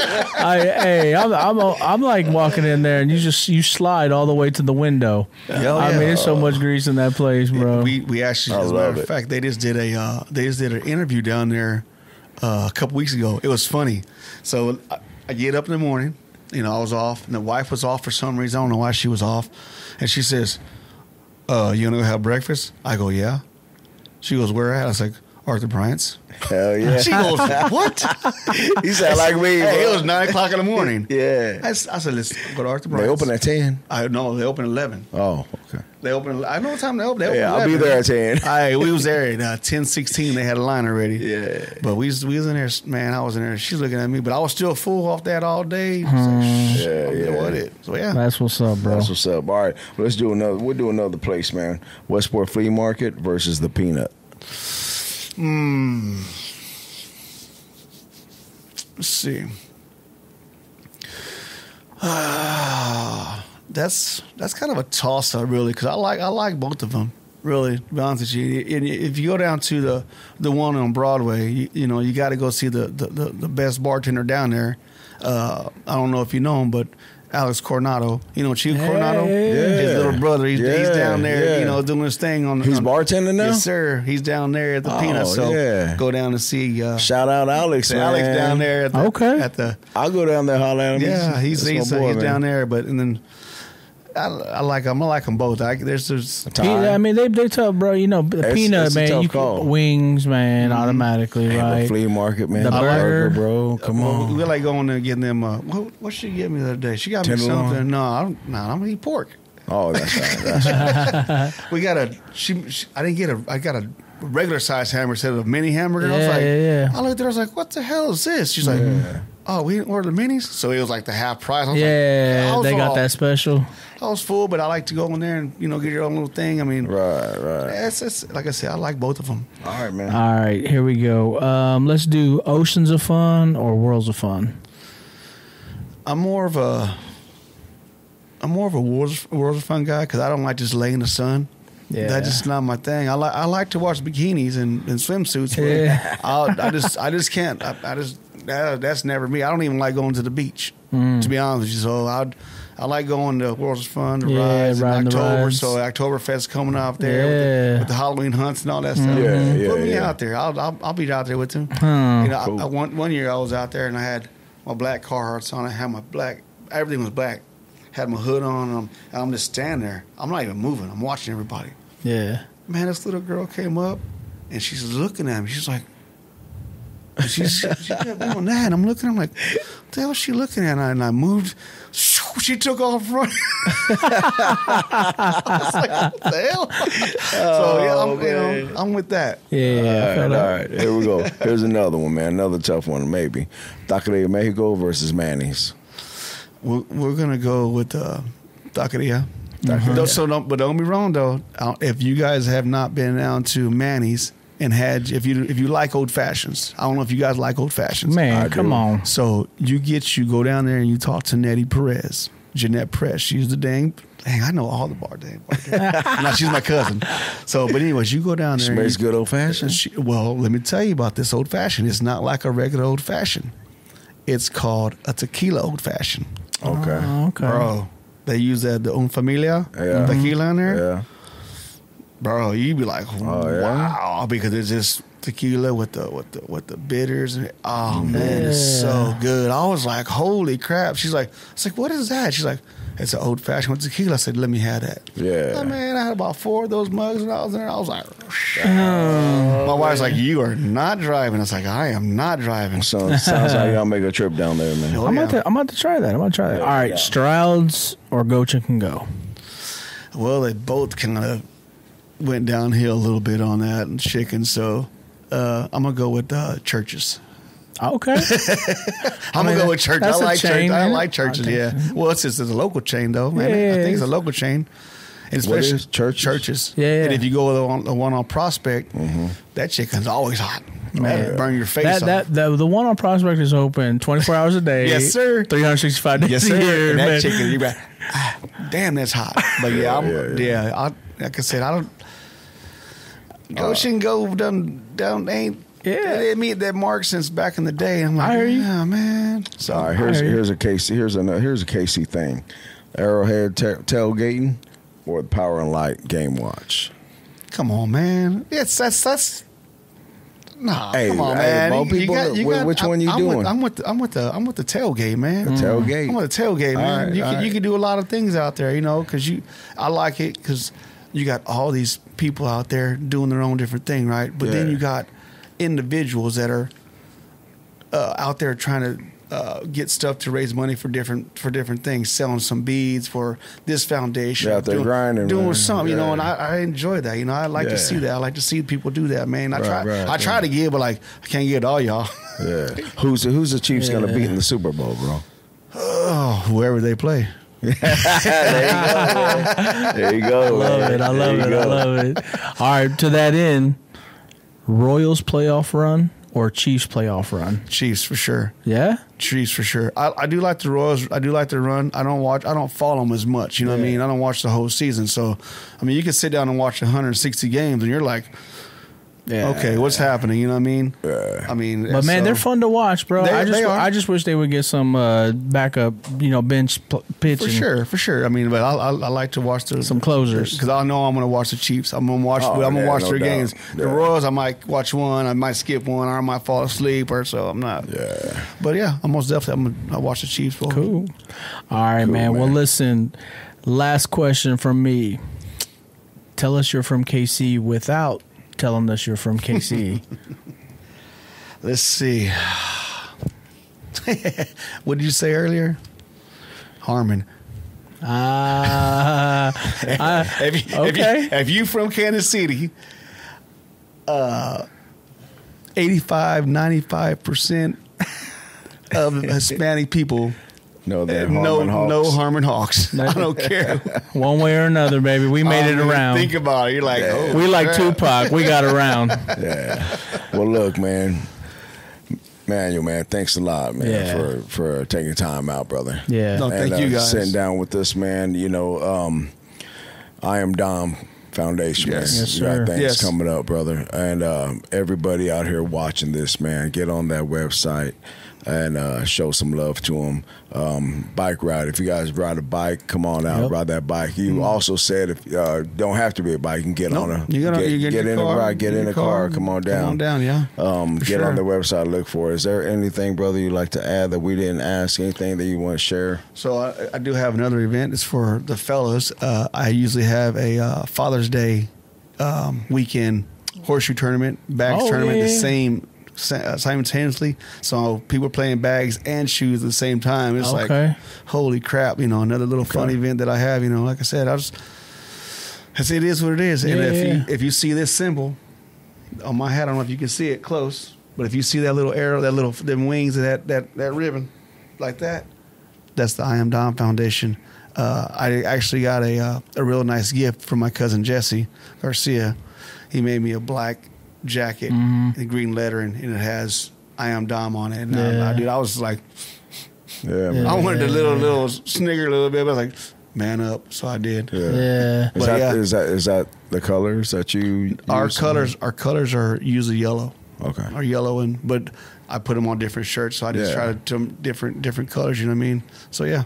I'm like walking in there and you slide all the way to the window. I mean, there's so much grease in that place, bro. We actually, as a matter of fact, they just did an interview down there a couple weeks ago. It was funny. So I get up in the morning. I was off, and the wife was off for some reason. I don't know why she was off. And she says, you want to go have breakfast? I go, yeah. She goes, where at? I was like, Arthur Bryant's. Hell yeah. She goes, what? You sound like me. Hey, it was 9 o'clock in the morning. Yeah. I said, let's go to Arthur Bryant's. They open at 10? They open at 11. Oh, okay. They open. I know what time they open. They open yeah, 11. I'll be there at 10. All right, we was there at 10:16. They had a line already. Yeah. But we was in there, man. I was in there. She's looking at me, but I was still full off that all day. What it? So yeah. That's what's up, bro. That's what's up. All right, let's do another. We'll do another place, man. Westport Flea Market versus the Peanut. Let's see. That's kind of a toss up, really, because I like both of them. Really, to be honest with you, if you go down to the one on Broadway, you got to go see the best bartender down there. I don't know if you know him, but Alex Coronado, Chief Coronado, his little brother, he's down there, doing his thing on. He's bartending now. Yes, sir. He's down there at the Peanut. So go down to see. Shout out Alex, man. Alex down there. At the. I'll go down there, holler at him. Yeah, he's down there, and then. I like them. I like them both. There's I mean, they tough, bro. The Peanut, man. You wings, man, automatically, right? The flea market, man. The burger, bro. Come on. We like going and getting them. What she get me the other day? She got me something. No, I'm gonna eat pork. Oh, that's right. We got I got a regular size hamburger instead of a mini hamburger. I was like, I looked at her. I was like, what the hell is this? She's like, oh, we didn't order the minis, so it was like the half price. I was like, they got that special. I was full, but I like to go in there and get your own little thing. I mean, right. It's like I said, I like both of them. All right, man. All right, here we go. Let's do Oceans of Fun or Worlds of Fun. I'm more of a Worlds of Fun guy because I don't like just laying in the sun. Yeah, that's just not my thing. I like to watch bikinis and swimsuits. Yeah. I just can't. That's never me. I don't even like going to the beach, to be honest with you. So I like going to Worlds of Fun, the rides in October. So Oktoberfest coming up there with the Halloween hunts and all that stuff. Put me out there. I'll be out there with them. Cool. One year I was out there and I had my black Carhartts on. I had my black. Everything was black. Had my hood on. And I'm just standing there. I'm not even moving. I'm watching everybody. Yeah. Man, this little girl came up and she's looking at me. She's like. She kept doing that, and I'm looking. I'm like, what the hell is she looking at? And I moved. She took off running. I was like, what the hell? So I'm with that. Yeah. All right. Here we go. Here's another one, man. Another tough one, maybe. Taqueria Mexico versus Manny's. We're gonna go with Taqueria. But don't be wrong though. If you guys have not been down to Manny's, and had if you like old fashions. I don't know if you guys like old fashions. Man, come on. So you go down there and you talk to Nettie Perez, Jeanette Perez. She's the dang. I know all the bartenders. No, she's my cousin. So, but anyways, you go down there. She makes good old fashioned. Well, let me tell you about this old fashioned. It's not like a regular old fashioned. It's called a tequila old fashioned. Okay. Okay. Bro, they use that the Un Familia tequila in there. Yeah. Bro, you be like, wow, yeah? because it's just tequila with the bitters. Oh man, it's so good. I was like, holy crap. She's like, it's like, what is that? She's like, it's an old fashioned with tequila. I said, let me have that. Yeah. Oh, man, I had about 4 of those mugs and I was in there. I was like, my wife's like, you are not driving. I was like, I am not driving. So it sounds like y'all make a trip down there, man. I'm about to try that. All right, Stroud's or Go Chicken Go? Well, they both kind of went downhill a little bit on that and chicken. So I'm going to go with Churches. Okay. I'm going to go with Church. I like chain, I like Churches, okay. Yeah. Well, it's a local chain, though. Man. I think it's a local chain. And especially what is Churches. Yeah. And if you go with the one on Prospect, that chicken's always hot. Man, burn your face off. The one on Prospect is open 24 hours a day. Yes, sir. 365 days a year. And that chicken, you like, damn, that's hot. But like I said, I don't. Go Chicken Go down ain't. Yeah, they meet that mark since back in the day. I'm like, yeah, man. So all right, here's a KC. Here's a KC thing: Arrowhead tailgating or the Power and Light game watch. Come on, man. That's. Nah, hey, come on, man. Man. Which one you doing? I'm with the tailgate, man. The tailgate. I'm with the tailgate, man. Right, you can do a lot of things out there, because I like it because you got all these people out there doing their own different thing, right? But then you got individuals that are out there trying to get stuff to raise money for different things, selling some beads for this foundation, out there grinding, doing something, and I enjoy that. I like to see that. I like to see people do that, man. I try to give, but like I can't get all y'all. Yeah. Who's the Chiefs gonna beat in the Super Bowl, bro? Oh, whoever they play. There you go. I love it. All right, to that end, Royals playoff run or Chiefs playoff run? Chiefs for sure. Yeah? Chiefs for sure. I do like the Royals. I do like the run. I don't follow them as much. You know what I mean? I don't watch the whole season. So, I mean, you can sit down and watch 160 games and you're like, okay, what's happening? You know what I mean? I mean, but man, they're fun to watch, bro. I just wish they would get some backup, bench pitching. For sure. I mean, but I like to watch some closers because I know I'm going to watch the Chiefs. I'm going to watch their games. The Royals, I might watch one, I might skip one, or I might fall asleep, or so I'm not. Yeah. But yeah, I'm most definitely I'll watch the Chiefs. Cool. All right, man. Well, listen. Last question from me. Tell us you're from KC without telling us you're from KC. Let's see. What did you say earlier? Harmon. If you from Kanas City, 85-95% of Hispanic people no Harmon Hawks. I don't care. One way or another, baby. We made it around. Think about it. You're like, we like Tupac. We got around. Yeah. Well, look, man. Manuel, man, thanks a lot, man, for taking time out, brother. Yeah. No, thank you guys. Sitting down with us, man. I Am Dom Foundation, man. Yes, you got sir. things coming up, brother. And everybody out here watching this, man, get on that website and show some love to them. Bike ride. If you guys ride a bike, come on out, ride that bike. You also said if don't have to be a bike, you can get on a get in a car, come on down. Get on the website, look for it. Is there anything, brother, you'd like to add that we didn't ask? Anything that you want to share? So I do have another event. It's for the fellas. I usually have a Father's Day weekend horseshoe tournament, bags tournament, the same simultaneously. So people are playing bags and shoes at the same time. It's like, holy crap, another little fun event that I have. Like I said, it is what it is. And if you see this symbol on my hat, I don't know if you can see it close, but if you see that little arrow, them wings and that ribbon like that, that's the I Am Dom Foundation. I actually got a real nice gift from my cousin Jesse Garcia. He made me a black jacket, and green lettering, and it has "I am Dom" on it. And dude, I was like, I wanted to little snigger a little bit, but like, man up. So I did. Is that the colors that you? Our colors are usually yellow. Okay. Are yellow, but I put them on different shirts, so I just try to different colors. You know what I mean? So yeah.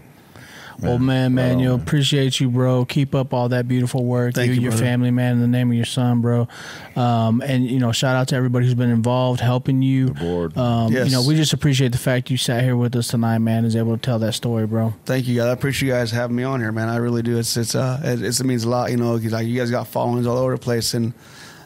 Well, man, you appreciate you, bro. Keep up all that beautiful work. Thank you, your brother. family, man, in the name of your son, bro. And shout out to everybody who's been involved, helping you. The board. Yes. We just appreciate the fact you sat here with us tonight, man, is able to tell that story, bro. Thank you, guys. I appreciate you guys having me on here, man. I really do. It means a lot, because like you guys got followings all over the place, and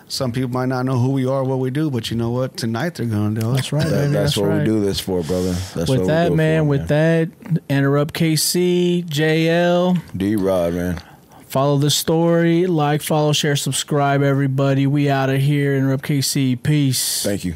some people might not know who we are, what we do, but you know what? Tonight they're going to do it. That's right, baby. That's what right. we do this for, brother. That's with what that, we do man, for, with that, Enterrupt KC, JL, D-Rod, man. Follow the story, like, follow, share, subscribe, everybody. We out of here. Enterrupt KC. Peace. Thank you.